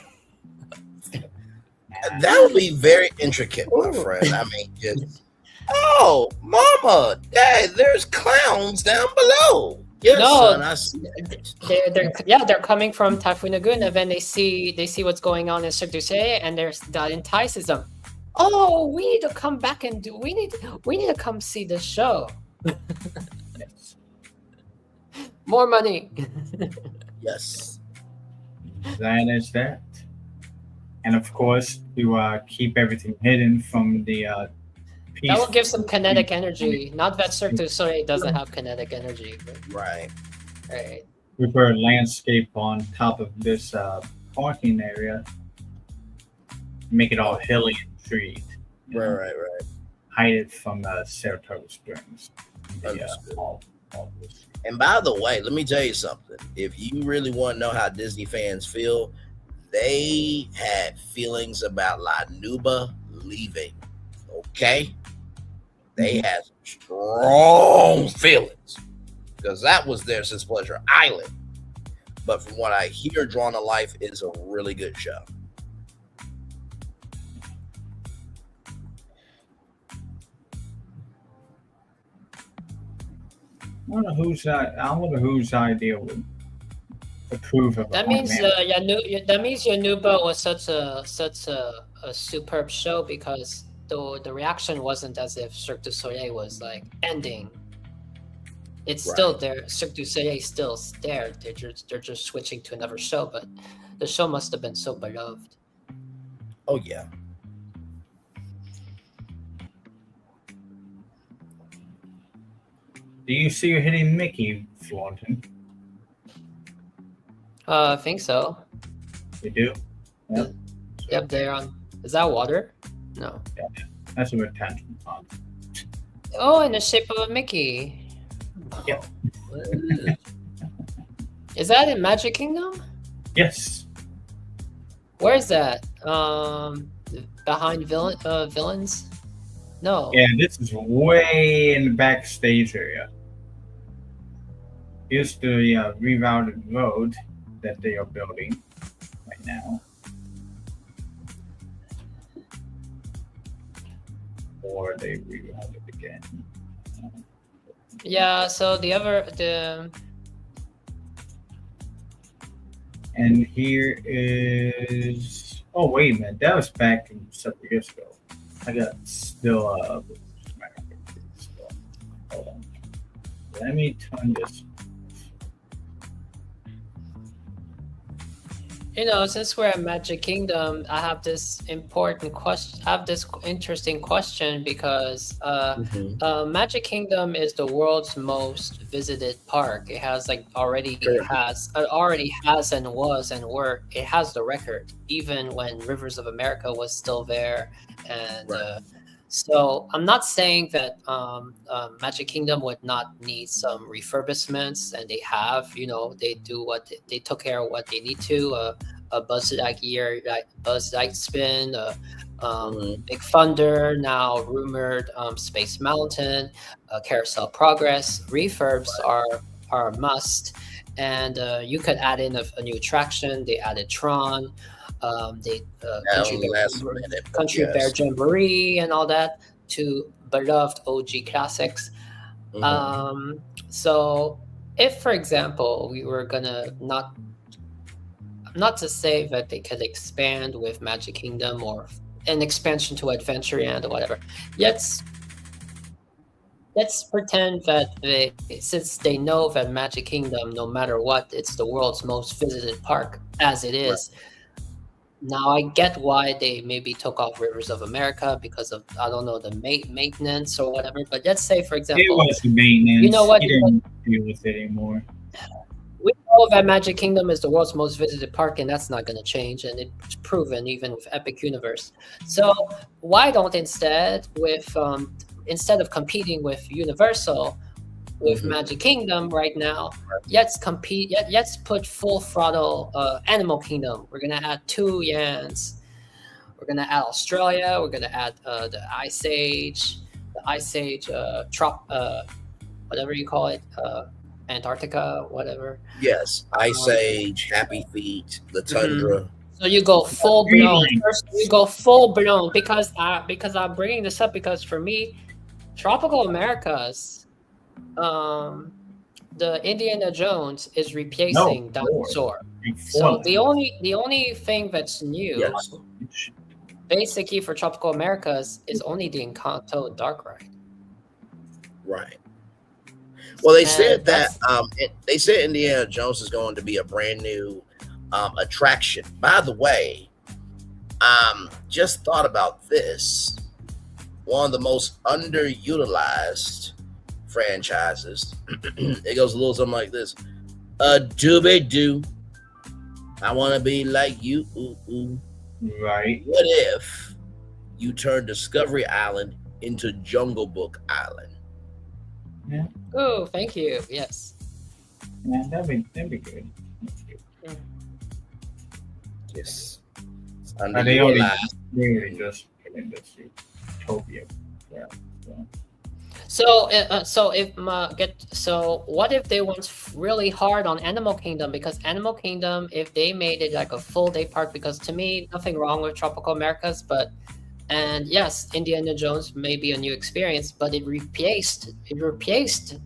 Speaker 15: That would be very intricate, my friend. I mean, just mama, dad, there's clowns down below. Yes, son, I see it.
Speaker 19: They're coming from Typhoon Lagoon, and then they see what's going on in Cirque du Soleil, and that entices them. Oh, we need to come back and we need to come see the show.
Speaker 18: Yes.
Speaker 19: More money.
Speaker 15: Yes.
Speaker 18: That is that. And of course, to keep everything hidden from the
Speaker 19: that will give some kinetic energy. Not that Cirque du Soleil doesn't have kinetic energy.
Speaker 15: Right.
Speaker 18: We put a landscape on top of this parking area. Make it all hilly and treed.
Speaker 15: Right.
Speaker 18: Hide it from Saratoga Springs.
Speaker 15: And by the way, let me tell you something. If you really want to know how Disney fans feel, they had feelings about La Nuba leaving. Okay? They had some strong feelings because that was their Since Pleasure Island. But from what I hear, Drawn to Life is a really good show.
Speaker 18: I wonder whose idea would approve of
Speaker 19: That means Yanuba was such a superb show because the reaction wasn't as if Cirque du Soleil was like ending. It's still there. Cirque du Soleil is still there. They're just switching to another show, but the show must have been so beloved.
Speaker 15: Oh yeah.
Speaker 18: Do you see her hitting Mickey, Thornton?
Speaker 19: I think so.
Speaker 18: You do? Yeah.
Speaker 19: Yep, they're on. Is that water? No.
Speaker 18: Yeah, that's a retention pond.
Speaker 19: Oh, in the shape of a Mickey.
Speaker 18: Yep.
Speaker 19: Is that in Magic Kingdom?
Speaker 18: Yes.
Speaker 19: Where is that? Behind villains? No.
Speaker 18: Yeah, this is way in the backstage area. Here's the rerouted road that they are building right now. Or they reroute it again.
Speaker 19: Yeah, so
Speaker 18: and here is, oh wait a minute, that was back in several years ago. I got still hold on. Let me turn this.
Speaker 19: Since we're at Magic Kingdom, I have this important question. I have this interesting question because Magic Kingdom is the world's most visited park. It has already has and was and were. It has the record, even when Rivers of America was still there, and so I'm not saying that Magic Kingdom would not need some refurbishments, and they have. They do they took care of what they need to. A Buzz Lightyear spin, Big Thunder, now rumored Space Mountain, Carousel Progress. Refurbs are a must, and you could add in a new attraction. They added Tron. Country Bear Jamboree and all that to beloved OG classics. So if, for example, we were gonna not to say that they could expand with Magic Kingdom or an expansion to Adventureland or whatever, let's pretend that since they know that Magic Kingdom, no matter what, it's the world's most visited park as it is. Now I get why they maybe took off Rivers of America because of, I don't know, the maintenance or whatever. But let's say, for example,
Speaker 18: it was the maintenance.
Speaker 19: You know what?
Speaker 18: He didn't deal with it anymore.
Speaker 19: We know that Magic Kingdom is the world's most visited park, and that's not going to change, and it's proven even with Epic Universe. So why don't instead of competing with Universal, with Magic Kingdom right now, let's compete. Let's put full throttle Animal Kingdom. We're gonna add 2 Yans. We're gonna add Australia. We're gonna add the Ice Age, whatever you call it, Antarctica, whatever.
Speaker 15: Yes, Ice Age, Happy Feet, the Tundra.
Speaker 19: So you go full blown. First, you go full blown because I'm bringing this up because for me, Tropical Americas. The Indiana Jones is replacing Dinosaur. So the only thing that's new, basically for Tropical Americas, is only the Encanto Dark Ride.
Speaker 15: Right. Well, they said that they said Indiana Jones is going to be a brand new attraction. By the way, just thought about this. One of the most underutilized franchises. It goes a little something like this. Dooby-doo. I want to be like you. Ooh, ooh.
Speaker 18: Right.
Speaker 15: What if you turn Discovery Island into Jungle Book Island?
Speaker 18: Yeah.
Speaker 19: Oh, thank you. Yes.
Speaker 18: Yeah, that'd be good.
Speaker 15: Yes. It's
Speaker 18: They
Speaker 15: underutilized.
Speaker 18: already just put in this utopia. Yeah.
Speaker 19: So if what if they went really hard on Animal Kingdom? Because Animal Kingdom, if they made it like a full day park, because to me, nothing wrong with Tropical Americas, and yes, Indiana Jones may be a new experience, but it replaced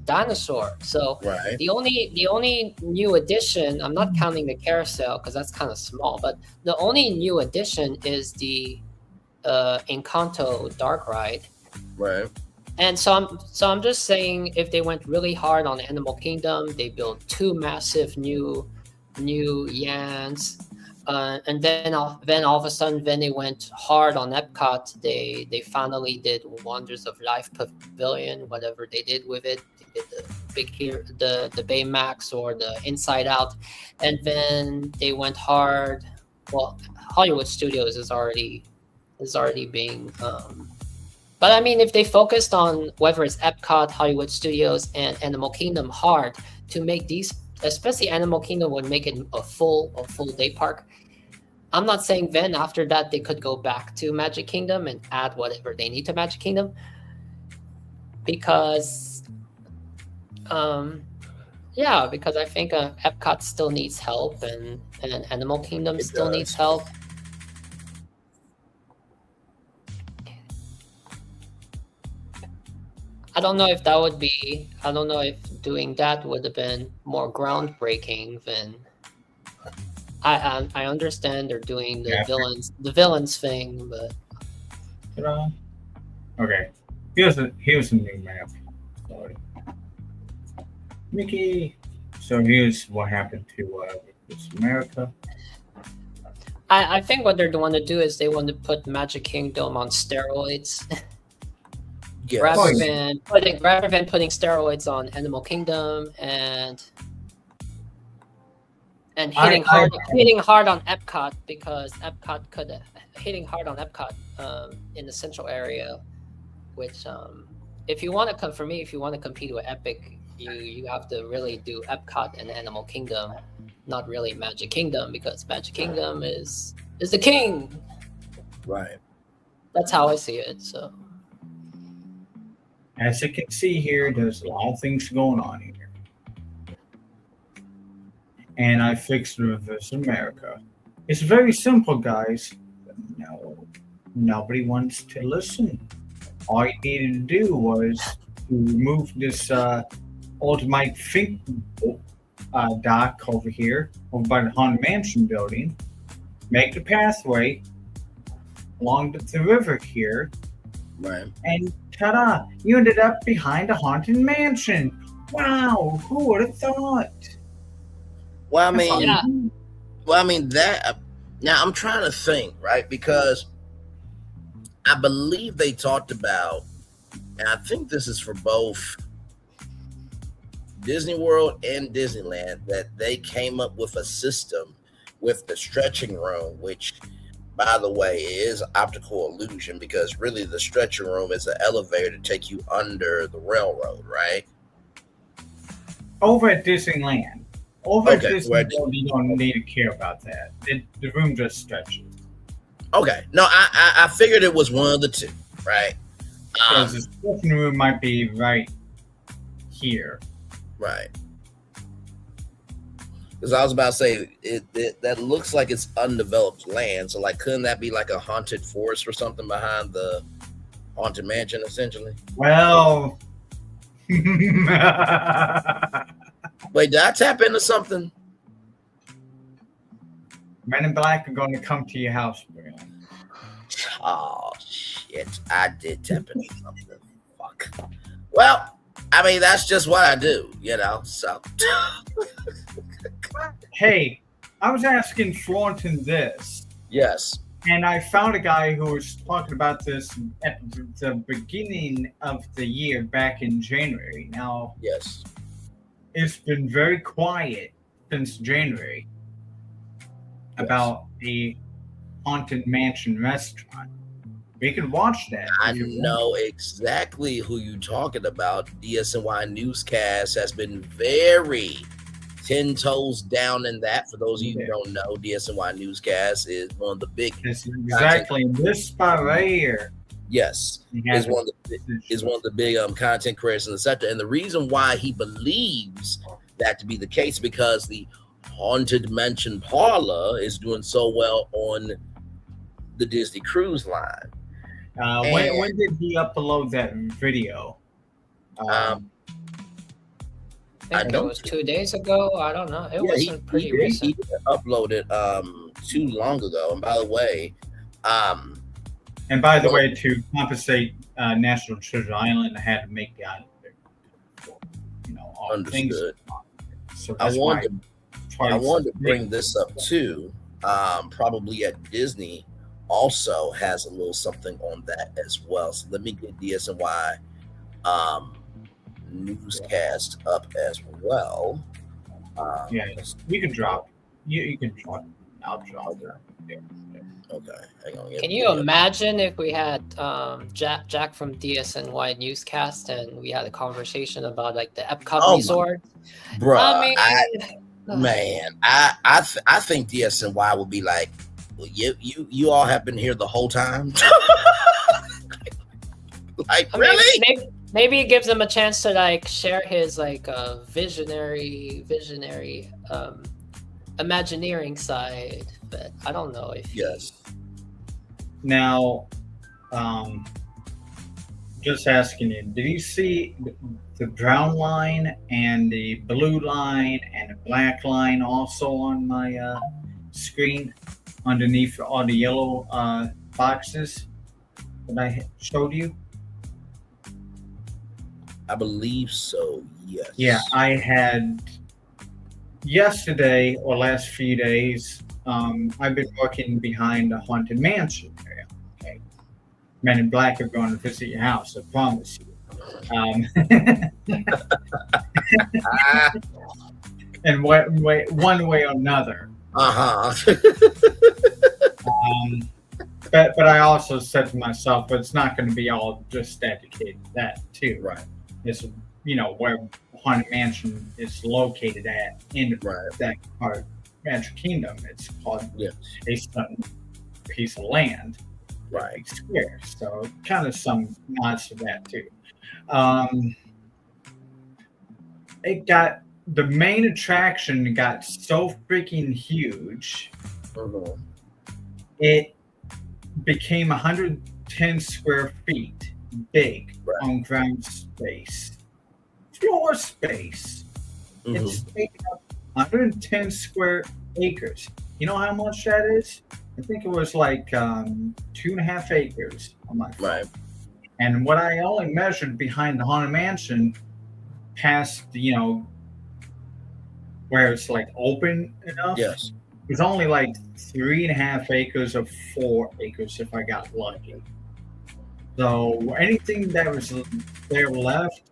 Speaker 19: Dinosaur. So
Speaker 15: Right.
Speaker 19: the only new addition, I'm not counting the carousel because that's kind of small, but the only new addition is the Encanto Dark Ride.
Speaker 15: Right.
Speaker 19: And so I'm just saying, if they went really hard on Animal Kingdom, they built 2 massive new Yans, and then all of a sudden, when they went hard on Epcot, they finally did Wonders of Life Pavilion, whatever they did with it. They did the big here, the Baymax or the Inside Out, and then they went hard. Well, Hollywood Studios is already being. But I mean, if they focused on whether it's Epcot, Hollywood Studios, and Animal Kingdom hard to make these, especially Animal Kingdom would make it a full day park. I'm not saying then after that they could go back to Magic Kingdom and add whatever they need to Magic Kingdom, because, because I think Epcot still needs help and Animal Kingdom still needs help. I don't know if doing that would have been more groundbreaking than. I understand they're doing the villains thing, but.
Speaker 18: Okay, here's a new map. Sorry, Mickey. So here's what happened to America.
Speaker 19: I think what they want to do is they want to put Magic Kingdom on steroids.
Speaker 15: Yes.
Speaker 19: rather than putting steroids on Animal Kingdom and hitting hard on Epcot, because Epcot could hitting hard on Epcot in the central area, which if you want to compete with Epic, you have to really do Epcot and Animal Kingdom, not really Magic Kingdom, because Magic Kingdom is the king.
Speaker 15: Right.
Speaker 19: That's how I see it. So.
Speaker 18: As you can see here, there's a lot of things going on here. And I fixed Reverse America. It's very simple, guys. No, nobody wants to listen. All you needed to do was to remove this Ultimate Think dock over here, over by the Haunted Mansion building, make the pathway along the river here,
Speaker 15: right?
Speaker 18: And ta-da! You ended up behind a Haunted Mansion. Wow, who would have thought?
Speaker 15: Well, I mean that. Now I'm trying to think, right? Because I believe they talked about, and I think this is for both Disney World and Disneyland, that they came up with a system with the stretching room, which, by the way, is optical illusion, because really the stretching room is an elevator to take you under the railroad, right?
Speaker 18: Over at Disneyland. Over at Disneyland, you don't need to care about that. The room just stretches.
Speaker 15: Okay. No, I figured it was one of the two, right?
Speaker 18: Because the stretching room might be right here.
Speaker 15: Right. Because I was about to say, that looks like it's undeveloped land. So, like, couldn't that be like a haunted forest or something behind the Haunted Mansion, essentially?
Speaker 18: Well.
Speaker 15: Wait, did I tap into something?
Speaker 18: Men in Black are going to come to your house, Brian.
Speaker 15: Oh, shit. I did tap into something. Fuck. Well, I mean, that's just what I do, so.
Speaker 18: Hey, I was asking Thornton this.
Speaker 15: Yes.
Speaker 18: And I found a guy who was talking about this at the beginning of the year, back in January. Now,
Speaker 15: yes,
Speaker 18: it's been very quiet since January about the Haunted Mansion restaurant. We could watch that.
Speaker 15: I know exactly who you're talking about. DSNY Newscast has been very 10 toes down in that. For those of you who don't know, DSNY Newscast is one of the big.
Speaker 18: It's exactly in this spot right here.
Speaker 15: Yes, is one of the big content creators in the sector, and the reason why he believes that to be the case because the Haunted Mansion Parlor is doing so well on the Disney Cruise Line.
Speaker 18: When did he upload that video?
Speaker 19: I think it was 2 days ago. I don't know. It wasn't pretty recent.
Speaker 15: He uploaded too long ago. And by the way,
Speaker 18: to compensate National Treasure Island, I had to make the island, all
Speaker 15: understood.
Speaker 18: So
Speaker 15: I wanted to bring this up too. Probably at Disney also has a little something on that as well. So let me get DSNY Newscast up as well.
Speaker 18: You can drop. You can drop. I'll drop there.
Speaker 15: Okay, hang on.
Speaker 19: Can you imagine if we had Jack from DSNY Newscast and we had a conversation about like the Epcot resort?
Speaker 15: Bro,
Speaker 19: I
Speaker 15: think DSNY would be like, well, you all have been here the whole time. Really?
Speaker 19: Maybe it gives him a chance to like share his like visionary Imagineering side, but I don't know if
Speaker 18: Now, just asking you, did you see the brown line and the blue line and the black line also on my screen underneath all the yellow boxes that I showed you?
Speaker 15: I believe so, yes.
Speaker 18: Yeah, I had yesterday or last few days, I've been working behind the Haunted Mansion area. Okay, Men in Black are going to visit your house, I promise you. And one way or another. But I also said to myself, but it's not going to be all just dedicated to that too.
Speaker 15: Right.
Speaker 18: It's where Haunted Mansion is located at in that part of Magic Kingdom. It's called a certain piece of land,
Speaker 15: right?
Speaker 18: Square. So kind of some nods to that too. The main attraction got so freaking huge. It became 110 square feet big on ground space. Floor space. It's taking up 110 square acres. You know how much that is? I think it was like 2.5 acres on my phone.
Speaker 15: Right.
Speaker 18: And what I only measured behind the Haunted Mansion past, where it's like open enough.
Speaker 15: Yes.
Speaker 18: It's only like 3.5 acres or 4 acres if I got lucky. So anything that was there left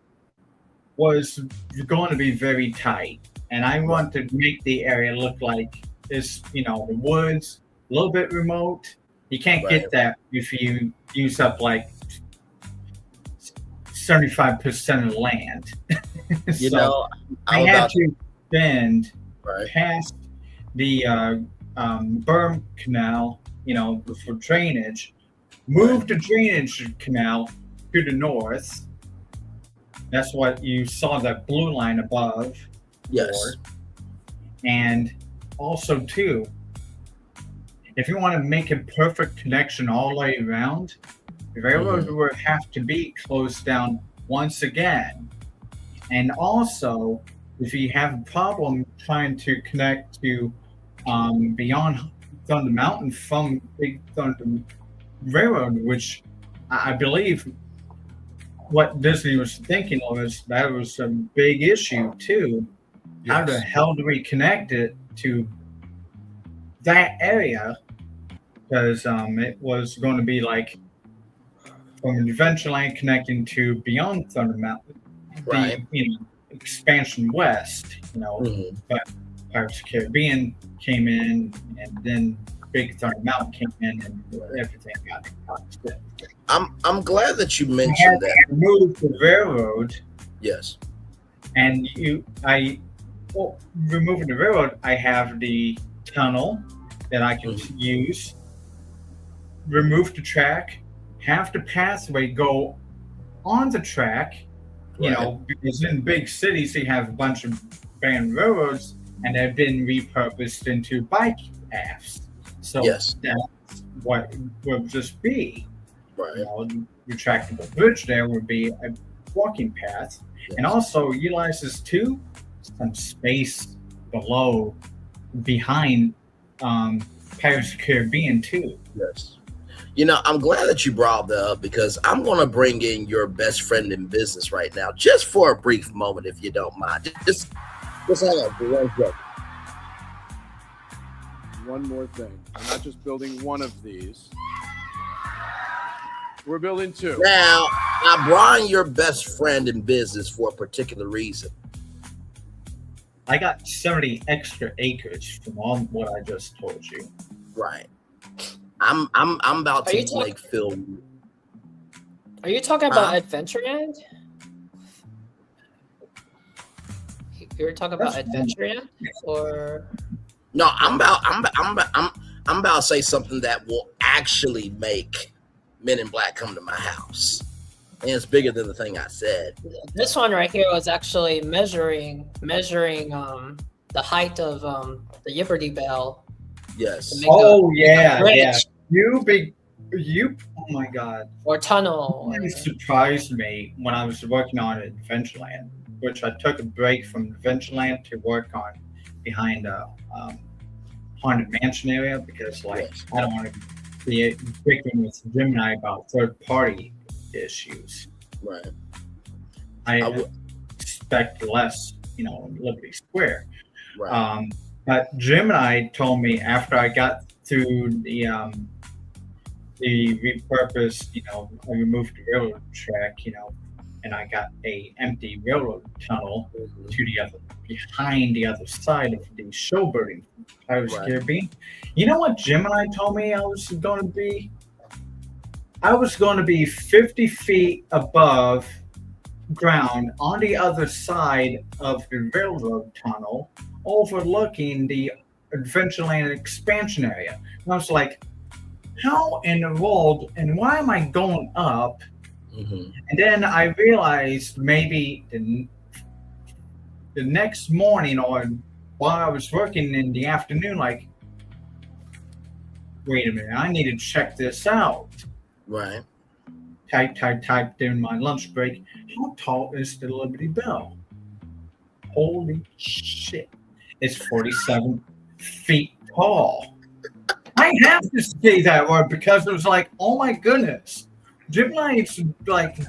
Speaker 18: was going to be very tight. And I want to make the area look like it's, the woods, a little bit remote. You can't get that if you use up like 75% of the land. I had to bend past the berm canal, for drainage, move the drainage canal to the north. That's what you saw, that blue line above.
Speaker 15: Yes.
Speaker 18: And also too, if you want to make a perfect connection all the way around, the railroad would have to be closed down once again. And also, if you have a problem trying to connect to Beyond Thunder Mountain from Big Thunder Railroad, which I believe what Disney was thinking was that was a big issue too. Yes. How the hell do we connect it to that area? Because it was going to be like from Adventureland connecting to Beyond Thunder Mountain, the expansion west. But Pirates of the Caribbean came in, and then Big Thunder Mountain came in and everything got toxic.
Speaker 15: I'm glad that you
Speaker 18: I had
Speaker 15: mentioned
Speaker 18: to
Speaker 15: that.
Speaker 18: remove the railroad,
Speaker 15: Yes.
Speaker 18: and removing the railroad, I have the tunnel that I can use. Remove the track, have the pathway go on the track. You know, because in big cities you have a bunch of banned railroads, and they've been repurposed into bike paths. So that's what will just be.
Speaker 15: Right.
Speaker 18: You know, the retractable bridge there would be a walking path, and also utilizes some space behind Pirates of the Caribbean too.
Speaker 15: Yes. You know, I'm glad that you brought that up because I'm going to bring in your best friend in business right now, just for a brief moment, if you don't mind. Just hang on for 1 second.
Speaker 2: One more thing. I'm not just building one of these. We're building 2.
Speaker 15: Now, I brought in your best friend in business for a particular reason.
Speaker 18: I got 70 extra acres from all what I just told you.
Speaker 15: Right. I'm about to like film.
Speaker 19: Are you talking about Adventureland? You're talking about Adventureland, or
Speaker 15: no? I'm about to say something that will actually make Men in Black come to my house, and it's bigger than the thing I said.
Speaker 19: This one right here was actually measuring the height of the Liberty Bell.
Speaker 15: Yes.
Speaker 18: Oh yeah. You. Oh my God.
Speaker 19: Or tunnel.
Speaker 18: It surprised me when I was working on Adventureland, which I took a break from Adventureland to work on behind a haunted mansion area because, like, I don't want to be bickering with Gemini about third-party issues.
Speaker 15: Right.
Speaker 18: I would expect less, in Liberty Square.
Speaker 15: Right.
Speaker 18: But Gemini told me after I got through the repurposed, I removed the railroad track, and I got a empty railroad tunnel behind the other side of the showboating Pirates of the Caribbean. You know what Gemini told me I was going to be? I was going to be 50 feet above ground on the other side of the railroad tunnel, overlooking the Adventureland expansion area. And I was like, how in the world, and why am I going up?
Speaker 15: Mm-hmm.
Speaker 18: And then I realized maybe the next morning or while I was working in the afternoon, like, wait a minute, I need to check this out.
Speaker 15: Right.
Speaker 18: Type during my lunch break. How tall is the Liberty Bell? Holy shit. It's 47 feet tall. I have to say that word because it was like, oh my goodness. Gemini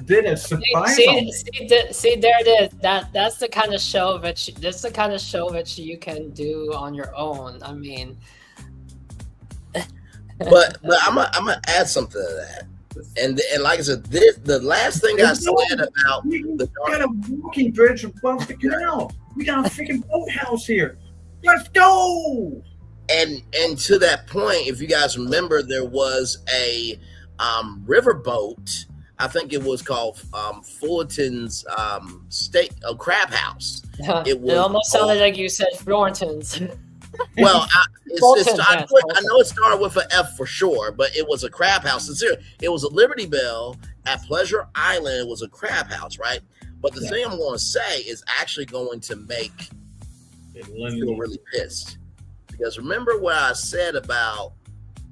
Speaker 18: did a surprise.
Speaker 19: See, there it is. That's the kind of show that you can do on your own. I mean,
Speaker 15: but I'm gonna add something to that. And like I said, the last thing I said about
Speaker 18: we got a walking bridge above the canal. We got a freaking boathouse here. Let's go.
Speaker 15: And to that point, if you guys remember, there was a riverboat. I think it was called Fullerton's Crab House.
Speaker 19: It almost sounded like you said Florentines.
Speaker 15: Well, I know it started with an F for sure, but it was a crab house. It was a Liberty Bell at Pleasure Island. It was a crab house, right? But the thing I'm going to say is actually going to make you feel really pissed. Because remember what I said about,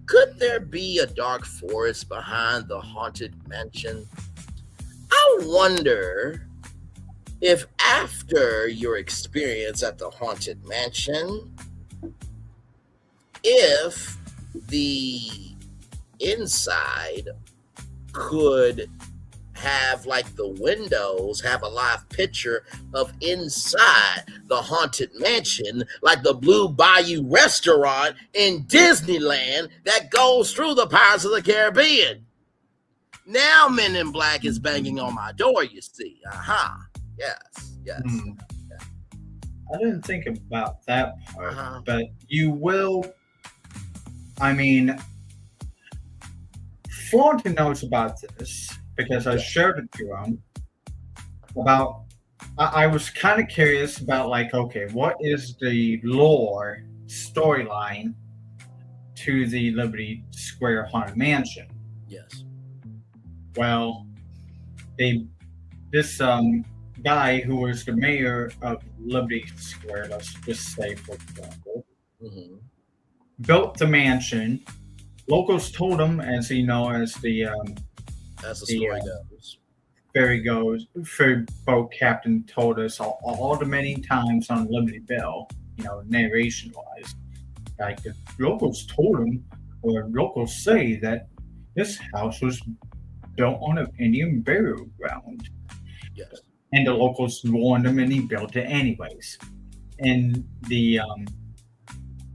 Speaker 15: could there be a dark forest behind the haunted mansion? I wonder if after your experience at the haunted mansion, if the inside could have, like, the windows have a live picture of inside the haunted mansion, like the Blue Bayou restaurant in Disneyland that goes through the Pirates of the Caribbean. Now Men in Black is banging on my door, you see. Yes.
Speaker 18: I didn't think about that part, but you will I mean, Thornton knows about this because I shared it to him. I was kind of curious about, like, okay, what is the lore storyline to the Liberty Square Haunted Mansion?
Speaker 15: Yes.
Speaker 18: Well, this guy who was the mayor of Liberty Square, let's just say, for example, built the mansion. Locals told him, as you know, as the
Speaker 15: story goes.
Speaker 18: Ferry boat captain told us all the many times on Liberty Bell, you know, narration wise, like the locals told him, or locals say that this house was built on an Indian burial ground.
Speaker 15: Yes.
Speaker 18: And the locals warned him, and he built it anyways. In the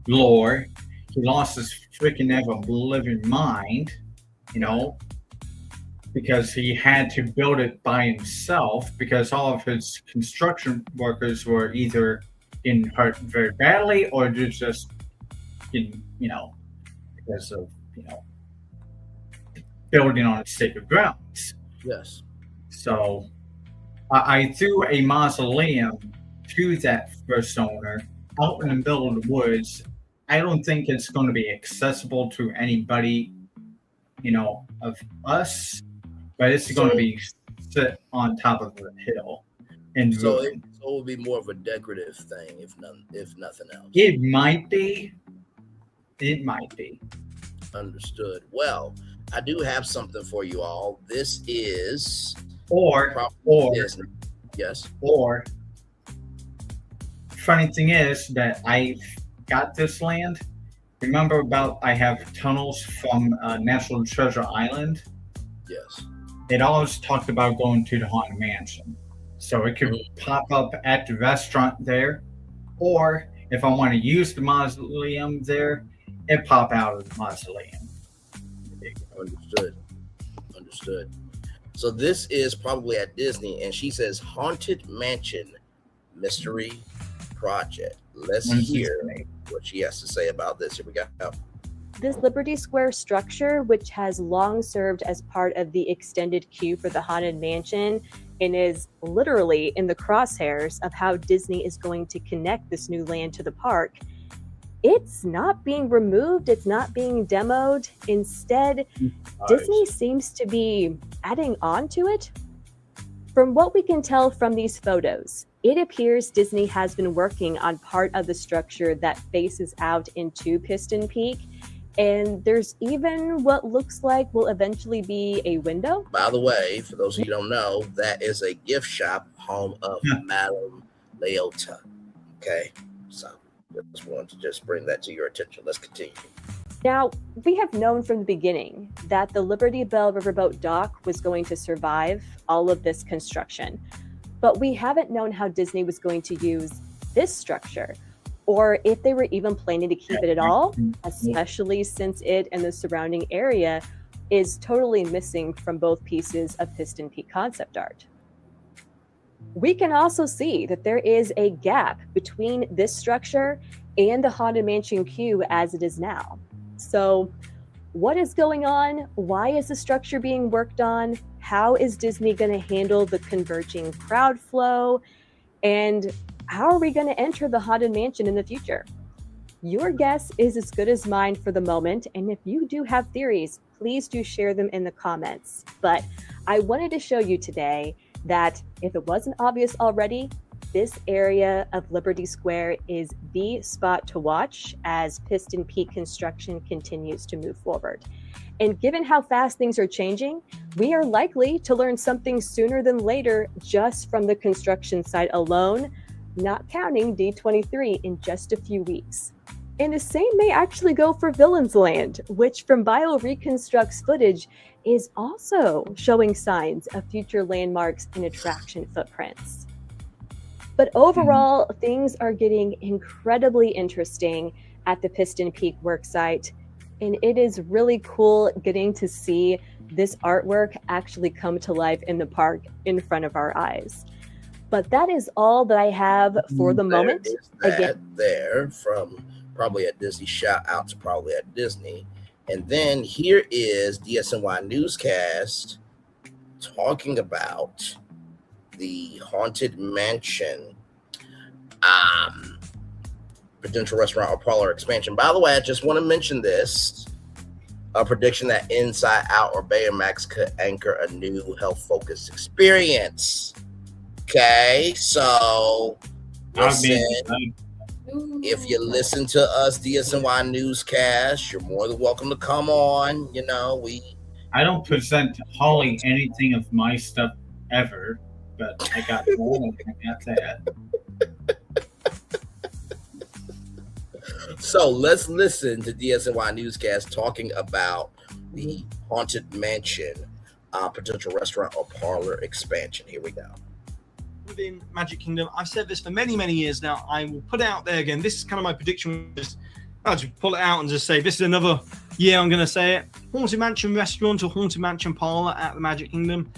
Speaker 18: lore, he lost his freaking ever living mind, you know, because he had to build it by himself because all of his construction workers were either getting hurt very badly or just getting, you know, because of, you know, building on sacred grounds.
Speaker 15: Yes.
Speaker 18: So I threw a mausoleum to that first owner out in the middle of the woods. I don't think it's going to be accessible to anybody, you know, of us, but it's going to be sit on top of a hill. And
Speaker 15: so it will be more of a decorative thing, if nothing else.
Speaker 18: It might be. It might be.
Speaker 15: Understood. Well, I do have something for you all. This is
Speaker 18: Disney.
Speaker 15: Yes.
Speaker 18: Or funny thing is that I got this land. Remember I have tunnels from National Treasure Island?
Speaker 15: Yes.
Speaker 18: It always talked about going to the Haunted Mansion. So it could pop up at the restaurant there, or if I want to use the mausoleum there, it pop out of the mausoleum.
Speaker 15: Understood. So this is probably at Disney, and she says Haunted Mansion Mystery Project. Let's hear what she has to say about this. Here we go.
Speaker 20: This Liberty Square structure, which has long served as part of the extended queue for the Haunted Mansion and is literally in the crosshairs of how Disney is going to connect this new land to the park, it's not being removed, it's not being demoed. Instead, Disney seems to be adding on to it. From what we can tell from these photos, it appears Disney has been working on part of the structure that faces out into Piston Peak. And there's even what looks like will eventually be a window.
Speaker 15: By the way, for those of you who don't know, that is a gift shop, home of Madame Leota. Okay, so just wanted to bring that to your attention. Let's continue.
Speaker 20: Now, we have known from the beginning that the Liberty Bell Riverboat dock was going to survive all of this construction, but we haven't known how Disney was going to use this structure, or if they were even planning to keep it at all, especially since it and the surrounding area is totally missing from both pieces of Piston Peak concept art. We can also see that there is a gap between this structure and the Haunted Mansion queue as it is now. So what is going on? Why is the structure being worked on? How is Disney going to handle the converging crowd flow? And how are we going to enter the Haunted Mansion in the future? Your guess is as good as mine for the moment. And if you do have theories, please do share them in the comments. But I wanted to show you today that if it wasn't obvious already, this area of Liberty Square is the spot to watch as Piston Peak construction continues to move forward. And given how fast things are changing, we are likely to learn something sooner than later just from the construction site alone, not counting D23 in just a few weeks. And the same may actually go for Villains Land, which from BioReconstruct's footage is also showing signs of future landmarks and attraction footprints. But overall, things are getting incredibly interesting at the Piston Peak worksite, and it is really cool getting to see this artwork actually come to life in the park in front of our eyes. But that is all that I have for the moment.
Speaker 15: Again, there from probably at Disney. Shout out to probably at Disney. And then here is DSNY Newscast talking about the Haunted Mansion potential restaurant or parlor expansion. By the way, I just want to mention this. A prediction that Inside Out or Baymax could anchor a new health-focused experience. Okay, so listen, if you listen to us, DSNY Newscast, you're more than welcome to come on. You know,
Speaker 18: I don't present Holly anything of my stuff ever, but I got one and I got that.
Speaker 15: So let's listen to DSNY Newscast talking about the Haunted Mansion potential restaurant or parlor expansion. Here we go.
Speaker 21: Within Magic Kingdom, I've said this for many, many years now. I will put it out there again. This is kind of my prediction. I'll just pull it out and just say this is another year I'm going to say it. Haunted Mansion restaurant or Haunted Mansion parlor at the Magic Kingdom.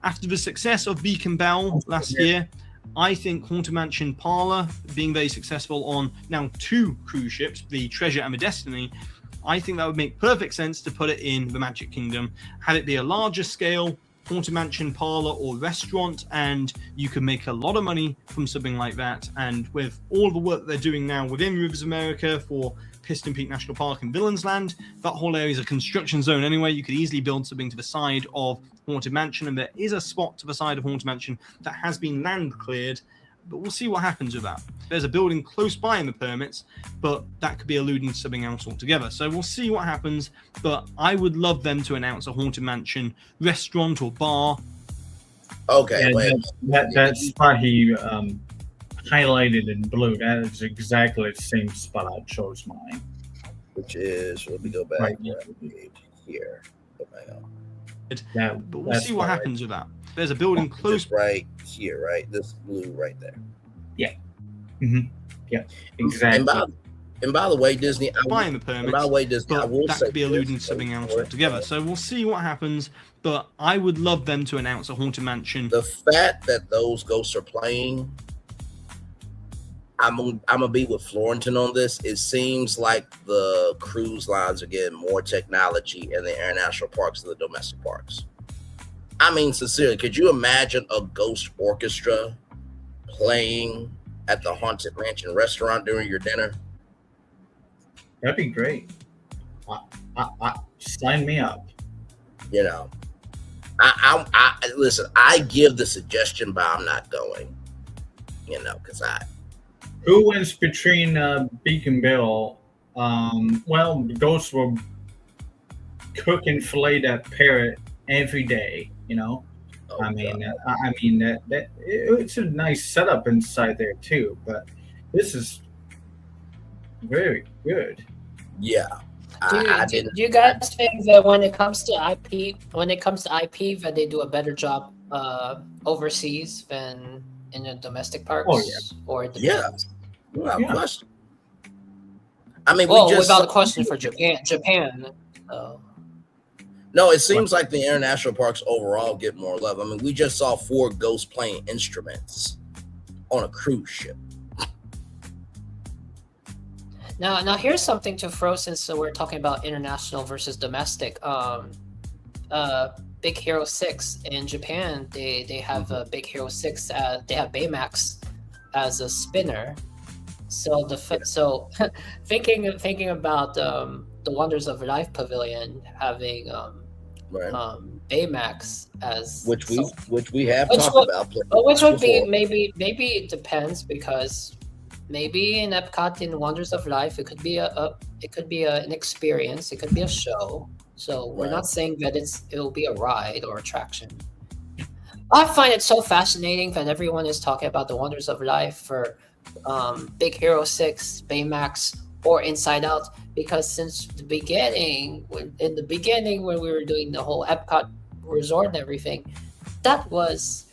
Speaker 21: After the success of Beacon Bell last year, I think Haunted Mansion parlor being very successful on now 2 cruise ships, the Treasure and the Destiny, I think that would make perfect sense to put it in the Magic Kingdom, have it be a larger scale Haunted Mansion parlor or restaurant, and you can make a lot of money from something like that. And with all the work that they're doing now within Rivers America for Piston Peak National Park and Villains Land, that whole area is a construction zone anyway. You could easily build something to the side of Haunted Mansion, and there is a spot to the side of Haunted Mansion that has been land cleared, but we'll see what happens with that. There's a building close by in the permits, but that could be alluding to something else altogether. So we'll see what happens, but I would love them to announce a Haunted Mansion restaurant or bar.
Speaker 15: Okay,
Speaker 18: that spot he highlighted in blue, that is exactly the same spot I chose mine.
Speaker 15: Which is, let me go back
Speaker 18: right
Speaker 15: here.
Speaker 21: But we'll see what happens with that. There's a building close
Speaker 15: right here, right? This blue right there.
Speaker 18: Yeah. Mm-hmm. Yeah, exactly.
Speaker 15: And by the way, Disney,
Speaker 21: buying the permits.
Speaker 15: By the way, Disney, I will
Speaker 21: that
Speaker 15: say
Speaker 21: could be alluding to something else altogether. So we'll see what happens. But I would love them to announce a Haunted Mansion.
Speaker 15: The fact that those ghosts are playing, I'm gonna be with Florentin on this. It seems like the cruise lines are getting more technology in the international parks than the domestic parks. I mean, sincerely, could you imagine a ghost orchestra playing at the Haunted Mansion restaurant during your dinner?
Speaker 18: That'd be great. Sign me up.
Speaker 15: You know, I listen. I give the suggestion, but I'm not going. You know, because
Speaker 18: Who wins between Beacon Bell? Well, the ghosts will cook and fillet that parrot every day. You know, I mean that it's a nice setup inside there too. But this is very good.
Speaker 15: Yeah.
Speaker 19: Do you guys think that when it comes to IP, that they do a better job overseas than in the domestic parks?
Speaker 18: Oh, yeah.
Speaker 19: Or it
Speaker 15: yeah.
Speaker 19: depends?
Speaker 15: Without question. I mean,
Speaker 19: without a question for Japan.
Speaker 15: No, it seems like the international parks overall get more love. I mean, we just saw 4 ghosts playing instruments on a cruise ship.
Speaker 19: Now here's something to throw, since we're talking about international versus domestic. Big Hero 6 in Japan, they have a Big Hero 6. They have Baymax as a spinner. So thinking about the Wonders of Life Pavilion having Baymax as
Speaker 15: which we have talked about.
Speaker 19: Which would be maybe it depends, because maybe in Epcot in Wonders of Life it could be an experience, it could be a show. So we're not saying that it'll be a ride or attraction. I find it so fascinating that everyone is talking about the Wonders of Life for Big Hero 6, Baymax, or Inside Out, because since the beginning, when we were doing the whole Epcot resort and everything, that was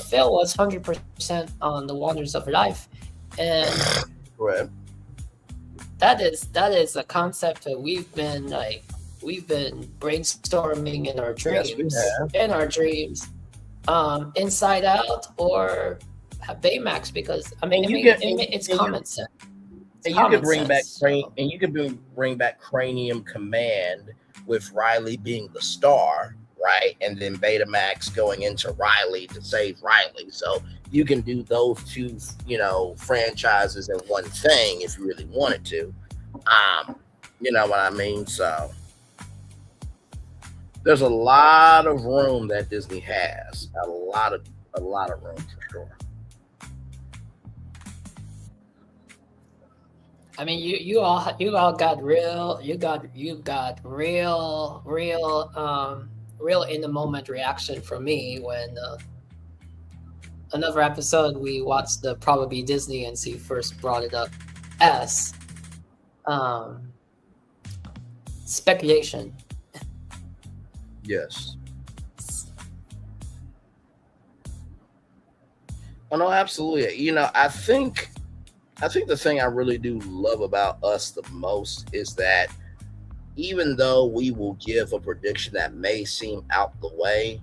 Speaker 19: Phil was 100% on the Wonders of Life, and that is a concept that we've been brainstorming in our dreams. Inside Out or Baymax, because it's common sense.
Speaker 15: And you could bring back bring back Cranium Command with Riley being the star, right? And then Betamax going into Riley to save Riley. So you can do those two, franchises in one thing if you really wanted to. You know what I mean? So there's a lot of room that Disney has. A lot of room for sure.
Speaker 19: I mean, you all got real in the moment reaction from me when another episode we watched, the Probably Disney, and she first brought it up as speculation.
Speaker 15: Yes. Oh no, absolutely. I think the thing I really do love about us the most is that even though we will give a prediction that may seem out the way,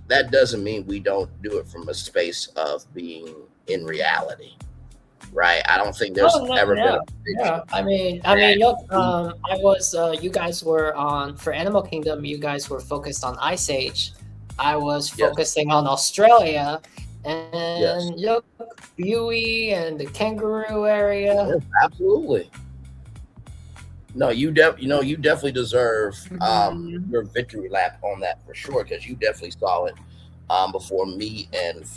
Speaker 15: that doesn't mean we don't do it from a space of being in reality, right? I don't think there's ever been.
Speaker 19: I mean, look, I was. You guys were on for Animal Kingdom. You guys were focused on Ice Age. I was focusing on Australia. And look, Buoy and the kangaroo area.
Speaker 15: Yes, absolutely. No, you definitely deserve your victory lap on that for sure, because you definitely saw it before me and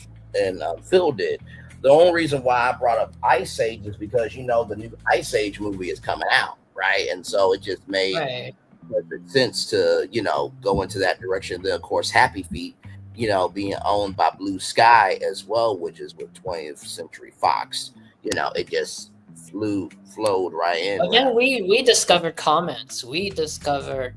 Speaker 15: Phil did. The only reason why I brought up Ice Age is because the new Ice Age movie is coming out, right? And so it just made perfect sense to go into that direction. Then of course Happy Feet, being owned by Blue Sky as well, which is with 20th Century Fox. It just flowed right in.
Speaker 19: Again, we discovered comments. We discovered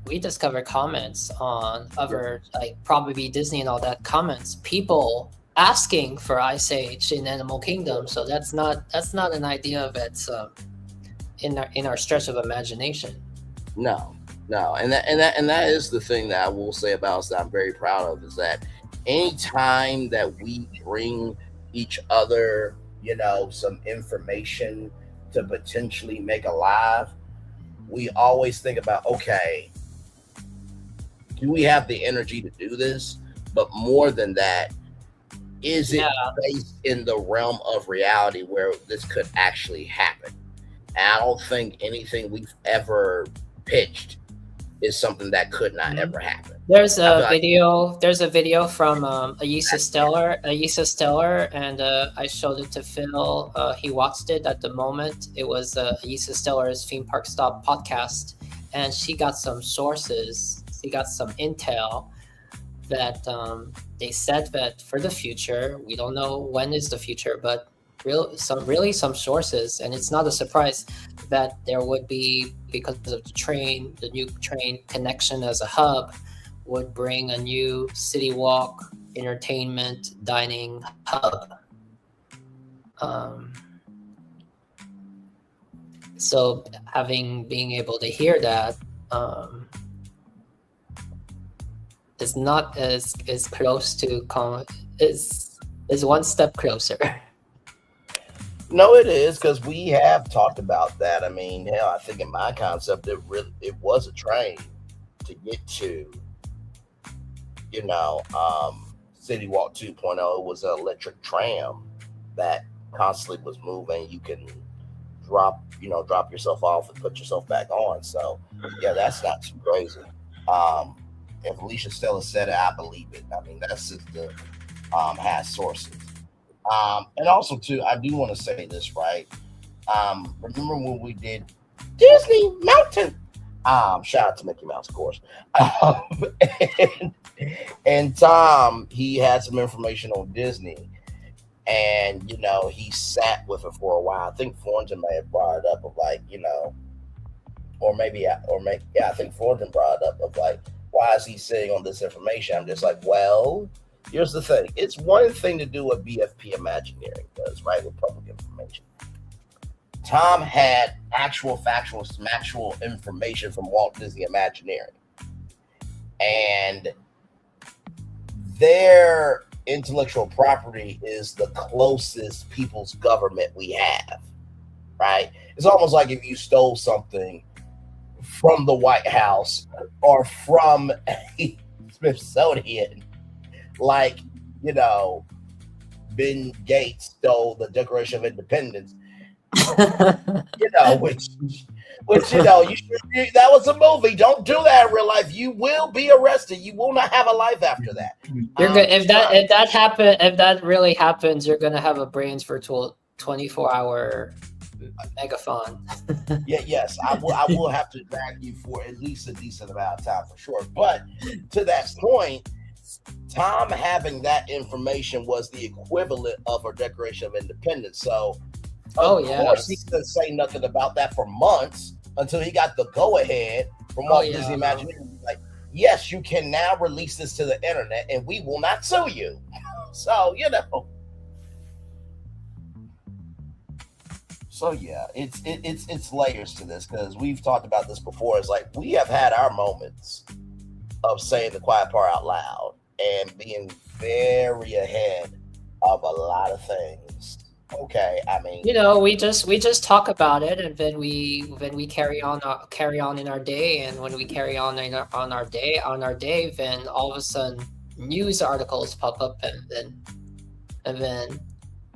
Speaker 19: comments on other Probably Disney and all that comments. People asking for Ice Age in Animal Kingdom. So that's not an idea that's in our stretch of imagination.
Speaker 15: No, and that is the thing that I will say about us that I'm very proud of, is that anytime that we bring each other, some information to potentially make alive, we always think about, okay, do we have the energy to do this? But more than that, is it based in the realm of reality where this could actually happen? And I don't think anything we've ever pitched is something that could not ever happen.
Speaker 19: There's a video from Ayesha Stellar, and I showed it to Phil. He watched it at the moment. It was Ayesha Stellar's Theme Park Stop podcast, and she got some sources. She got some intel that they said that for the future, we don't know when is the future, but some sources, and it's not a surprise that there would be, because of the new train connection as a hub would bring a new City Walk entertainment dining hub. So being able to hear that is not as close to is one step closer.
Speaker 15: No, it is, because we have talked about that. I mean, hell, I think in my concept, it was a train to get to, City Walk 2.0. It was an electric tram that constantly was moving. You can drop yourself off and put yourself back on. So, yeah, that's not too crazy. If Alicia Stella said it, I believe it. I mean, that's just the has sources. And also, too, I do want to say this, right? Remember when we did Disney Mountain? Shout out to Mickey Mouse, of course. And Tom, he had some information on Disney, and he sat with it for a while. I think Thornton may have brought it up of I think Thornton brought it up of why is he sitting on this information? I'm just like, well, here's the thing. It's one thing to do what BFP Imagineering does, right, with public information. Tom had actual information from Walt Disney Imagineering. And their intellectual property is the closest people's government we have. right? It's almost like if you stole something from the White House or from a Smithsonian, like, you know, Ben Gates stole the Declaration of Independence, you know, which you know, that was a movie. Don't do that in real life. You will be arrested. You will not have a life after that.
Speaker 19: You're good. If that really happens, you're gonna have a Brains virtual 24-hour megaphone.
Speaker 15: Yes, I will have to drag you for at least a decent amount of time for sure. But to that point, Tom having that information was the equivalent of a Declaration of Independence. So of course he couldn't say nothing about that for months until he got the go-ahead from Walt Disney Imagineering. Like, yes, you can now release this to the internet and we will not sue you. So, you know. So yeah, it's layers to this, because we've talked about this before. It's like we have had our moments of saying the quiet part out loud and being very ahead of a lot of things. Okay, I mean,
Speaker 19: you know, we just talk about it, and then we carry on in our day, and when we carry on on our day, then all of a sudden news articles pop up, and then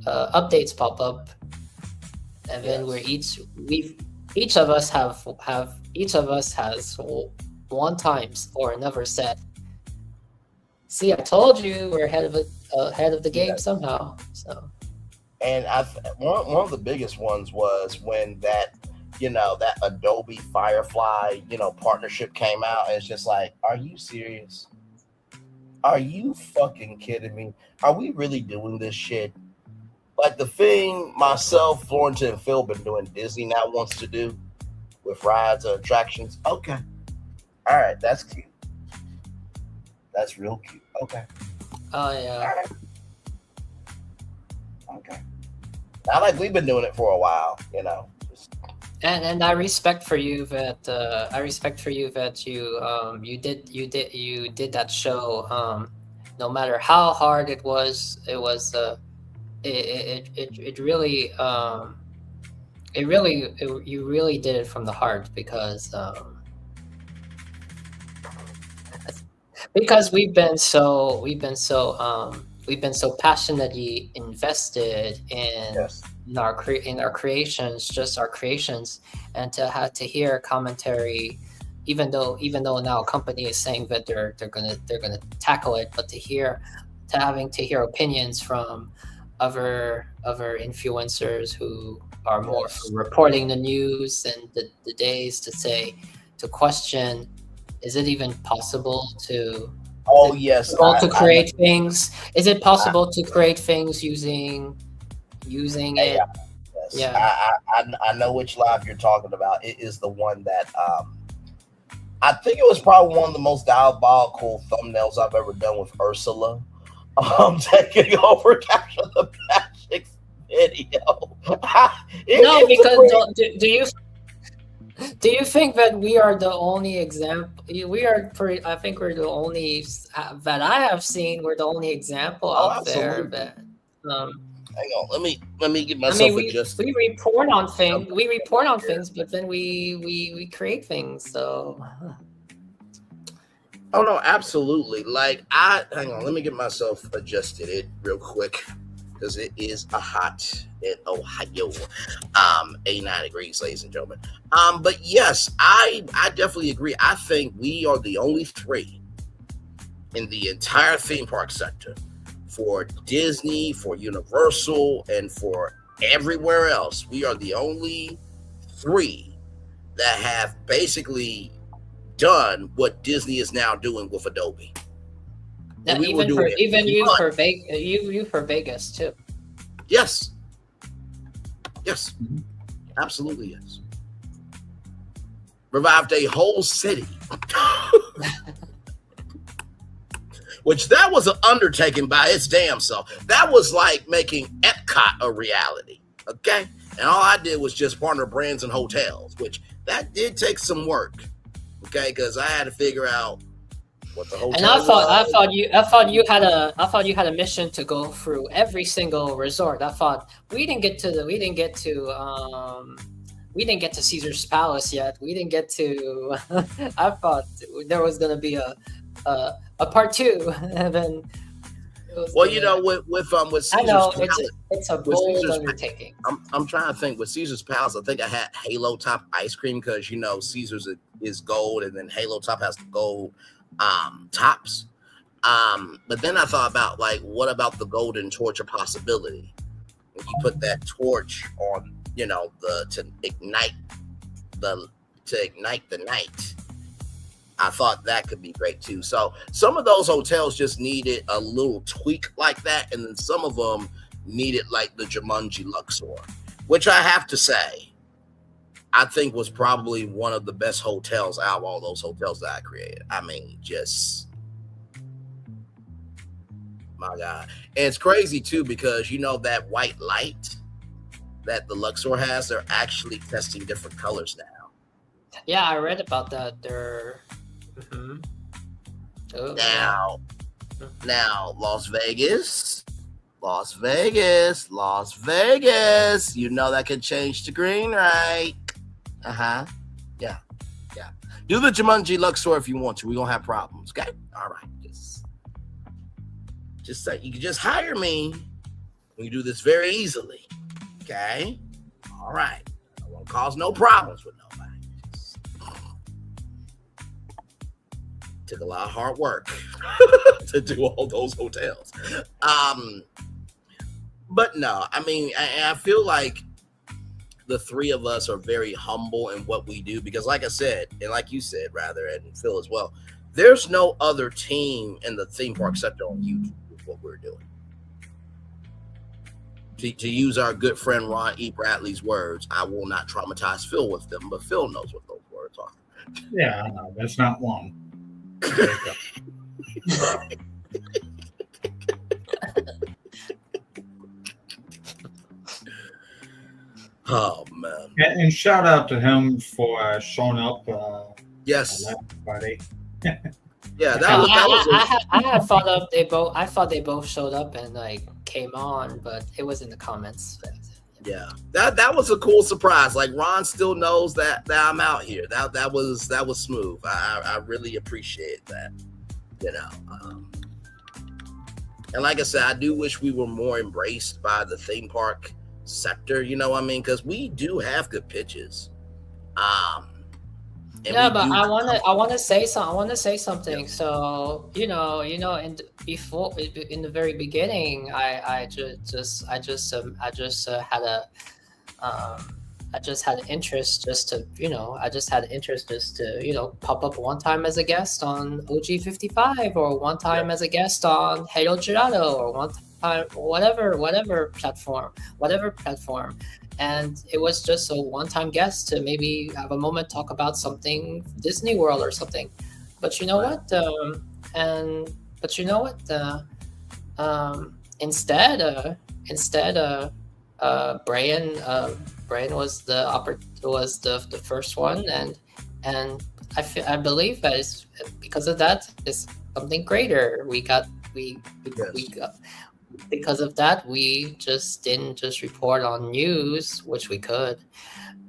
Speaker 19: updates pop up, and then each of us has one times or another said, "See, I told you we're ahead of the game somehow." So.
Speaker 15: And one of the biggest ones was when that Adobe Firefly, partnership came out. And it's just like, are you serious? Are you fucking kidding me? Are we really doing this shit? Like the thing myself, Florentine, and Phil been doing, Disney now wants to do with rides or attractions. Okay. All right. That's cute. That's real cute. Okay.
Speaker 19: Oh, yeah.
Speaker 15: Right. Okay. Not like we've been doing it for a while,
Speaker 19: And I respect for you that you did that show. No matter how hard it was, you really did it from the heart, because we've been so passionately invested in our creations, just our creations, and to have to hear commentary, even though now a company is saying that they're gonna tackle it, but having to hear opinions from other influencers who are more for reporting the news and the days to question, is it even possible to create things? Is it possible to create things using it?
Speaker 15: Yes. Yeah. I know which live you're talking about. It is the one that I think it was probably one of the most diabolical thumbnails I've ever done with Ursula. Taking over Capture the Magic video.
Speaker 19: Do you think that we are the only example? I think we're the only that I have seen. We're the only example out there that.
Speaker 15: Hang on, let me get myself adjusted.
Speaker 19: We report on things. We report on things, but then we create things. So.
Speaker 15: Oh no, absolutely. Like hang on, let me get myself adjusted it real quick, because it is a hot in Ohio. 89 degrees, ladies and gentlemen. But yes, I definitely agree. I think we are the only three in the entire theme park sector, for Disney, for Universal, and for everywhere else. We are the only three that have basically done what Disney is now doing with Adobe.
Speaker 19: Now, you for Vegas too.
Speaker 15: Yes. Absolutely yes. Revived a whole city. Which that was an undertaking by its damn self. That was like making Epcot a reality. Okay? And all I did was just partner brands and hotels, which that did take some work. Okay, because I had to figure out what the hotel
Speaker 19: And I thought
Speaker 15: was.
Speaker 19: I thought you had a mission to go through every single resort. I thought we didn't get to Caesar's Palace yet. We didn't get to. I thought there was gonna be a part 2, and then.
Speaker 15: Well, you know, with Caesar's
Speaker 19: I know
Speaker 15: Palace,
Speaker 19: it's a
Speaker 15: with
Speaker 19: bold
Speaker 15: Caesar's-
Speaker 19: undertaking.
Speaker 15: I'm trying to think with Caesar's Palace. I think I had Halo Top ice cream because you know Caesar's is gold, and then Halo Top has the gold tops. But then I thought about like, what about the golden torch of possibility? When you put that torch on, you know, to ignite the night. I thought that could be great too. So some of those hotels just needed a little tweak like that, and then some of them needed like the Jumanji Luxor, which I have to say, I think was probably one of the best hotels out of all those hotels that I created. I mean, just my God. And it's crazy too, because you know that white light that the Luxor has, they're actually testing different colors now.
Speaker 19: Yeah, I read about that. They're
Speaker 15: Now, Las Vegas. You know that could change to green, right? Yeah. Do the Jumanji Luxor if you want to. We're gonna have problems, okay? All right. Just say you can just hire me. We can do this very easily, okay? All right. I won't cause no problems with nobody. Took a lot of hard work to do all those hotels. But no, I mean, I feel like the three of us are very humble in what we do because, like I said, and like you said, rather, and Phil as well, there's no other team in the theme park sector on YouTube with what we're doing. To use our good friend Ron E. Bradley's words, I will not traumatize Phil with them, but Phil knows what those words are.
Speaker 18: Yeah, I know. That's not one.
Speaker 15: Oh man!
Speaker 18: And shout out to him for showing up.
Speaker 15: Yes.
Speaker 18: Friday.
Speaker 15: Yeah,
Speaker 19: I had thought of they both. I thought they both showed up and like came on, but it was in the comments.
Speaker 15: Yeah, that was a cool surprise. Like Ron still knows that I'm out here. That was smooth. I really appreciate that. You know, and like I said, I do wish we were more embraced by the theme park sector. You know what I mean? Because we do have good pitches.
Speaker 19: Yeah, but I want to say something. Yeah. So in the very beginning, I just had an interest just to pop up one time as a guest on OG55 or one time as a guest on Halo Gelato or one time whatever platform. And it was just a one-time guest to maybe have a moment, talk about something Disney World or something. But you know what? Instead, Brian was the first one, and I believe that it's because of that is something greater. Because of that, we just didn't just report on news, which we could,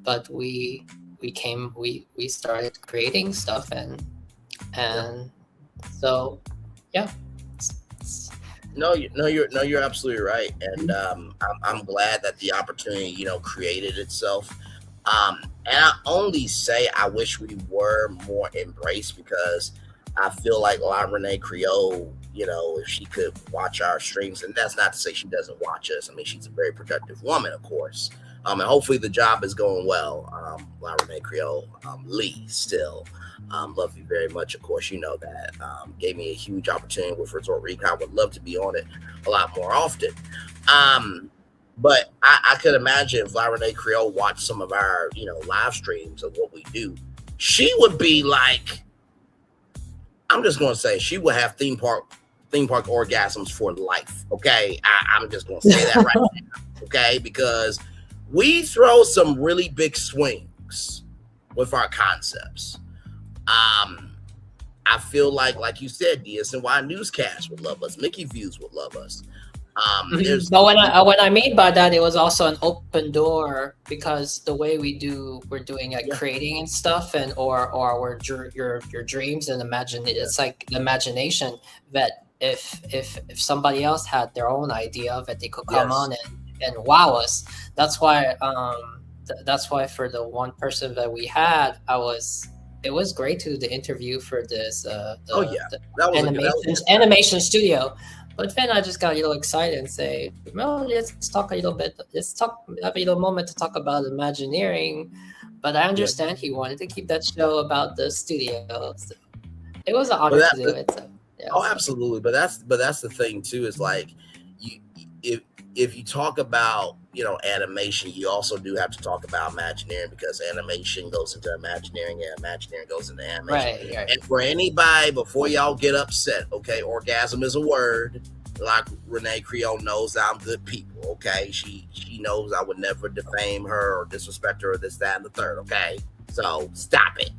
Speaker 19: but we started creating stuff and so yeah.
Speaker 15: No, you're absolutely right, and I'm glad that the opportunity created itself. And I only say I wish we were more embraced because I feel like La Renee Creole, if she could watch our streams, and that's not to say she doesn't watch us. I mean, she's a very productive woman, of course. And hopefully the job is going well. La Renee Creole, Lee, still, love you very much. Of course, you know that. Gave me a huge opportunity with Resort Recon. Would love to be on it a lot more often. But I could imagine if La Renee Creole watched some of our, live streams of what we do, she would be like, I'm just going to say she will have theme park orgasms for life. Okay. I'm just going to say that right now. Okay. Because we throw some really big swings with our concepts. I feel like you said, DSNY newscast would love us. Mickey Views would love us.
Speaker 19: But what I mean by that, it was also an open door, because the way we're doing like creating and stuff, and or your dreams and it's like imagination, that if somebody else had their own idea of it, they could come on and wow us. That's why for the one person that we had, it was great to do the interview for this
Speaker 15: that was
Speaker 19: animation studio. But then I just got a little excited and say, well, let's have a little moment to talk about Imagineering. But I understand he wanted to keep that show about the studio. So it was an honor to do it. So, yeah.
Speaker 15: Oh, absolutely. But that's the thing too, is like, if you talk about, animation, you also do have to talk about Imagineering, because animation goes into Imagineering and Imagineering goes into animation.
Speaker 19: Right.
Speaker 15: And for anybody, before y'all get upset, okay, orgasm is a word. Like Renee Creole knows that I'm good people, okay? She knows I would never defame her or disrespect her or this, that, and the third, okay? So stop it.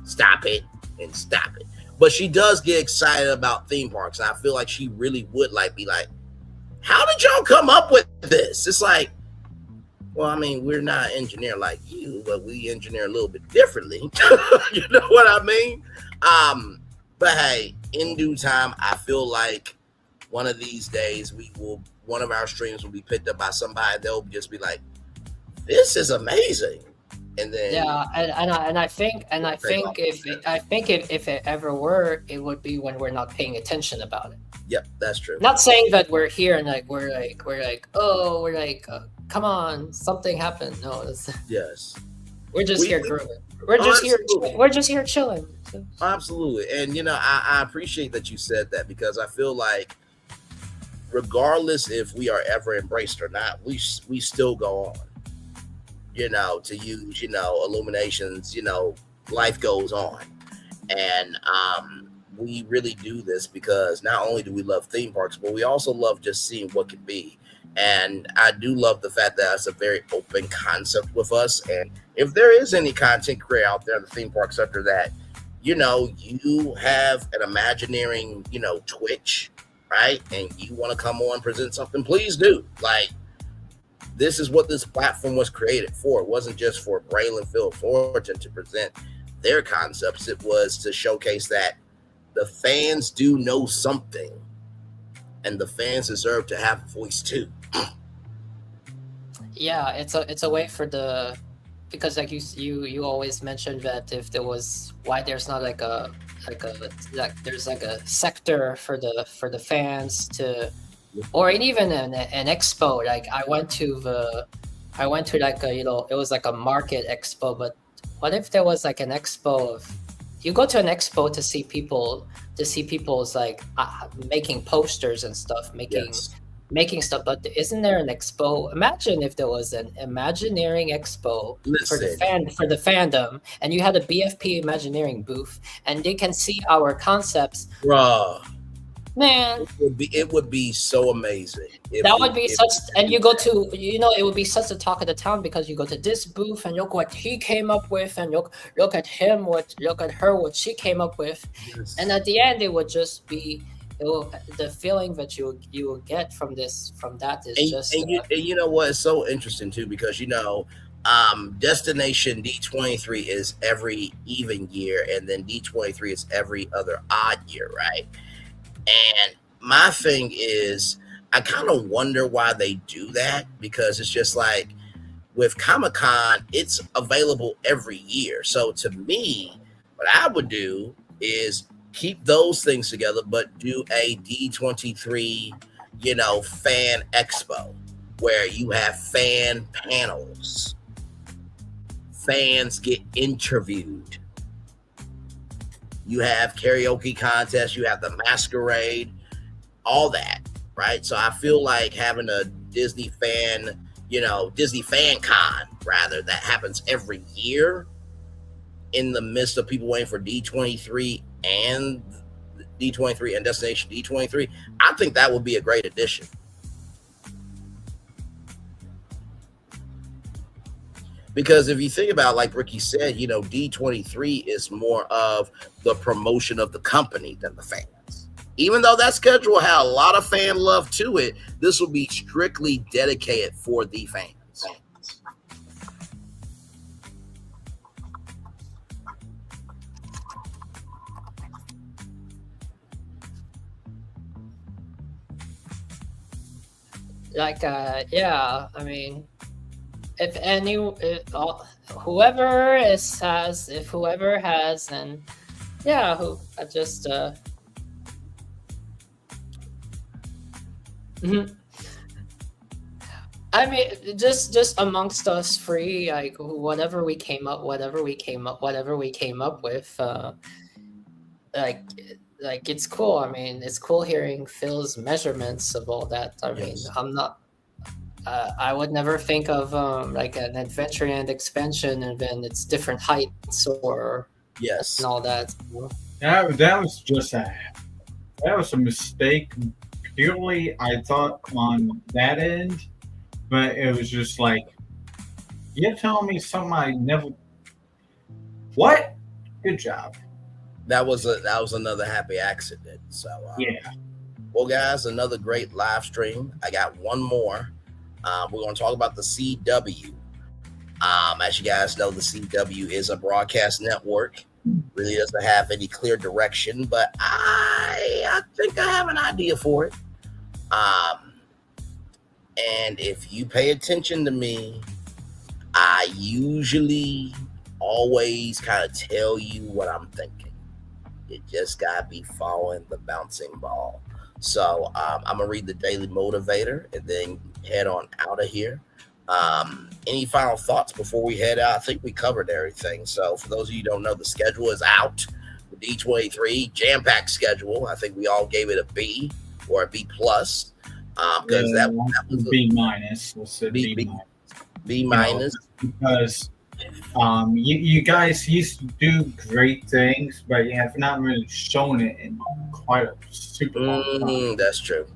Speaker 15: Stop it and stop it. But she does get excited about theme parks. And I feel like she really would be like, how did y'all come up with this? It's like, well, I mean, we're not engineer like you, but we engineer a little bit differently. You know what I mean? But hey, in due time, I feel like one of these days one of our streams will be picked up by somebody. They'll just be like, this is amazing. And then
Speaker 19: I think if it ever were, it would be when we're not paying attention about it.
Speaker 15: Yep, that's true.
Speaker 19: Not saying that we're here and come on, something happened. No,
Speaker 15: yes,
Speaker 19: we're just here grooving. We're just here chilling. So.
Speaker 15: Absolutely, and I appreciate that you said that, because I feel like regardless if we are ever embraced or not, we still go on. To use Illuminations. Life goes on, and we really do this because not only do we love theme parks, but we also love just seeing what could be. And I do love the fact that it's a very open concept with us. And if there is any content creator out there in the theme park sector that, you have an Imagineering, Twitch, right? And you want to come on and present something, please do. Like, this is what this platform was created for. It wasn't just for Braylon, Phil, Fortune to present their concepts. It was to showcase that the fans do know something, and the fans deserve to have a voice too.
Speaker 19: Yeah, it's a way for because like you always mentioned that if there was, why there's not there's a sector for the fans to, or even an expo. Like I went to it was like a market expo, but what if there was like an expo of, you go to an expo to see people's like making posters and stuff, making stuff, but isn't there an expo? Imagine if there was an Imagineering expo for the fandom, and you had a BFP Imagineering booth, and they can see our concepts.
Speaker 15: Bruh.
Speaker 19: Man,
Speaker 15: it would be so amazing.
Speaker 19: It would be such a talk of the town, because you go to this booth and look what he came up with, and look at her what she came up with, and at the end it would just be the feeling that you will get from that is
Speaker 15: and you know what, it's so interesting too, because Destination D23 is every even year, and then D23 is every other odd year, right? And my thing is, I kind of wonder why they do that, because it's just like with Comic-Con, it's available every year. So to me, what I would do is keep those things together, but do a D23, fan expo where you have fan panels, fans get interviewed. You have karaoke contests, you have the masquerade, all that, right? So I feel like having a Disney fan, Disney Fan Con, rather, that happens every year in the midst of people waiting for D23 and Destination D23, I think that would be a great addition. Because if you think about, like Ricky said, you know, D23 is more of the promotion of the company than the fans. Even though that schedule had a lot of fan love to it, this will be strictly dedicated for the fans.
Speaker 19: Like, yeah, I mean, if whoever has, and yeah, who I just mhm. I mean, just amongst us free, like whatever we came up with, like it's cool. I mean, it's cool hearing Phil's measurements of all that. I mean, I'm not. I would never think of like an Adventureland expansion and then it's different heights or and all that.
Speaker 18: That was a mistake. Purely, I thought on that end, but it was just like you're telling me something I never. What? Good job.
Speaker 15: That was another happy accident. So
Speaker 18: yeah.
Speaker 15: Well, guys, another great live stream. I got one more. We're going to talk about the CW. As you guys know, the CW is a broadcast network. Really doesn't have any clear direction, but I think I have an idea for it. And if you pay attention to me, I usually always kind of tell you what I'm thinking. You just gotta be following the bouncing ball. So I'm gonna read the Daily Motivator and then head on out of here. Any final thoughts before we head out? I think we covered everything. So for those of you who don't know, the schedule is out. The D23 jam-packed schedule. I think we all gave it a B or a B plus. Because that was
Speaker 18: B minus. We'll say B minus.
Speaker 15: B minus.
Speaker 18: Because you guys used to do great things, but you have not really shown it in quite a super long time.
Speaker 15: That's true.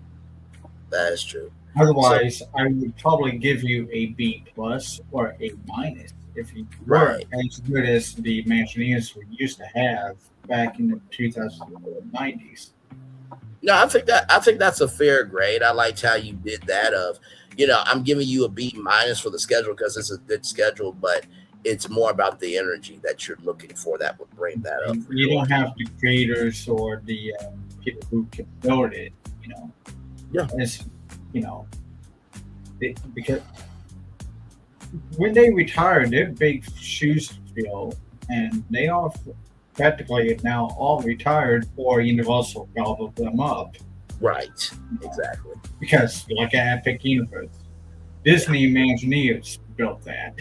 Speaker 15: That is true.
Speaker 18: Otherwise, I would probably give you a B plus or a minus if you were as good as the Imagineers we used to have back in the 2090s.
Speaker 15: No, I think that's a fair grade. I liked how you did that. I'm giving you a B minus for the schedule because it's a good schedule, but it's more about the energy that you're looking for that would bring that up.
Speaker 18: You don't have the creators or the people who can build it,
Speaker 15: Yeah.
Speaker 18: It's, because when they retire, they're big shoes to fill, and they all practically now all retired, or Universal gobbled them up.
Speaker 15: Right. Exactly.
Speaker 18: Because like an Epic Universe, Disney Imagineers built that.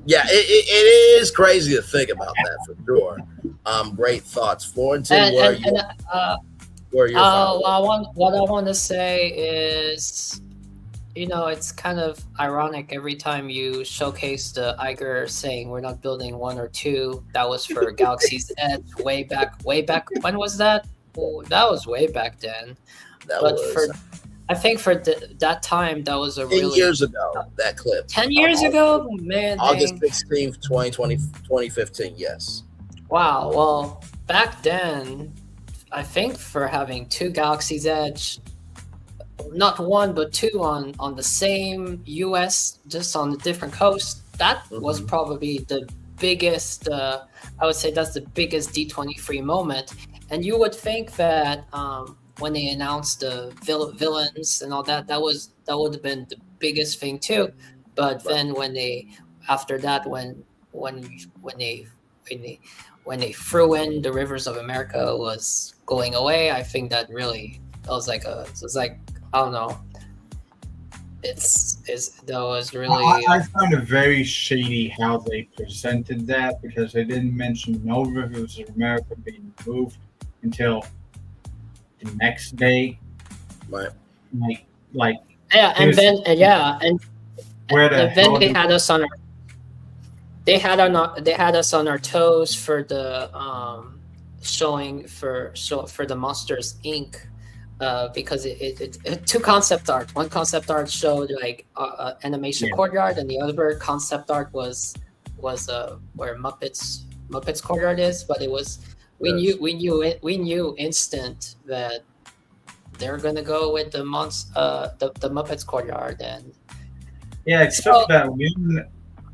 Speaker 15: Yeah, it is crazy to think about that for sure. Great thoughts, Florentin.
Speaker 19: What I want to say is, it's kind of ironic every time you showcase the Iger saying we're not building 1 or 2. That was for Galaxy's Edge way back. When was that? Oh, that was way back then. I think for that time, that was a
Speaker 15: 10 years ago, that clip.
Speaker 19: 10 years ago? Man.
Speaker 15: August 16th, 2015, yes.
Speaker 19: Wow. Well, back then, I think for having 2 Galaxy's Edge, not 1, but 2 on the same US, just on a different coast, that was probably the biggest, I would say that's the biggest D23 moment. And you would think that when they announced the villains and all that, that would have been the biggest thing too. But then when they threw in the Rivers of America was going away, I think that was like I don't know. That was really.
Speaker 18: I found it very shady how they presented that because they didn't mention no Rivers of America being moved until the next day.
Speaker 15: Right.
Speaker 18: Like.
Speaker 19: Yeah, and then they had us on our. They had us on our toes for the showing for the Monsters Inc. because it two concept art. One concept art showed like animation courtyard, and the other concept art was where Muppets courtyard is. But it was we knew instant that they're gonna go with the Muppets courtyard, and
Speaker 18: except that one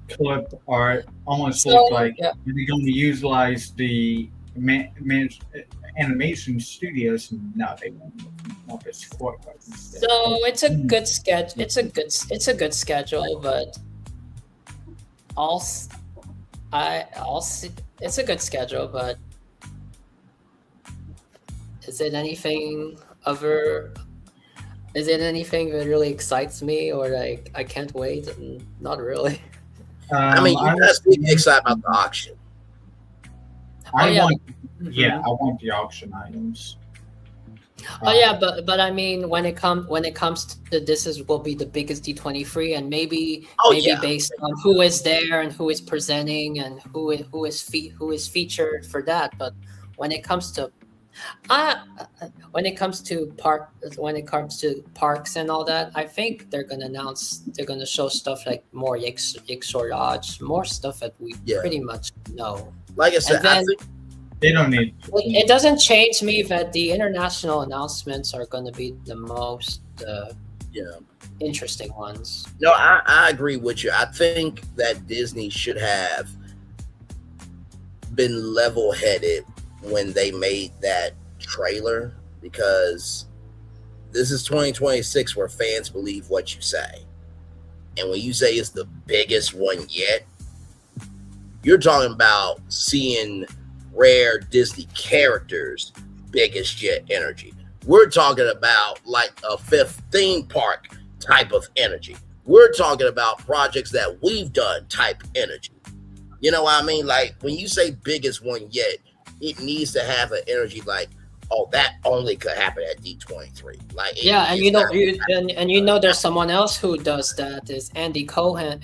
Speaker 18: clip art almost looked like they're going to utilize the animation studios. No, they won't. Muppets courtyard.
Speaker 19: So it's a good sketch. It's a good schedule, but I'll see. It's a good schedule, but is it anything that really excites me, or like I can't wait? Not really.
Speaker 15: I mean, you guys be excited about the auction.
Speaker 18: I want the auction items.
Speaker 19: But I mean, when it comes to this will be the biggest D23, and maybe based on who is there and who is presenting and who is featured for that. But when it comes to parks and all that, I think they're gonna show stuff like more Yixor Lodge, more stuff that we pretty much know.
Speaker 15: Like I said, I think
Speaker 18: they don't need.
Speaker 19: It doesn't change me that the international announcements are going to be the most interesting ones.
Speaker 15: No, I agree with you. I think that Disney should have been level-headed when they made that trailer, because this is 2026 where fans believe what you say. And when you say it's the biggest one yet, you're talking about seeing rare Disney characters biggest yet energy. We're talking about like a fifth theme park type of energy. We're talking about projects that we've done type energy. You know what I mean? Like when you say biggest one yet, it needs to have an energy like, oh, that only could happen at D23. Like
Speaker 19: there's someone else who does that is Andy Cohen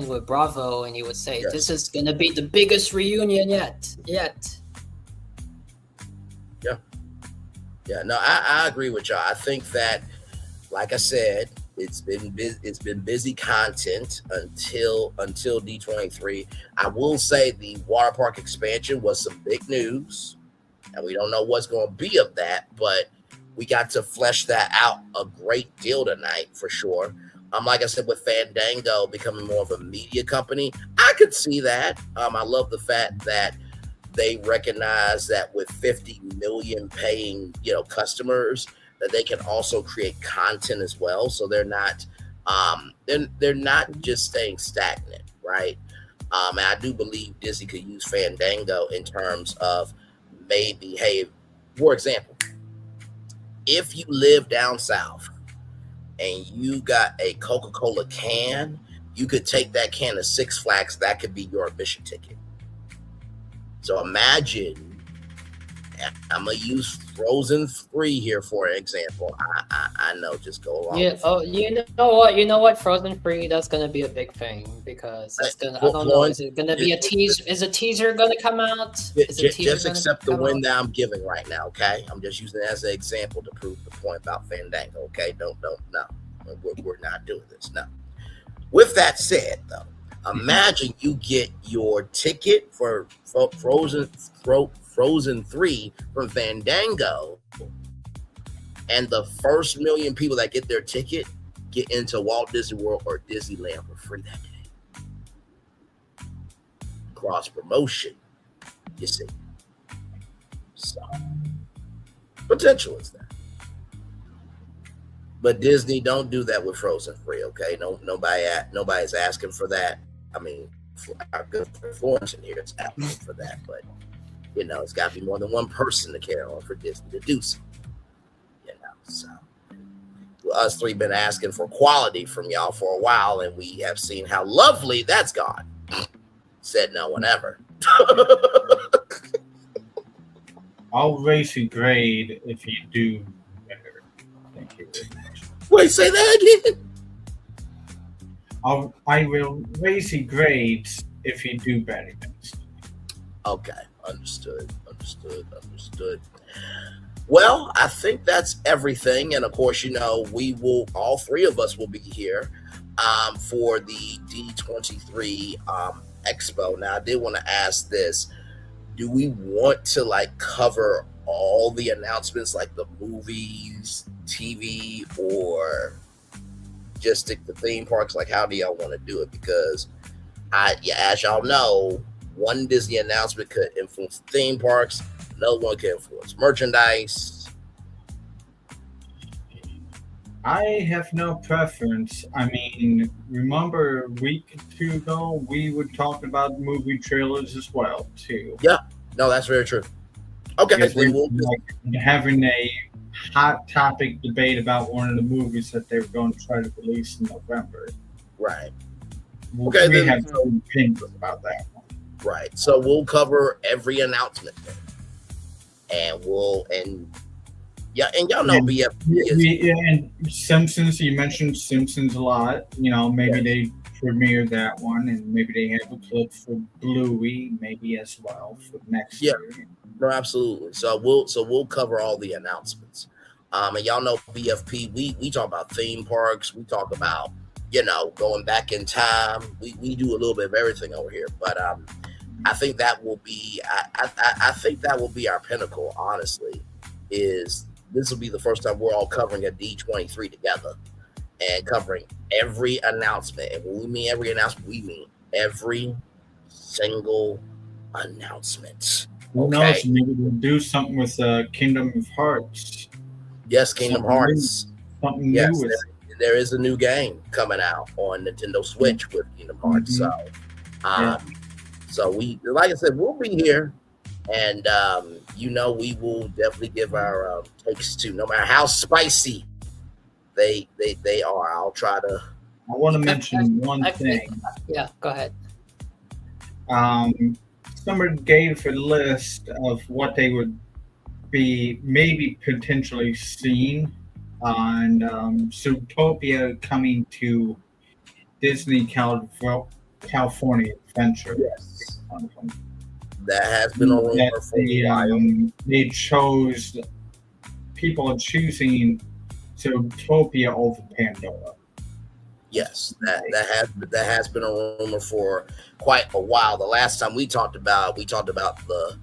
Speaker 19: with Bravo, and he would say this is gonna be the biggest reunion yet.
Speaker 15: No, I agree with y'all. I think that, like I said, it's been busy content until D23. I will say the water park expansion was some big news, and we don't know what's going to be of that, but we got to flesh that out a great deal tonight for sure. Like I said, with Fandango becoming more of a media company, I could see that. I love the fact that they recognize that with 50 million paying, customers, that they can also create content as well. So they're not just staying stagnant, right? And I do believe Disney could use Fandango in terms of maybe, hey, for example, if you live down south and you got a Coca-Cola can, you could take that can to Six Flags. That could be your admission ticket. So imagine, I'm gonna use Frozen 3 here for an example. I know, just go along.
Speaker 19: Yeah. Oh, you know what? Frozen 3, that's gonna be a big thing because it's gonna. I don't know. Is it gonna be a teaser? Is a teaser gonna come out?
Speaker 15: Just accept the win that I'm giving right now, okay? I'm just using it as an example to prove the point about Fandango, okay? Don't no. We're not doing this. No. With that said, though, imagine you get your ticket for Frozen 3 from Fandango, and the first million people that get their ticket get into Walt Disney World or Disneyland for free that day. Cross promotion, you see. So potential is there. But Disney don't do that with Frozen 3, okay? Nobody's asking for that. I mean, for our good performance in here, it's asking for that, but it's got to be more than one person to carry on for Disney to do so. So us three been asking for quality from y'all for a while, and we have seen how lovely that's gone. Said no one ever.
Speaker 18: I'll raise your grade if you do better. Thank you very much.
Speaker 15: Wait, say that again.
Speaker 18: I will raise your grades if you do better.
Speaker 15: Okay, understood. Well, I think that's everything. And of course, all three of us will be here for the D23 Expo. Now, I did want to ask this. Do we want to cover all the announcements, like the movies, TV, or just stick to theme parks? Like, how do y'all want to do it? Because as y'all know, one Disney announcement could influence theme parks, another one could influence merchandise.
Speaker 18: I have no preference. I mean, remember a week or two ago, we were talking about movie trailers as well, too.
Speaker 15: Yeah, no, that's very true. Okay,
Speaker 18: having a hot topic debate about one of the movies that they were going to try to release in November.
Speaker 15: Right.
Speaker 18: Okay, we have no opinions about that one.
Speaker 15: Right. So we'll cover every announcement then. And y'all know BFP
Speaker 18: and Simpsons, you mentioned Simpsons a lot. Maybe they premiere that one, and maybe they have a clip for Bluey, maybe as well for next year.
Speaker 15: No, absolutely. So we'll cover all the announcements. And y'all know BFP, we talk about theme parks, we talk about, going back in time. We do a little bit of everything over here. But I think that will be I think that will be our pinnacle, honestly, is this will be the first time we're all covering a D23 together and covering every announcement. And when we mean every announcement, we mean every single announcement.
Speaker 18: Who knows? Maybe we'll do something with Kingdom of Hearts.
Speaker 15: Yes, Kingdom Hearts.
Speaker 18: Something new.
Speaker 15: There is a new game coming out on Nintendo Switch with Kingdom Hearts.
Speaker 18: Mm-hmm.
Speaker 15: So we, like I said, we'll be here, and we will definitely give our takes to, no matter how spicy they are. I'll try to.
Speaker 18: I want to mention one thing.
Speaker 19: Yeah, go ahead.
Speaker 18: Somebody gave a list of what they would be maybe potentially seeing on Zootopia coming to Disney California Adventure.
Speaker 15: Yes. That has been a rumor for a while.
Speaker 18: People are choosing Zootopia over Pandora.
Speaker 15: Yes, that has been a rumor for quite a while. The last time we talked about the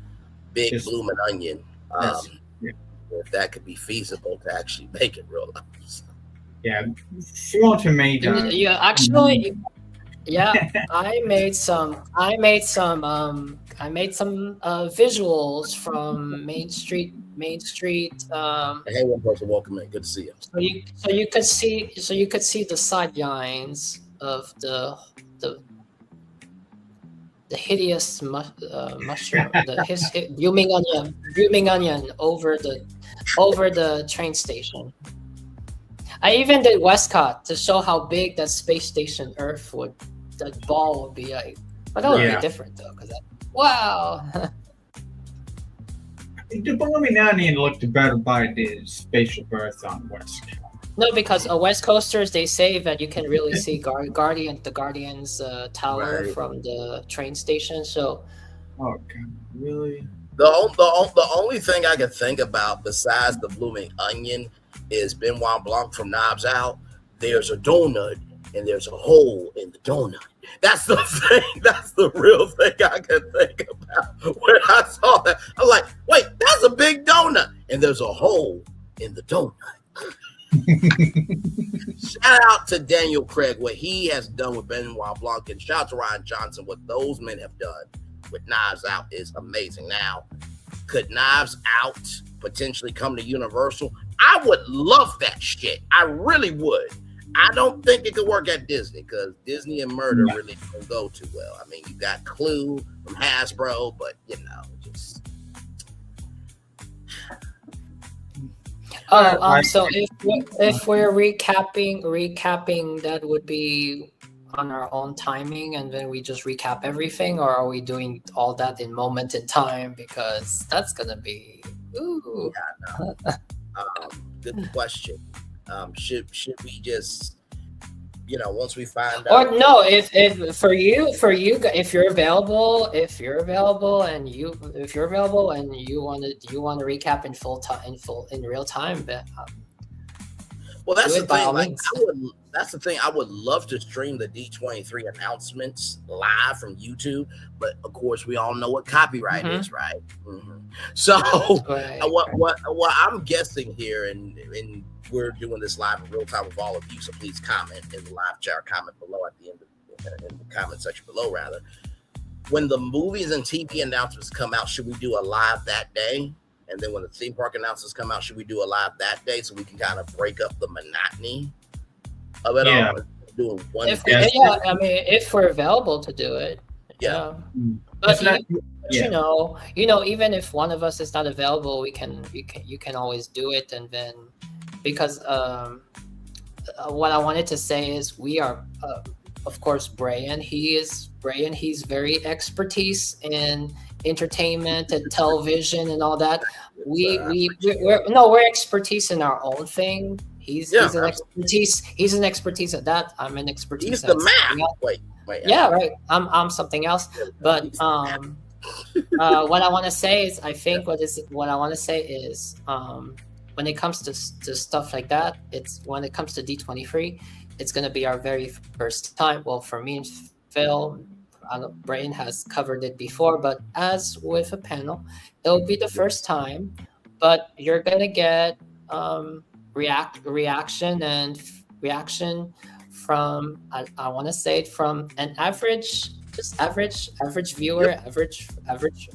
Speaker 15: big blooming onion. If that could be feasible to actually make it real life.
Speaker 18: Yeah, Fulton made.
Speaker 19: Yeah, actually, yeah, I made some visuals from Main Street.
Speaker 15: Hey, one person, welcome in. Good to see you.
Speaker 19: So you could see the sidelines of the hideous mushroom, the blooming onion over the train station. I even did Westcott to show how big that space station Earth that ball would be like. But that would be different though, because wow.
Speaker 18: The blooming onion looked better by the spatial Earth on Westcott.
Speaker 19: No, because West Coasters, they say that you can really see the Guardians tower from the train station. So,
Speaker 18: oh god, really?
Speaker 15: The only thing I can think about besides the blooming onion is Benoit Blanc from Knives Out. There's a donut and there's a hole in the donut. That's the thing. That's the real thing I can think about when I saw that. I was like, wait, that's a big donut and there's a hole in the donut. Shout out to Daniel Craig, what he has done with Benoit Blanc, and shout out to Ryan Johnson. What those men have done with Knives Out is amazing. Now, could Knives Out potentially come to Universal? I would love that shit. I really would. I don't think it could work at Disney because Disney and murder really don't go too well. I mean, you got Clue from Hasbro, but just.
Speaker 19: So if we're recapping, that would be on our own timing, and then we just recap everything, or are we doing all that in moment in time? Because that's gonna be ooh.
Speaker 15: Yeah, no. Good question. Should we just, once we find out.
Speaker 19: Or no, if for you, if you're available and you want to recap in real time, but
Speaker 15: well, that's
Speaker 19: do
Speaker 15: the
Speaker 19: it by
Speaker 15: thing.
Speaker 19: all
Speaker 15: Like,
Speaker 19: means.
Speaker 15: that's the thing. I would love to stream the D23 announcements live from YouTube, but of course, we all know what copyright is, right? So, what I'm guessing here, and we're doing this live in real time with all of you, so please comment in the live chat, comment below at the end in the comment section below, rather. When the movies and TV announcements come out, should we do a live that day? And then when the theme park announcements come out, should we do a live that day so we can kind of break up the monotony of it all? Doing one
Speaker 19: if we're available to do it.
Speaker 15: Yeah.
Speaker 19: But even if one of us is not available, you can always do it. And then because what I wanted to say is we are of course Brian. He's very expertise in entertainment and television and all that. We're expertise in our own thing. He's an expertise at that. I'm an expertise.
Speaker 15: He's the math. Wait.
Speaker 19: Yeah, right. I'm something else. But what I want to say is, when it comes to stuff like that, when it comes to D23, it's gonna be our very first time. Well, for me and Phil, Brain has covered it before, but as with a panel, it'll be the first time. But you're gonna get reaction from I want to say it from an average viewer,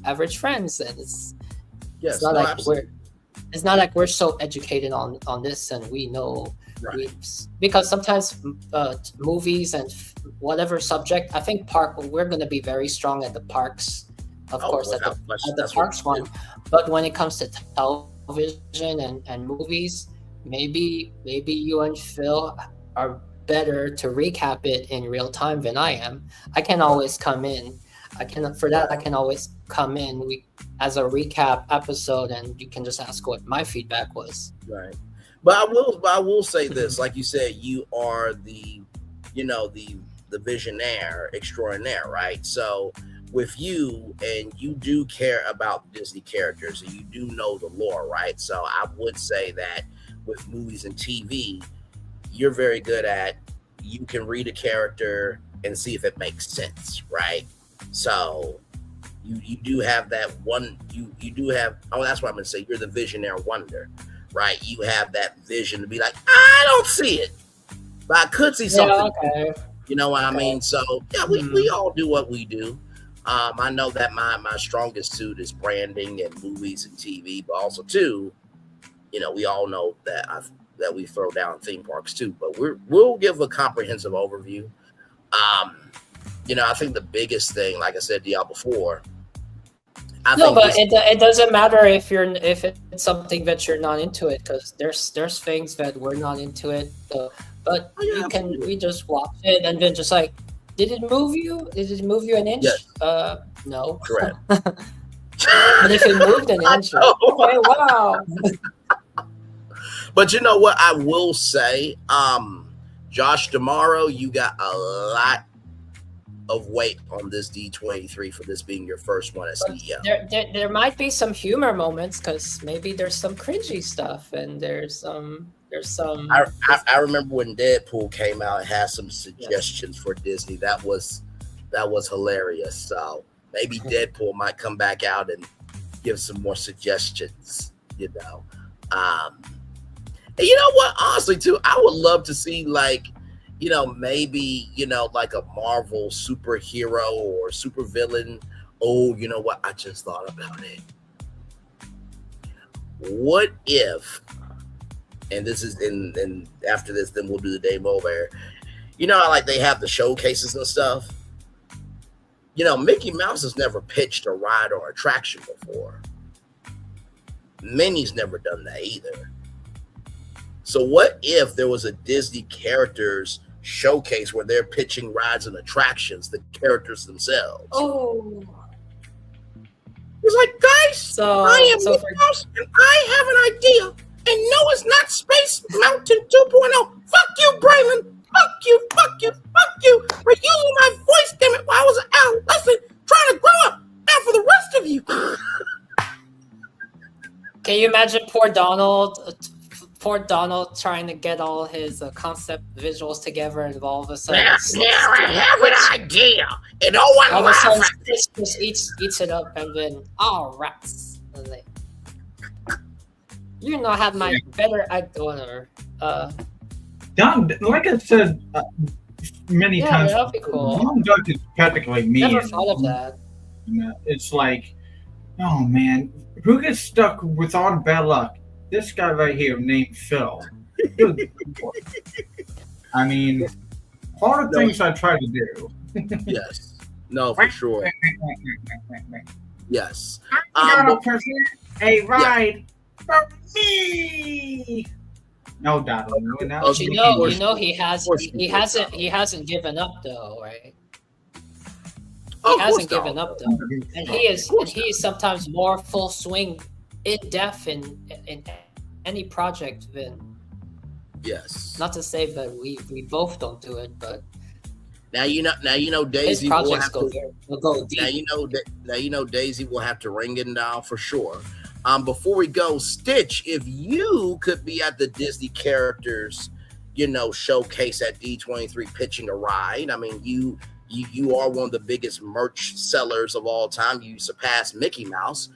Speaker 19: average friends, and it's not like we're so educated on this and we know. Right. Because sometimes movies and whatever subject, I think we're going to be very strong at the parks, of course, at the parks one. But when it comes to television and movies, maybe you and Phil are better to recap it in real time than I am. I can always come in. I can always come in as a recap episode, and you can just ask what my feedback was.
Speaker 15: Right. But I will say this, like you said, you are the visionaire extraordinaire, right? So with you, and you do care about Disney characters, and you do know the lore, right? So I would say that with movies and TV, you're very good at, you can read a character and see if it makes sense, right? So you do have that one, you do have, that's what I'm gonna say, you're the visionaire wonder, right? You have that vision to be like, I don't see it, but I could see something.
Speaker 19: Okay.
Speaker 15: You know what I mean? So yeah, we all do what we do. I know that my strongest suit is branding and movies and TV, but also too, we all know that we throw down theme parks too. But we'll give a comprehensive overview. I think the biggest thing, like I said to y'all before,
Speaker 19: it doesn't matter if it's something that you're not into it, because there's things that we're not into it. But we just watch it and then just like, did it move you? Did it move you an inch?
Speaker 15: Yes.
Speaker 19: No.
Speaker 15: Correct.
Speaker 19: But if it moved an inch, okay, wow.
Speaker 15: But you know what I will say, Josh, tomorrow you got a lot of weight on this D23 for this being your first one as CEO.
Speaker 19: There might be some humor moments, because maybe there's some cringy stuff, and there's some.
Speaker 15: I remember when Deadpool came out and had some suggestions for Disney. That was hilarious. So maybe Deadpool might come back out and give some more suggestions. And you know what? Honestly, too, I would love to see maybe like a Marvel superhero or supervillain. Oh, you know what? I just thought about it. What if? And this is and after this, then we'll do the Dave over. How like they have the showcases and stuff. Mickey Mouse has never pitched a ride or attraction before. Minnie's never done that either. So what if there was a Disney characters showcase where they're pitching rides and attractions, the characters themselves?
Speaker 19: Oh.
Speaker 15: It's like, guys, I am Mickey Mouse and I have an idea. And no, it's not Space Mountain 2.0. Fuck you, Braylon. Fuck you, fuck you, fuck you for using my voice, damn it, while I was an adolescent trying to grow up. Now for the rest of you.
Speaker 19: Can you imagine poor Donald trying to get all his concept visuals together, and all of a sudden,
Speaker 15: I have an idea, and no one
Speaker 19: all of a sudden,
Speaker 15: laughs.
Speaker 19: just eats it up, and then rats. And like, you know, have my better idea. Whatever.
Speaker 18: Don, like I said many times,
Speaker 19: that'd be cool.
Speaker 18: Don Duck is practically me.
Speaker 19: Never thought of that.
Speaker 18: It's like, oh man, who gets stuck with all the bad luck? This guy right here named Phil. I mean, all the things I try to do.
Speaker 15: Yes. No, for sure. Yes.
Speaker 18: I'm gonna present a ride for me. No, Donald. No,
Speaker 19: you know, he hasn't given up though, right? He hasn't given up though, and he is sometimes more full swing, in depth in any project than.
Speaker 15: Yes.
Speaker 19: Not to say that we both don't do it, but
Speaker 15: now you know Daisy
Speaker 19: his projects will go deep.
Speaker 15: Now you know Daisy will have to ring it down for sure. Before we go, Stitch, if you could be at the Disney characters, showcase at D23 pitching a ride. I mean, you are one of the biggest merch sellers of all time. You surpassed Mickey Mouse.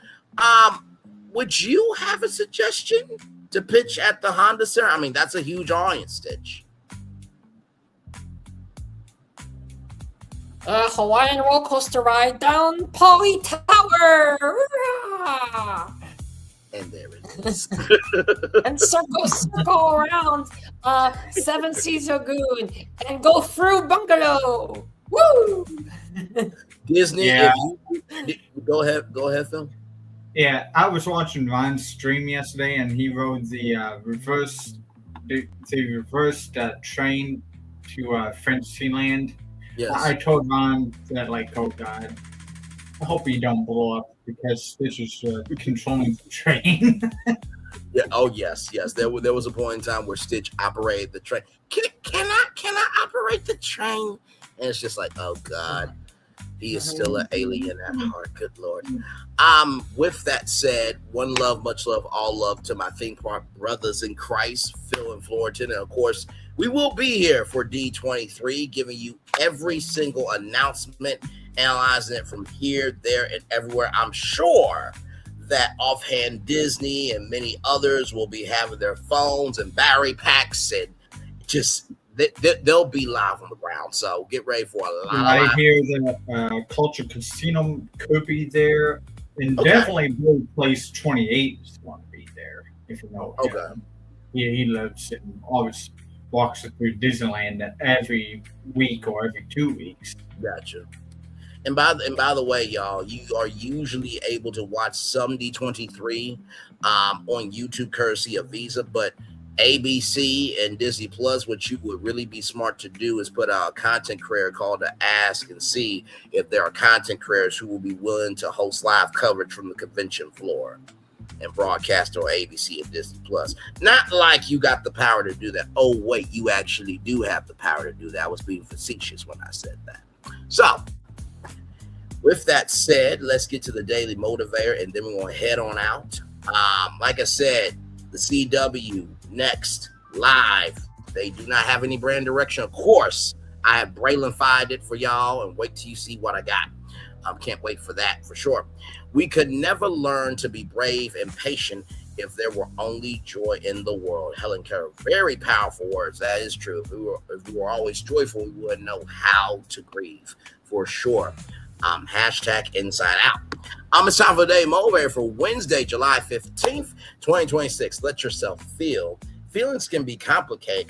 Speaker 15: Would you have a suggestion to pitch at the Honda Center? I mean, that's a huge audience, Stitch.
Speaker 19: Hawaiian roller coaster ride down Poly Tower.
Speaker 15: And there it is.
Speaker 19: And circle around Seven Seas Lagoon and go through Bungalow. Woo!
Speaker 15: Disney,
Speaker 18: Yeah.
Speaker 15: Go ahead, Phil.
Speaker 18: Yeah, I was watching Ron's stream yesterday, and he rode the reverse train to Fantasyland.
Speaker 15: Yes.
Speaker 18: I told Ron that, like, oh God, I hope he don't blow up because this is controlling the train.
Speaker 15: Yeah. Oh yes. There was a point in time where Stitch operated the train. Can I operate the train? And it's just like, oh God, he is still an alien at heart. Good Lord. With that said, one love, much love, all love to my theme park brothers in Christ, Phil and Florentine, and of course, we will be here for D23, giving you every single announcement, analyzing it from here, there, and everywhere. I'm sure that offhand Disney and many others will be having their phones and battery packs, and just they'll be live on the ground. So get ready for a lot.
Speaker 18: I hear that Culture Casino could be there, and definitely Blue Place 28 is going to be there. If you know.
Speaker 15: Okay.
Speaker 18: He lives and always walks through Disneyland every week or every 2 weeks.
Speaker 15: Gotcha. And by the way, y'all, you are usually able to watch some D23 on YouTube courtesy of Visa, but ABC and Disney Plus, what you would really be smart to do is put out a content creator call to ask and see if there are content creators who will be willing to host live coverage from the convention floor and broadcast on ABC and Disney Plus. Not like you got the power to do that. Oh, wait, you actually do have the power to do that. I was being facetious when I said that. So, with that said, let's get to the Daily Motivator, and then we're going to head on out. Like I said, the CW next live. They do not have any brand direction. Of course, I have Braylon-fied it for y'all, and wait till you see what I got. Can't wait for that for sure. We could never learn to be brave and patient if there were only joy in the world. Helen Keller, very powerful words. That is true. If we were always joyful, we wouldn't know how to grieve for sure. Hashtag Inside Out. It's time for the Daily Motivator for Wednesday, July 15th, 2026. Let yourself feel. Feelings can be complicated,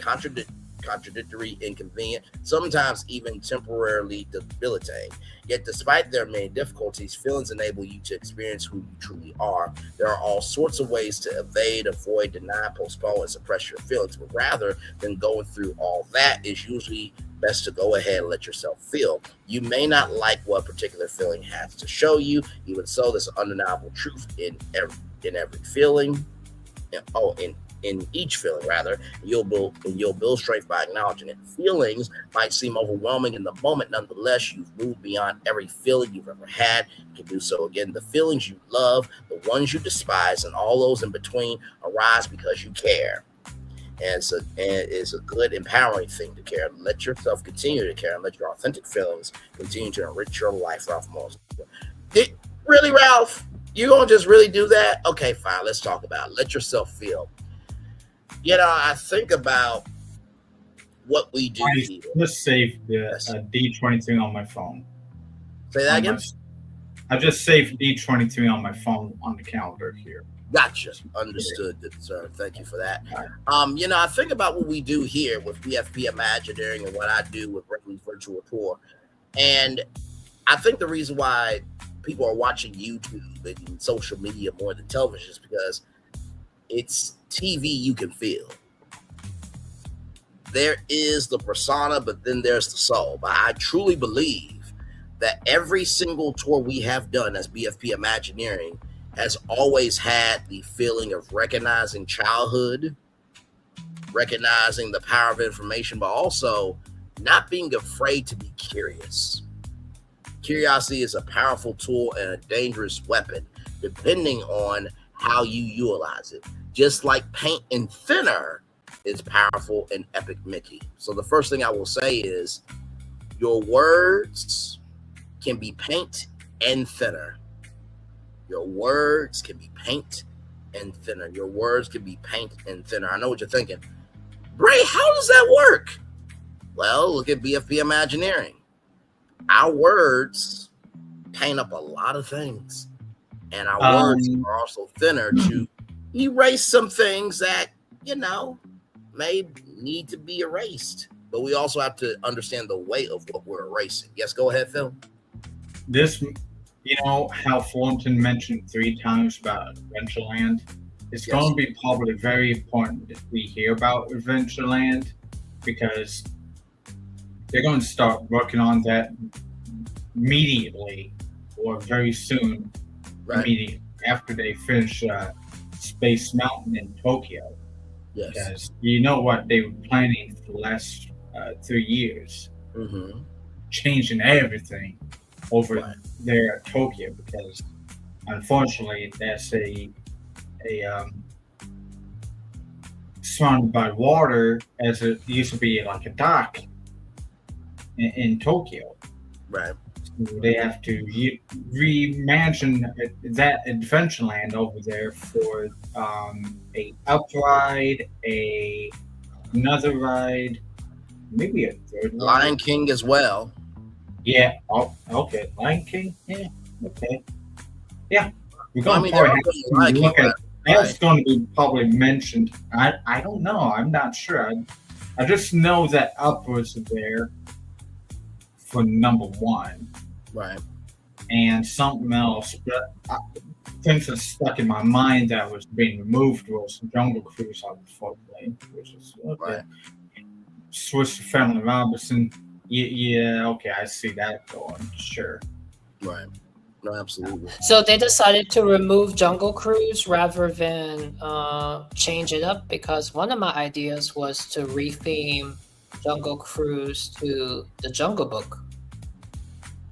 Speaker 15: contradictory, inconvenient, sometimes even temporarily debilitating. Yet despite their many difficulties, feelings enable you to experience who you truly are. There are all sorts of ways to evade, avoid, deny, postpone, and suppress your feelings, but rather than going through all that, it's usually best to go ahead and let yourself feel. You may not like what a particular feeling has to show you. Even so, there's an undeniable truth in every feeling. in each feeling, rather, you'll build strength by acknowledging it. Feelings might seem overwhelming in the moment. Nonetheless, you've moved beyond every feeling you've ever had. You can do so again. The feelings you love, the ones you despise, and all those in between arise because you care. And it's a good, empowering thing to care. Let yourself continue to care and let your authentic feelings continue to enrich your life, Ralph Morris. Really, Ralph? You gonna just really do that? Okay, fine. Let's talk about it. Let yourself feel. I think about what we do here.
Speaker 18: Just saved the D23 on my phone.
Speaker 15: Say that again?
Speaker 18: I just saved D23 on my phone on the calendar here.
Speaker 15: Gotcha. Understood, sir. Thank you for that. I think about what we do here with BFP Imagineering and what I do with Rayleigh's Virtual Tour. And I think the reason why people are watching YouTube and social media more than television is because it's TV you can feel. There is the persona, but then there's the soul. But I truly believe that every single tour we have done as BFP Imagineering has always had the feeling of recognizing childhood, recognizing the power of information, but also not being afraid to be curious. Curiosity is a powerful tool and a dangerous weapon, depending on how you utilize it. Just like paint and thinner is powerful in Epic Mickey. So the first thing I will say is your words can be paint and thinner. Your words can be paint and thinner. Your words can be paint and thinner. I know what you're thinking. Bray, how does that work? Well, look at BFP Imagineering. Our words paint up a lot of things. And our words are also thinner to erase some things that, may need to be erased. But we also have to understand the weight of what we're erasing. Yes, go ahead, Phil.
Speaker 18: How Thornton mentioned 3 times about Adventureland. It's going to be probably very important that we hear about Adventureland because they're going to start working on that immediately or very soon, immediately after they finish Space Mountain in Tokyo.
Speaker 15: Yes.
Speaker 18: Because you know what they were planning for the last 3 years, changing everything over there at Tokyo because unfortunately that's a surrounded by water as it used to be like a dock in Tokyo.
Speaker 15: Right.
Speaker 18: So they have to reimagine that Adventureland over there for a upride, another ride, maybe a third
Speaker 15: Lion King as well.
Speaker 18: Yeah. Oh, okay. Lion King. Yeah. Okay. Yeah. We're going to probably look at that's going to be probably mentioned. I don't know. I'm not sure. I just know that Upwards are there for number 1.
Speaker 15: Right.
Speaker 18: And something else, but things that stuck in my mind that was being removed was Jungle Cruise, unfortunately, which is okay. Swiss Family Robinson. Yeah, okay, I see that going. Sure.
Speaker 15: Right. No, absolutely.
Speaker 19: So they decided to remove Jungle Cruise rather than change it up because one of my ideas was to retheme Jungle Cruise to the Jungle Book.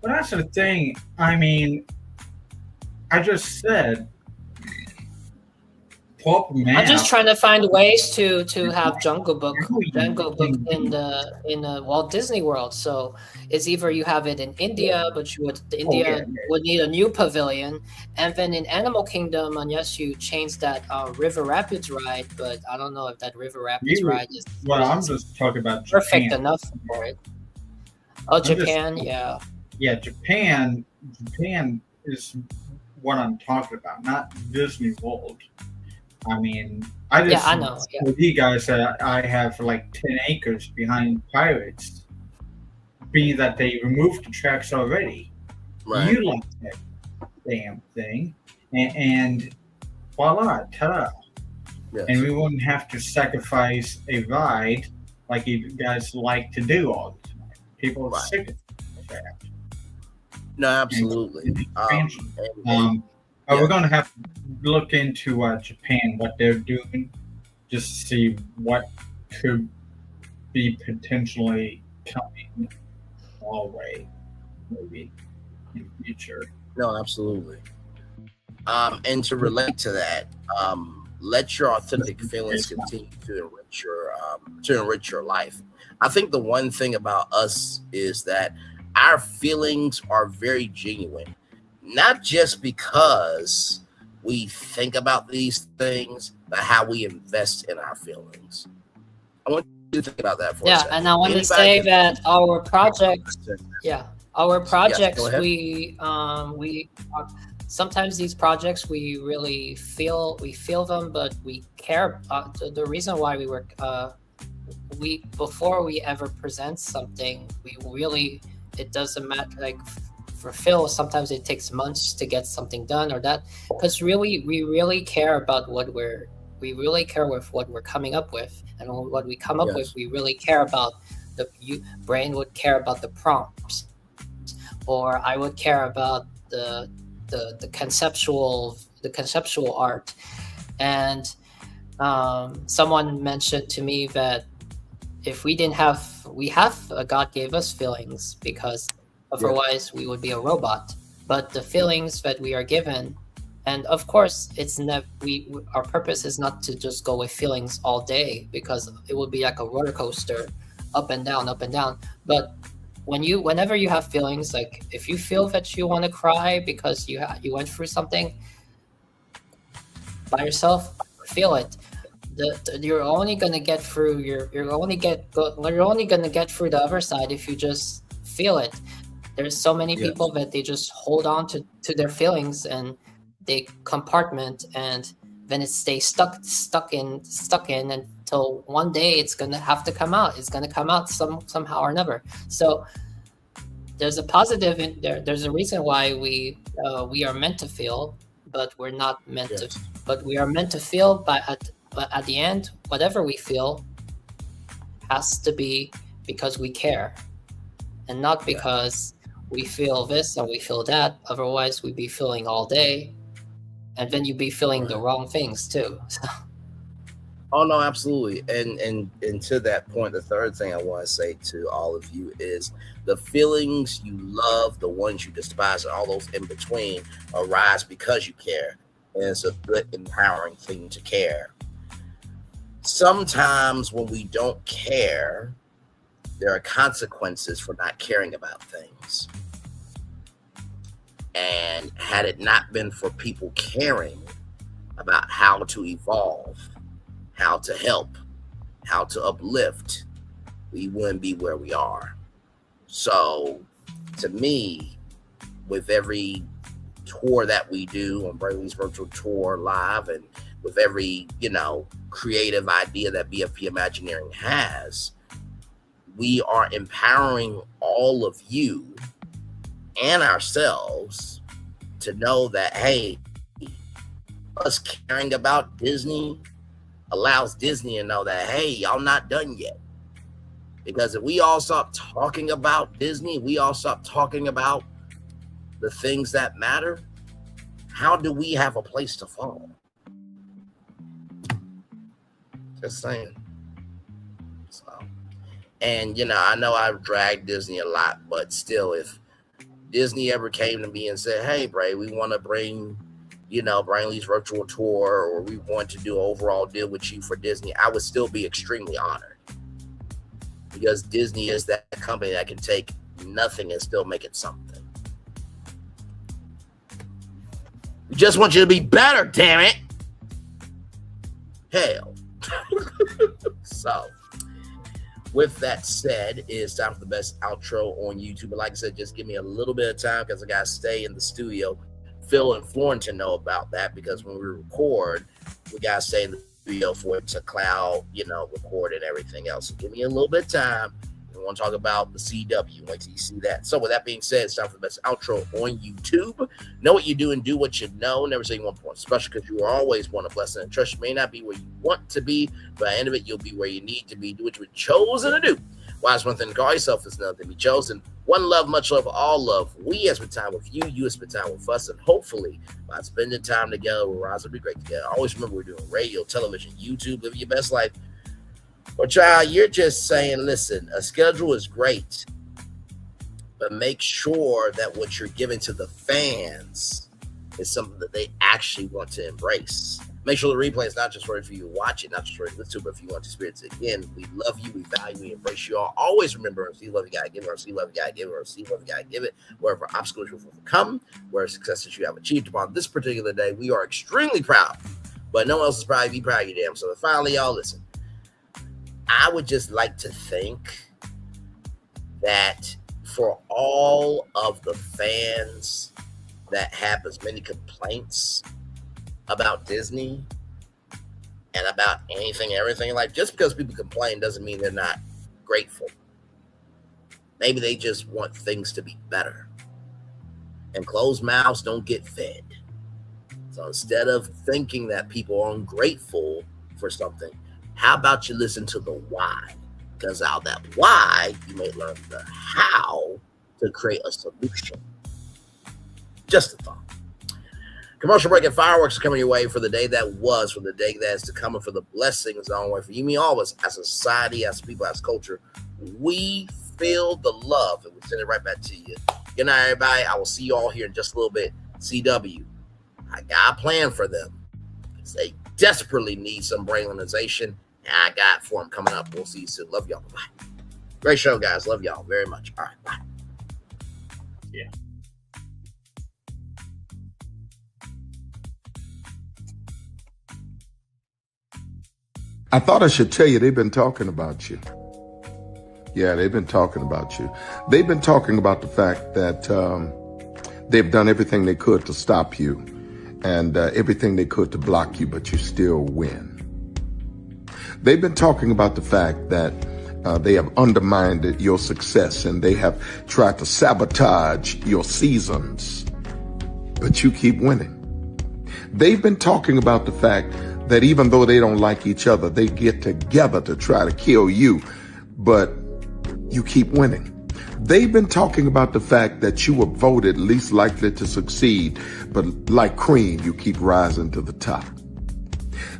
Speaker 18: Well, that's the thing. I mean, I just said
Speaker 19: I'm just trying to find ways to have Jungle Book in the Walt Disney World. So it's either you have it in India, but India would need a new pavilion, and then in Animal Kingdom, unless you change that River Rapids ride, but I don't know if that River Rapids ride is.
Speaker 18: Well, I'm just talking about
Speaker 19: perfect
Speaker 18: Japan.
Speaker 19: enough for it. Oh, Japan, yeah.
Speaker 18: Yeah, Japan is what I'm talking about, not Disney World. I mean, I know. Yeah. With you guys, I have like 10 acres behind Pirates, being that they removed the tracks already.
Speaker 15: Right.
Speaker 18: You like that damn thing, and voila, ta-da. Yes. And we wouldn't have to sacrifice a ride like you guys like to do all the time. People are sick of that.
Speaker 15: No, absolutely.
Speaker 18: We're going to have to look into Japan, what they're doing just see what could be potentially coming our way, maybe in the future.
Speaker 15: No, absolutely. And to relate to that, let your authentic feelings continue to enrich your life. I think the one thing about us is that our feelings are very genuine, not just because we think about these things, but how we invest in our feelings. I want you to think about that for a second.
Speaker 19: And I want to say that our projects, we sometimes these projects we really feel them, but we care. The reason why we work, before we ever present something, it doesn't matter. Like for Phil, sometimes it takes months to get something done or that, because we really care about what we're coming up with, and what we come up with, we really care about. Brain would care about the prompts, or I would care about the conceptual art. And someone mentioned to me that if we didn't have, God gave us feelings, because otherwise we would be a robot. But the feelings that we are given, and of course it's our purpose is not to just go with feelings all day, because it would be like a roller coaster, up and down. But whenever you have feelings, like if you feel that you want to cry because you went through something by yourself, feel it. You're only gonna get through you're only gonna get through the other side if you just feel it. There's so many people that they just hold on to their feelings, and they compartment, and then it stays stuck in until one day it's gonna have to come out. It's gonna come out somehow or another. So there's a positive in there. There's a reason why we are meant to feel, but we're not meant to. But we are meant to feel. But at the end, whatever we feel has to be because we care, and not because we feel this and we feel that. Otherwise, we'd be feeling all day, and then you'd be feeling the wrong things too. So.
Speaker 15: Oh no, absolutely. And to that point, the third thing I want to say to all of you is the feelings you love, the ones you despise, and all those in between arise because you care. And it's a good, empowering thing to care. Sometimes when we don't care, there are consequences for not caring about things. And had it not been for people caring about how to evolve, how to help, how to uplift, we wouldn't be where we are. So to me, with every tour that we do on Brainley's Virtual Tour Live, and with every, creative idea that BFP Imagineering has, we are empowering all of you and ourselves to know that, hey, us caring about Disney allows Disney to know that, hey, y'all not done yet. Because if we all stop talking about Disney, we all stop talking about the things that matter, how do we have a place to fall? Just saying. So, and I know I've dragged Disney a lot, but still, if Disney ever came to me and said, hey, Bray, we want to bring Brainley's Virtual Tour, or we want to do an overall deal with you for Disney, I would still be extremely honored, because Disney is that company that can take nothing and still make it something. We just want you to be better, damn it. Hell. So, with that said, it's time for the best outro on YouTube. But like I said, just give me a little bit of time, because I got to stay in the studio. Phil and Florentin know about that, because when we record, we got to stay in the studio for it to cloud, record and everything else. So give me a little bit of time. We want to talk about the CW. Wait till you see that. So with that being said, it's time for the best outro on YouTube. Know what you do and do what you know. Never say you want point special, because you are always one of blessing and trust. You may not be where you want to be, but at the end of it, you'll be where you need to be. Do what you've chosen to do. Wise one thing to call yourself is another to be chosen. One love, much love, all love. We have spent time with you. You have spent time with us. And hopefully, by spending time together, we'll rise and be great together. Always remember we're doing radio, television, YouTube, living your best life. Or child, you're just saying, listen, a schedule is great, but make sure that what you're giving to the fans is something that they actually want to embrace. Make sure the replay is not just ready for you to watch it, not just ready to listen to it, but if you want to experience it again. We love you, we value, we embrace you all. Always remember, see love you gotta give it, or see love you gotta give it, or see love you gotta give it. Wherever obstacles you will overcome, where successes you have achieved upon this particular day, we are extremely proud. But no one else is proud of you, be proud of you, damn. So finally, y'all listen. I would just like to think that for all of the fans that have as many complaints about Disney and about anything, everything, like just because people complain doesn't mean they're not grateful. Maybe they just want things to be better. And closed mouths don't get fed. So instead of thinking that people are ungrateful for something, how about you listen to the why? Because out of that why, you may learn the how to create a solution. Just a thought. Commercial break and fireworks are coming your way for the day that was, for the day that is to come, and for the blessings on the way for you, me, all of us, as a society, as people, as culture. We feel the love, and we send it right back to you. Good night, everybody. I will see you all here in just a little bit. CW, I got a plan for them. They desperately need some brainlinization, and I got it for them coming up. We'll see you soon. Love y'all. Bye. Great show, guys. Love y'all very much. All right, bye.
Speaker 18: Yeah.
Speaker 5: I thought I should tell you, they've been talking about you. Yeah, they've been talking about you. They've been talking about the fact that they've done everything they could to stop you and everything they could to block you, but you still win. They've been talking about the fact that they have undermined your success and they have tried to sabotage your seasons, but you keep winning. They've been talking about the fact that even though they don't like each other, they get together to try to kill you, but you keep winning. They've been talking about the fact that you were voted least likely to succeed, but like cream, you keep rising to the top.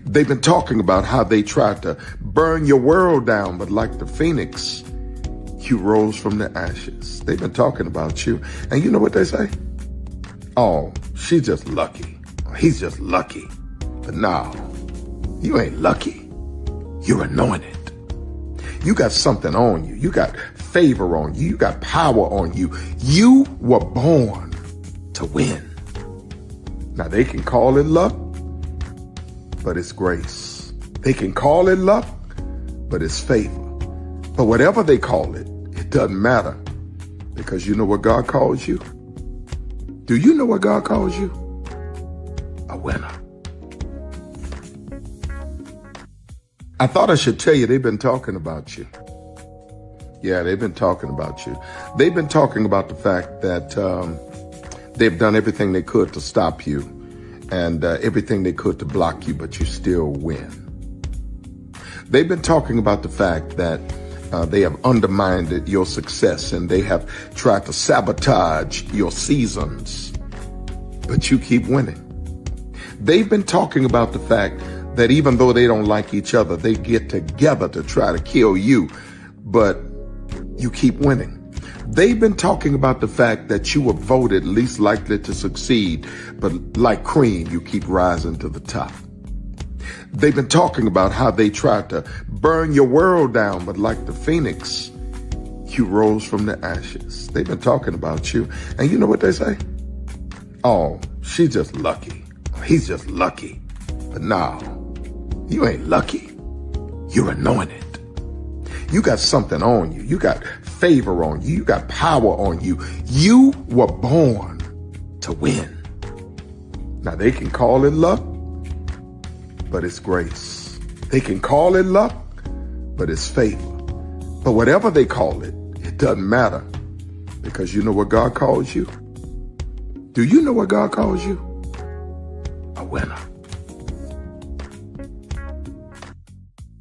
Speaker 5: They've been talking about how they tried to burn your world down, but like the phoenix, you rose from the ashes. They've been talking about you. And you know what they say? Oh, she's just lucky. He's just lucky. But no, you ain't lucky. You're anointed. You got something on you. You got favor on you. You got power on you. You were born to win. Now they can call it luck, but it's grace. They can call it luck, but it's favor. But whatever they call it, it doesn't matter, because you know what God calls you? Do you know what God calls you? A winner. I thought I should tell you, they've been talking about you. Yeah, they've been talking about you. They've been talking about the fact that they've done everything they could to stop you and everything they could to block you, but you still win. They've been talking about the fact that they have undermined your success and they have tried to sabotage your seasons, but you keep winning. They've been talking about the fact that even though they don't like each other, they get together to try to kill you, but you keep winning. They've been talking about the fact that you were voted least likely to succeed, but like cream, you keep rising to the top. They've been talking about how they tried to burn your world down, but like the phoenix, you rose from the ashes. They've been talking about you. And you know what they say? Oh, she's just lucky. He's just lucky. But no, you ain't lucky. You're anointed. You got something on you. You got favor on you. You got power on you. You were born to win. Now they can call it luck, but it's grace. They can call it luck, but it's favor. But whatever they call it, it doesn't matter, because you know what God calls you? Do you know what God calls you? A winner.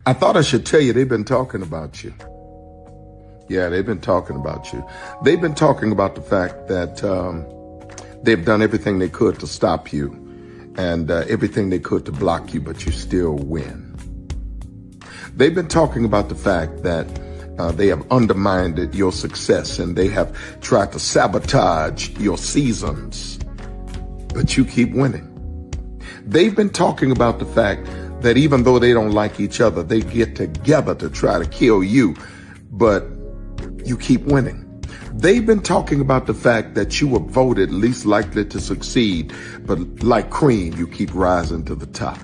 Speaker 5: I thought I should tell you, they've been talking about you. Yeah, they've been talking about you. They've been talking about the fact that they've done everything they could to stop you and everything they could to block you, but you still win. They've been talking about the fact that they have undermined your success and they have tried to sabotage your seasons, but you keep winning. They've been talking about the fact that even though they don't like each other, they get together to try to kill you, but you keep winning. They've been talking about the fact that you were voted least likely to succeed, but like cream, you keep rising to the top.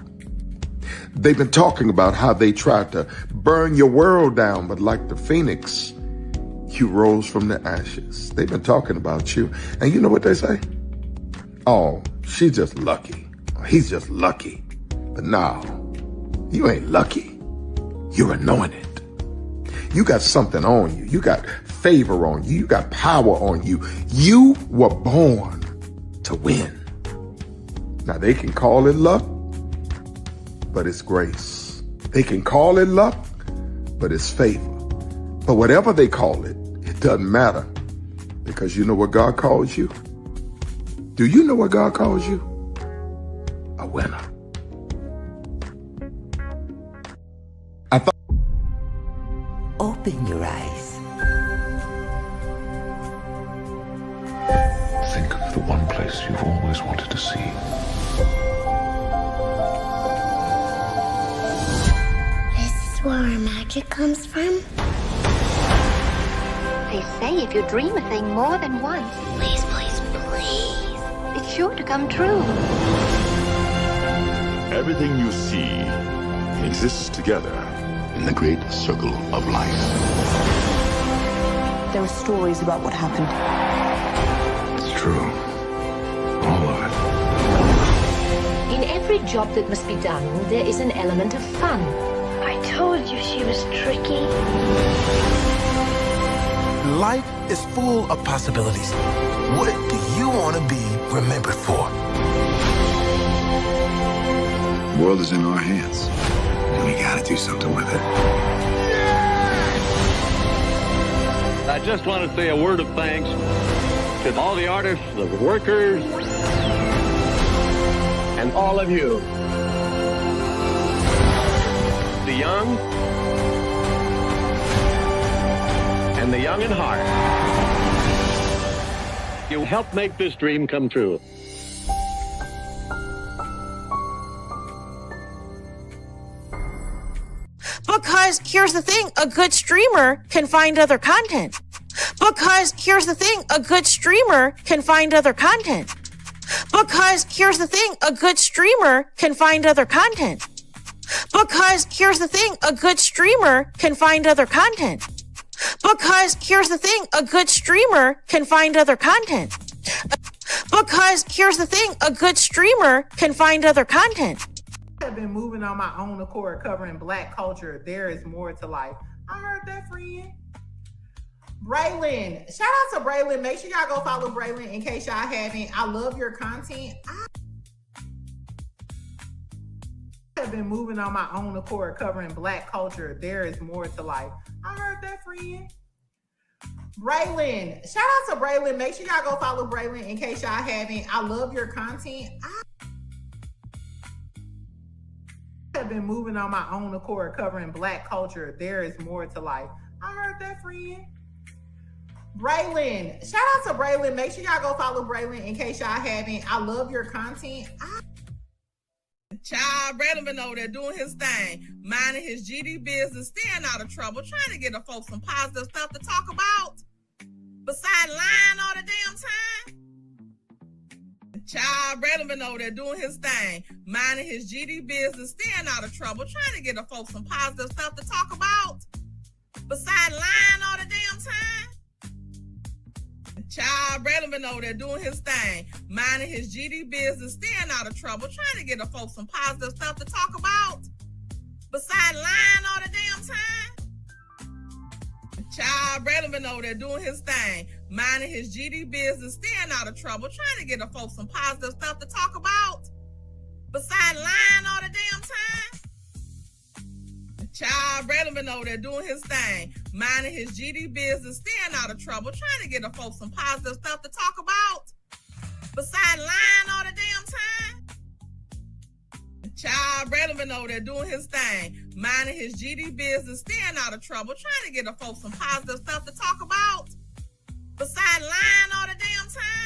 Speaker 5: They've been talking about how they tried to burn your world down, but like the phoenix, you rose from the ashes. They've been talking about you. And you know what they say? Oh, she's just lucky. He's just lucky. But no, you ain't lucky. You're anointed. You got something on you. You got favor on you. You got power on you. You were born to win. Now they can call it luck, but it's grace. They can call it luck, but it's favor. But whatever they call it, it doesn't matter, because you know what God calls you? Do you know what God calls you? A winner.
Speaker 10: Open your eyes.
Speaker 11: Think of the one place you've always wanted to see.
Speaker 7: This is where our magic comes from?
Speaker 12: They say if you dream a thing more than once,
Speaker 7: Please, please, please.
Speaker 12: it's sure to come true.
Speaker 13: Everything you see exists together in the great circle of life.
Speaker 4: There are stories about what happened.
Speaker 11: It's true. All of it.
Speaker 12: In every job that must be done, there is an element of fun.
Speaker 7: I told you she was tricky.
Speaker 9: Life is full of possibilities. What do you want to be remembered for?
Speaker 6: The world is in our hands, and we gotta do something with it.
Speaker 1: I just want to say a word of thanks to all the artists, the workers, and all of you. The young and the young in heart. You helped make this dream come true.
Speaker 22: Because here's the thing, a good streamer can find other content. Because here's the thing, a good streamer can find other content. Because here's the thing, a good streamer can find other content. Because here's the thing, a good streamer can find other content. Because here's the thing, a good streamer can find other content. Because here's the thing, a good streamer can find other content.
Speaker 23: Have been moving on my own accord, covering Black culture. There is more to life. I heard that, friend. Braylon, shout out to Braylon. Make sure y'all go follow Braylon in case y'all haven't. I love your content. I have been moving on my own accord, covering Black culture. There is more to life. I heard that, friend. Braylon, shout out to Braylon. Make sure y'all go follow Braylon in case y'all haven't. I love your content. I have been moving on my own accord, covering Black culture. There is more to life. I heard that, friend. Braylon, shout out to Braylon. Make sure y'all go follow Braylon in case y'all haven't. I love your content.
Speaker 24: Child, Braylon been over there doing his thing, minding his GD business, staying out of trouble, trying to get the folks some positive stuff to talk about. Besides lying all the damn time. Child, Braylon been over there doing his thing, minding his GD business, staying out of trouble, trying to get the folks some positive stuff to talk about. Besides lying all the damn time. Child, Braylon been over there doing his thing, minding his GD business, staying out of trouble, trying to get the folks some positive stuff to talk about. Besides lying all the damn time. Child, Braylon been over there doing his thing, minding his GD business, staying out of trouble, trying to get the folks some positive stuff to talk about. Besides lying all the damn time. Child Redman over there doing his thing, minding his GD business, staying out of trouble, trying to get the folks some positive stuff to talk about. Besides lying all the damn time. Child Redman over there doing his thing, minding his GD business, staying out of trouble, trying to get the folks some positive stuff to talk about. Besides lying all the damn time.